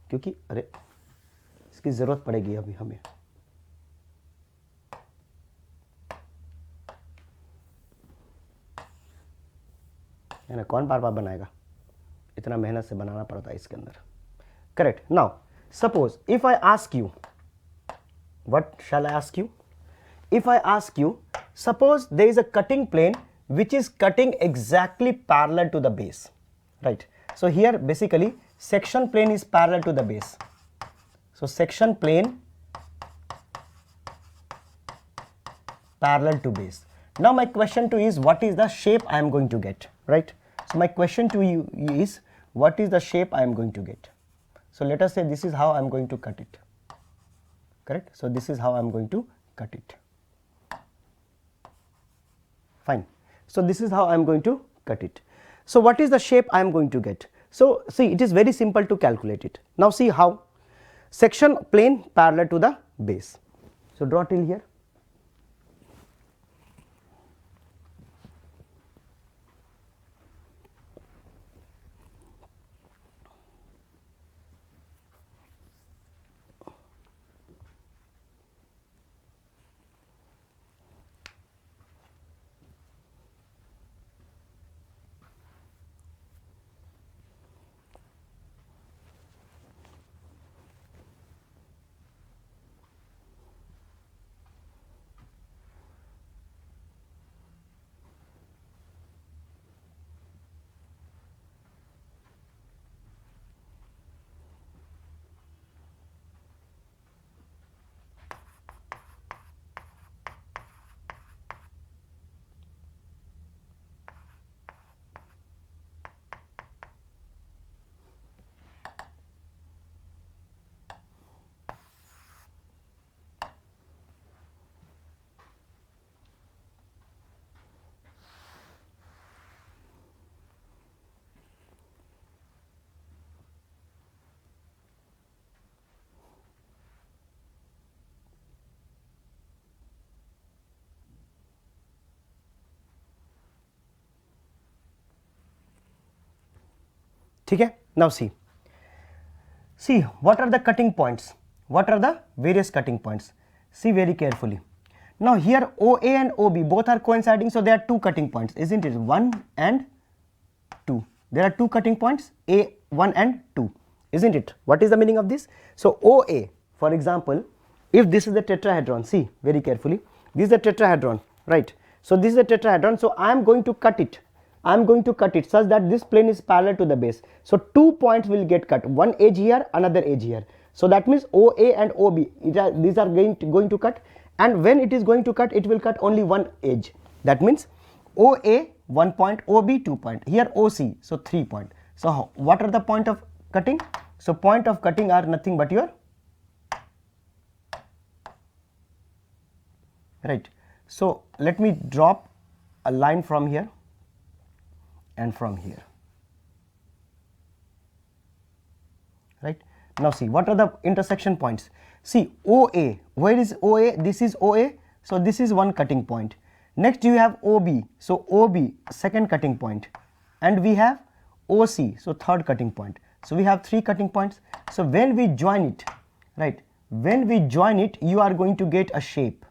क्योंकि अरे इसकी जरूरत पड़ेगी अभी हमें. है ना, कौन बार बार बनाएगा, इतना मेहनत से बनाना पड़ता है इसके अंदर, correct. Now suppose if I ask you, what shell I ask you? If I ask you, suppose there is a cutting plane which is cutting exactly parallel to the base, right? So here basically section plane is parallel to the base. So section plane parallel to base. Now my question to you is, what is the shape I am going to get, right? So my question to you is, what is the shape I am going to get? So let us say this is how I am going to cut it, correct? So this is how I am going to cut it. Fine. So this is how I am going to cut it. So what is the shape I am going to get? So see, it is very simple to calculate it. Now see how. Section plane parallel to the base. So draw till here. ठीक है. Now see what are the cutting points, what are the various cutting points. See very carefully. Now here OA and OB both are coinciding, so there are two cutting points, isn't it? 1 and 2. There are two cutting points, A1 and 2, isn't it? What is the meaning of this? So OA, for example, if this is the tetrahedron, see very carefully, this is the tetrahedron, right? So this is the tetrahedron, so I am going to cut it. I am going to cut it such that this plane is parallel to the base. So 2 points will get cut, one edge here, another edge here. So that means OA and OB, these are going to cut, and when it is going to cut, it will cut only one edge. That means OA 1 point, OB 2 point, here OC, so 3 point. So what are the point of cutting? So point of cutting are nothing but your, right? So let me drop a line from here and from here, right? Now see what are the intersection points. See OA, where is OA? This is OA, so this is one cutting point. Next you have OB, so OB second cutting point, and we have OC, so third cutting point. So we have 3 cutting points. So when we join it, right, when we join it, you are going to get a shape,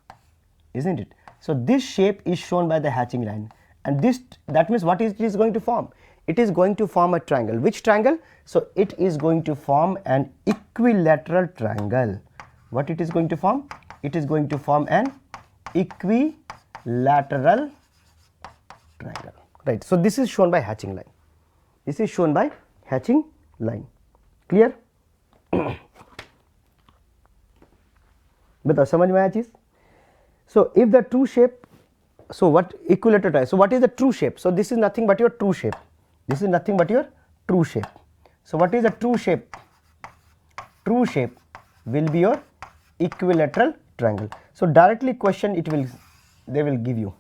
isn't it? So this shape is shown by the hatching line, and that means what it is going to form? It is going to form a triangle. Which triangle? So it is going to form an equilateral triangle. What it is going to form? It is going to form an equilateral triangle, right? So this is shown by hatching line. This is shown by hatching line. Clear? बताओ समझ में आया चीज? So if the true shape, so what equilateral triangle? So what is the true shape? So this is nothing but your true shape. This is nothing but your true shape. So what is the true shape? True shape will be your equilateral triangle. So directly question they will give you.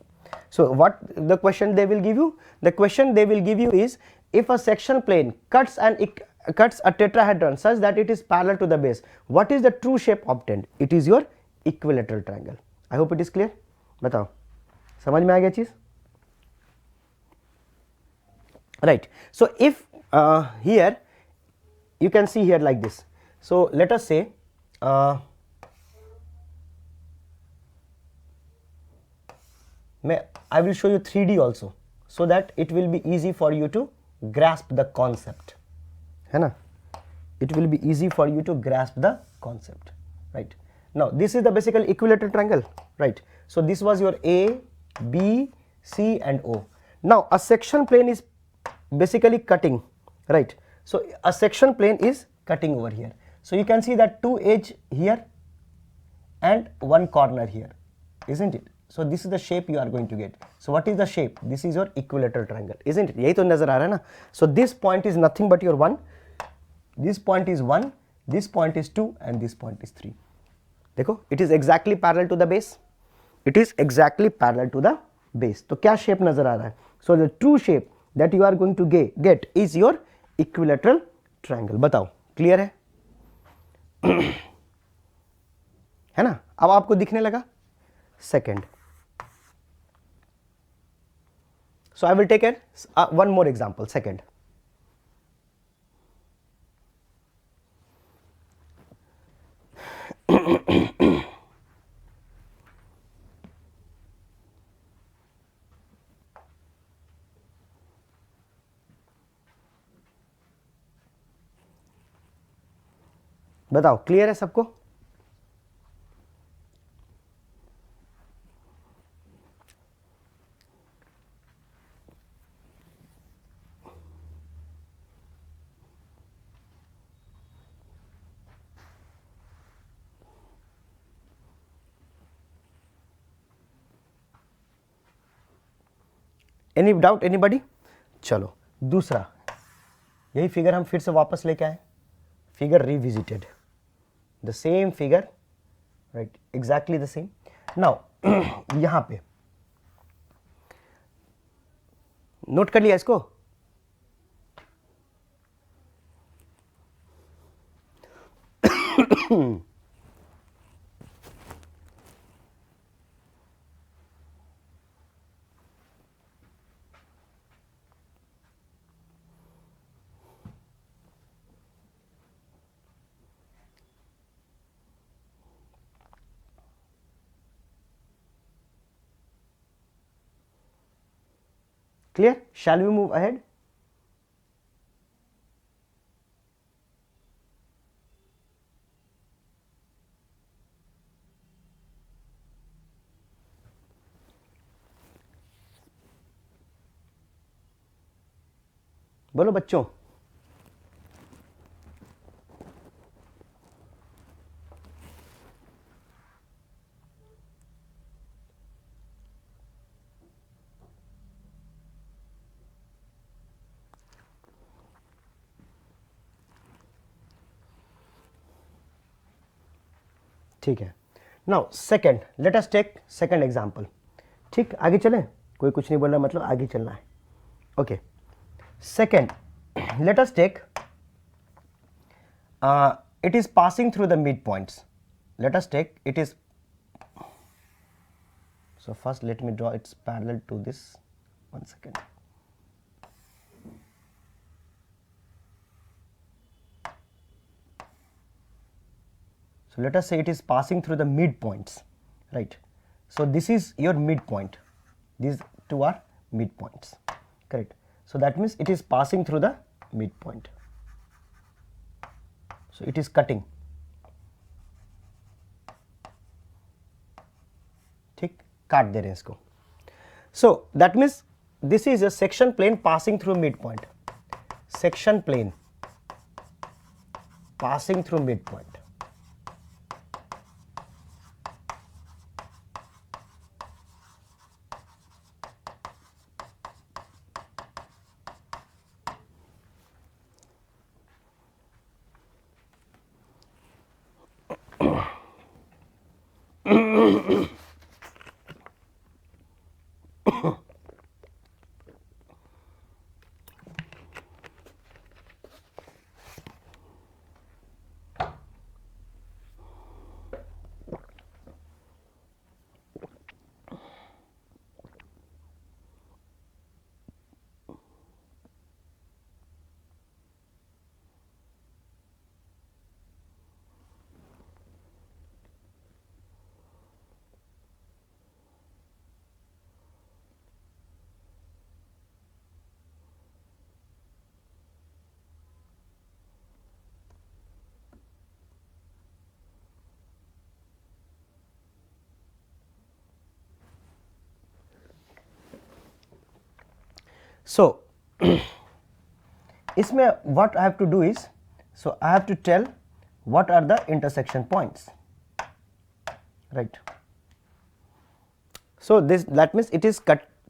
So what the question they will give you? The question they will give you is, if a section plane cuts a tetrahedron such that it is parallel to the base, what is the true shape obtained? It is your equilateral triangle. I hope it is clear. बताओ समझ में आ गया चीज? Right. So if here you can see here like this. So let us say I will show you 3D also, so that it will be easy for you to grasp the concept. है ना? It will be easy for you to grasp the concept, right? Now this is the basically equilateral triangle, right? So this was your A, B, C and O. Now a section plane is basically cutting, right? So a section plane is cutting over here. So you can see that two edge here and one corner here, isn't it? So this is the shape you are going to get. So what is the shape? This is your equilateral triangle, isn't it? यही तो नजर आ रहा है ना? So this point is nothing but your 1, this point is 1, this point is 2 and this point is 3. देखो, it is exactly parallel to the base. It is exactly parallel to the base. तो क्या shape नजर आ रहा है? So the true shape that you are going to get is your equilateral triangle. बताओ, clear है? है ना? अब आपको दिखने लगा? Second. So I will take one more example. Second. बताओ, क्लियर है सबको? Any doubt anybody? चलो दूसरा, यही फिगर हम फिर से वापस लेके आए, figure revisited, the same figure, right, exactly the same. Now यहां पे नोट कर लिया इसको? Clear? Shall we move ahead? बोलो बच्चों. ठीक है. Now second, let us take second example. ठीक, आगे चलें? कोई कुछ नहीं बोल रहा, मतलब आगे चलना है. Okay, second, let us take it is passing through the midpoints. Let us take it is, so first let me draw its parallel to this. One second. So let us say it is passing through the midpoints, right? So this is your midpoint. These two are midpoints, correct? So that means it is passing through the midpoint. So it is cutting. ठीक, काट दे रहे हैं इसको. So that means this is a section plane passing through midpoint. Section plane passing through midpoint. So इसमें what I have to do is, so I have to tell what are the intersection points, right? So this, that means it is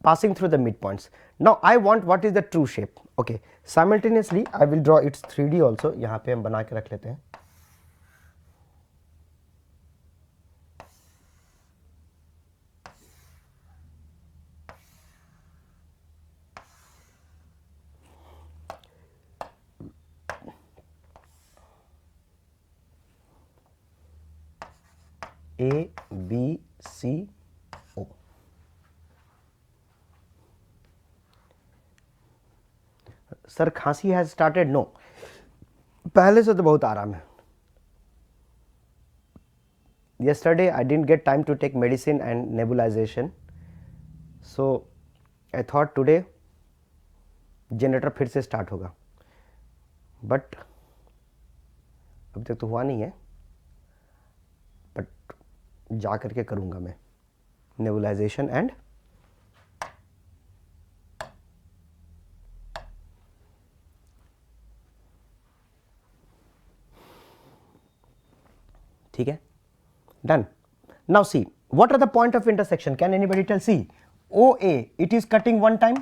passing through the midpoints. Now I want what is the true shape. Okay, simultaneously I will draw its 3D also. यहाँ पे हम बना के रख लेते हैं. A, B, C, O. Sir खांसी has started? No, पहले से तो बहुत आराम है. Yesterday I didn't get time to take medicine and nebulization, so I thought today generator फिर से स्टार्ट होगा, बट अभी तक तो हुआ नहीं है, बट जा करके करूँगा मैं नेबुलाइजेशन एंड ठीक है, done. Now see what are the point of intersection? Can anybody tell? See, OA it is cutting one time,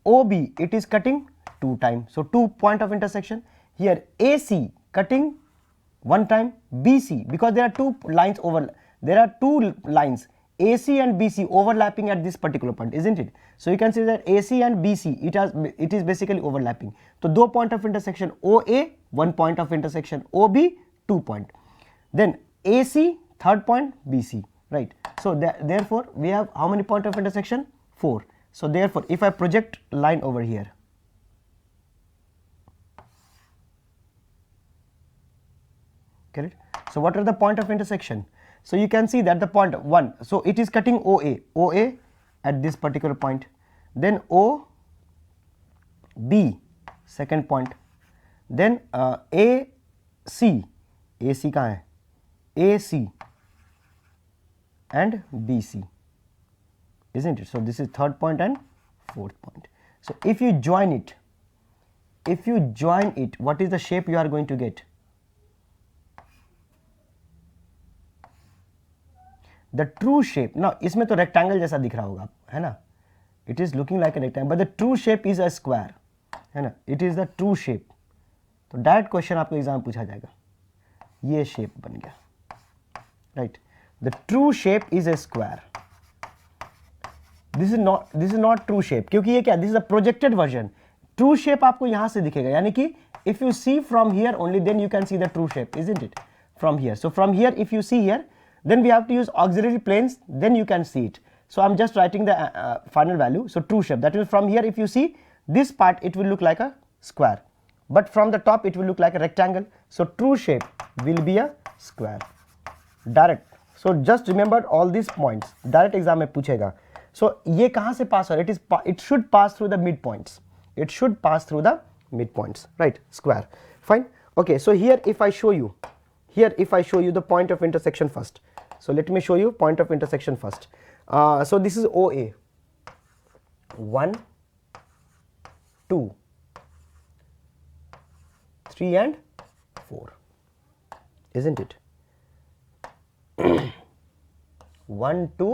OB it is cutting two times, so 2 point of intersection. Here AC cutting one time, BC, because there are two lines there are two lines AC and BC overlapping at this particular point, isn't it? So you can see that AC and BC it is basically overlapping. So 2 point of intersection OA, 1 point of intersection OB, 2 point. Then AC, third point BC, right? So therefore we have how many point of intersection? 4. So therefore if I project line over here, correct? So what are the point of intersection? So you can see that the point 1, so it is cutting OA at this particular point, then OB, second point, then AC कहाँ है? AC and BC, isn't it? So this is third point and fourth point. So if you join it, what is the shape you are going to get? The true shape, now इसमें तो rectangle जैसा दिख रहा होगा, है ना? It is looking like a rectangle, but the true shape is a square, है ना? It is the true shape. तो डायरेक्ट क्वेश्चन आपको एग्जाम में पूछा जाएगा, ये शेप बन गया, right? The true shape is a square. This is not true shape, क्योंकि ये क्या, this is a projected version. True shape आपको यहां से दिखेगा, यानी कि if you see from here only then you can see the true shape, isn't it? From here, so from here if you see here, then we have to use auxiliary planes, then you can see it. So I'm just writing the final value. So true shape, that is from here if you see this part it will look like a square, but from the top it will look like a rectangle. So true shape will be a square, direct. So just remember all this points, direct exam में पूछेगा. सो ये कहाँ से पास हो रहा है? It should pass through the mid points. It should pass through the midpoints, right? Square. Fine. Okay, so here if I show you the point of intersection first. So let me show you point of intersection first. So this is OA. 1, 2, 3 and 4. Isn't it? 1, 2,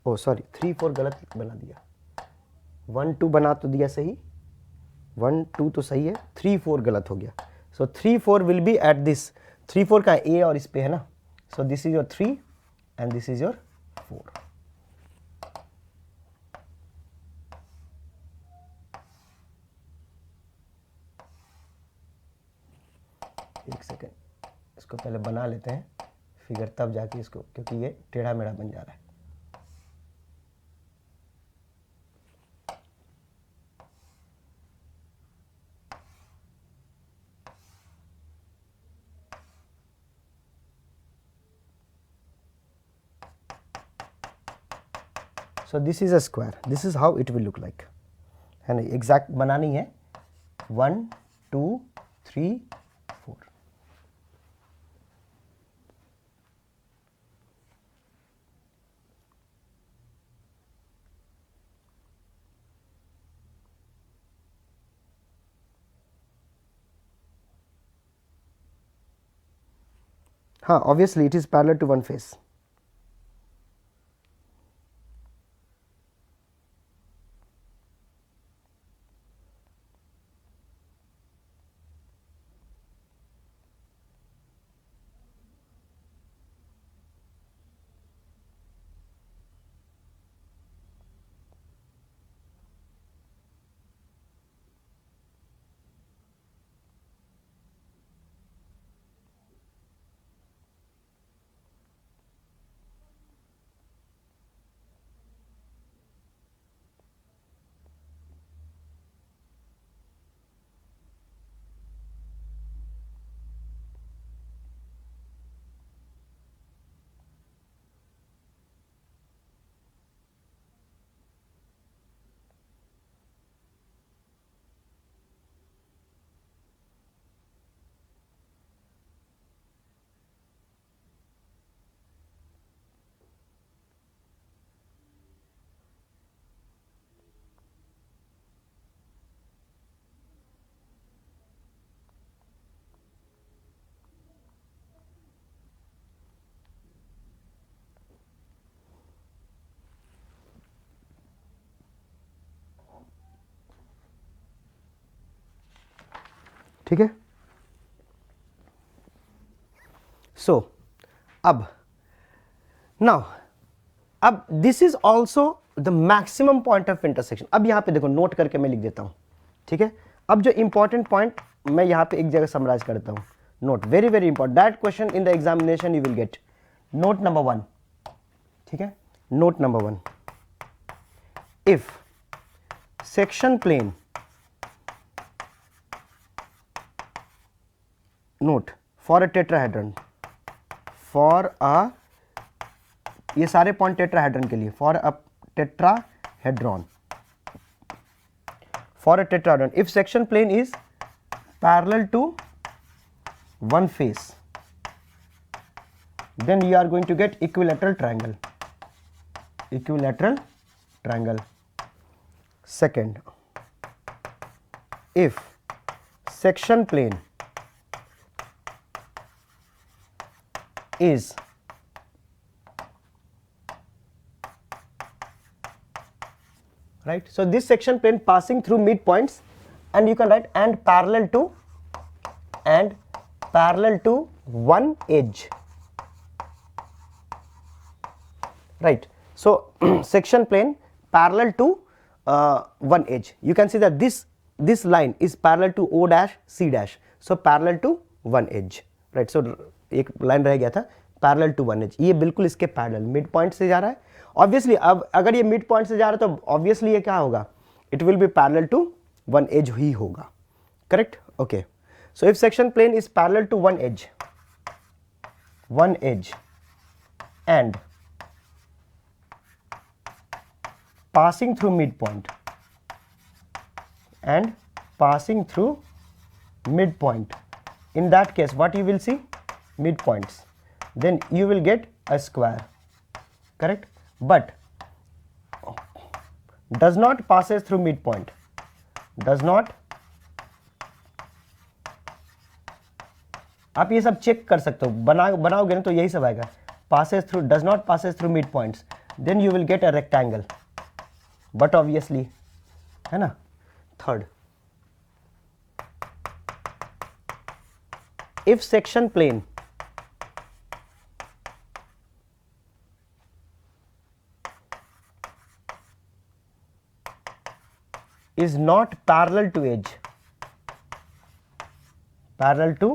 O sorry 3, 4 गलत बना दिया. 1, 2 बना तो दिया सही, 1, 2 तो सही है, 3, 4 गलत हो गया. सो 3, 4 विल बी एट दिस. 3, 4 का ए और इस पे है ना. So this is your 3 and this is your 4. एक सेकेंड, इसको पहले बना लेते हैं फिगर, तब जाके इसको, क्योंकि ये टेढ़ा मेढ़ा बन जा रहा है. So this is a square. This is how it will look like. है ना, एग्जैक्ट बनानी है. 1, 2, 3, 4. हाँ, obviously it is parallel to one face. ठीक है. सो अब नाउ, अब this is also the maximum point of intersection. अब यहां पे देखो, नोट करके मैं लिख देता हूं. ठीक है. अब जो इंपॉर्टेंट पॉइंट मैं यहां पे एक जगह समराइज करता हूं. Note, very very important, that question in the examination you will get. Note number 1. ठीक है. Note number 1, if section plane, note for a tetrahedron, for a, ये सारे पॉइंट टेट्राहेड्रन के लिए, for a tetrahedron, for a tetrahedron, if section plane is parallel to one face, then you are going to get equilateral triangle. Equilateral triangle. Second, if section plane is right, so this section plane passing through midpoints, and you can write and parallel to one edge, right? So section plane parallel to one edge. You can see that this line is parallel to O dash C dash, so parallel to one edge, right? So एक line रह गया था parallel to one edge, ये बिल्कुल इसके parallel mid point से जा रहा है. ऑब्वियसली अब अगर ये मिड पॉइंट से जा रहा है तो ऑब्वियसली ये क्या होगा, it will be parallel to one edge ही होगा. Correct. Okay. So if section plane is parallel to one edge and passing through midpoint in that case what you will see? Midpoints. Then you will get a square, correct? But does not passes through midpoint, आप ये सब check कर सकते हो, बनाओगे ना तो यही सब आएगा, passes through, does not passes through midpoints, then you will get a rectangle, but obviously, है ना? Third, if section plane is not parallel to edge, parallel to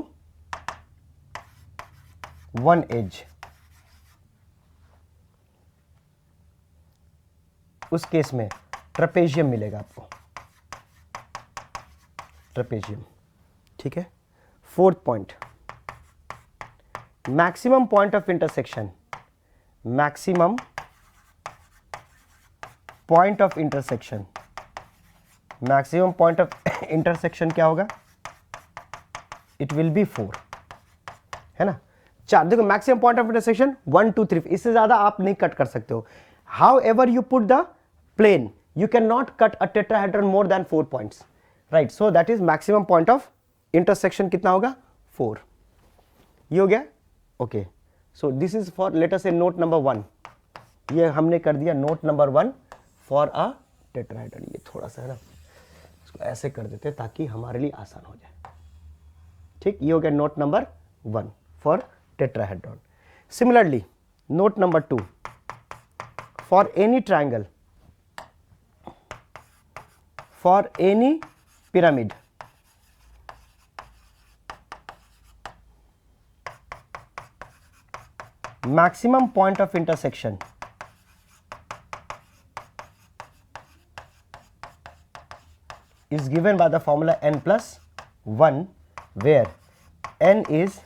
one edge, उस केस में ट्रेपेजियम मिलेगा आपको, ट्रेपेजियम, ठीक है? Fourth point, maximum point of intersection, maximum point of intersection, maximum point of intersection क्या होगा? इट विल बी 4, है ना? चार, देखो मैक्सिमम पॉइंट ऑफ इंटरसेक्शन 1 2 3, इससे ज्यादा आप नहीं कट कर सकते हो. However you put the plane, you can not cut a tetrahedron more than 4 points, right? So that is maximum point of intersection कितना होगा? 4. ये हो गया, okay. So this is for let us say note number 1, ये हमने कर दिया note number 1 for a tetrahedron. ये थोड़ा सा है ना, इसको ऐसे कर देते ताकि हमारे लिए आसान हो जाए, ठीक? ये हो गया note number 1 for tetrahedron. Similarly, note number 2, for any triangle, for any pyramid, maximum point of intersection is given by the formula n plus 1, where n is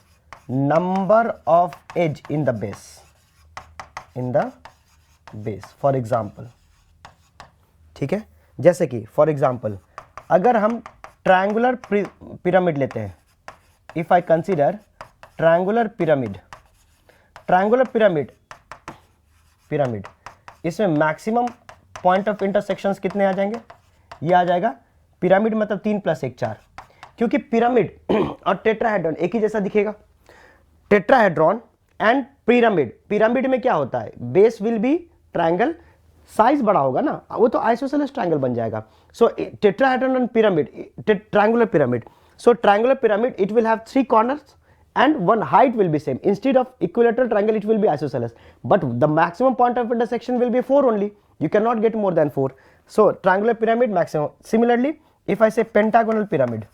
number of edge in the base, for example, ठीक है? जैसे कि for example अगर हम triangular pyramid लेते हैं, if I consider triangular pyramid, इसमें maximum point of intersections कितने आ जाएंगे? ये आ जाएगा, पिरामिड मतलब 3 + 1 4, क्योंकि पिरामिड और टेट्राहेड्रॉन एक ही जैसा दिखेगा. टेट्राहेड्रॉन एंड पिरामिड में क्या होता है? Base will be triangle, size बड़ा होगा ना, वो तो आइसोसेलेस ट्रायंगल बन जाएगा. So tetrahedron and pyramid, triangular pyramid, so triangular pyramid it will have 3 corners and one height will be same. Instead of equilateral triangle it will be isosceles, but the maximum point of intersection will be 4 only. You cannot get more than 4. So triangular pyramid maximum. Similarly, if I say pentagonal pyramid,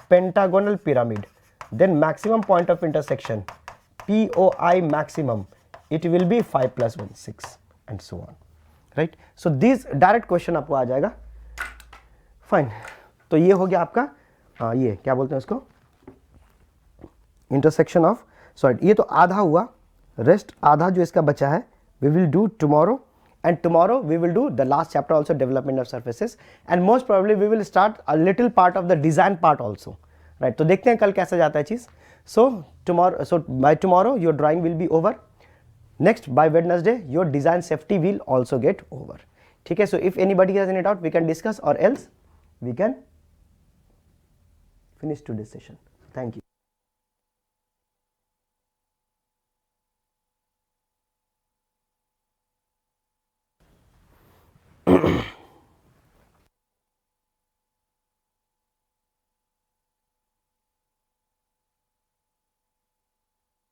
pentagonal pyramid, then maximum point of intersection, POI maximum, it will be 5 + 1 6 and so on, right? So these direct question आपको आ जाएगा. Fine. तो ये हो गया आपका ये क्या बोलते हैं उसको, इंटरसेक्शन ऑफ, सॉरी ये तो आधा हुआ, रेस्ट आधा जो इसका बचा है we will do tomorrow, and tomorrow we will do the last chapter also, development of surfaces, and most probably we will start a little part of the design part also, right? तो देखते हैं कल कैसा जाता है चीज. So by tomorrow your drawing will be over. Next by Wednesday your design safety will also get over, ठीक है? So if anybody has any doubt we can discuss, और else we can finish today's session. Thank you.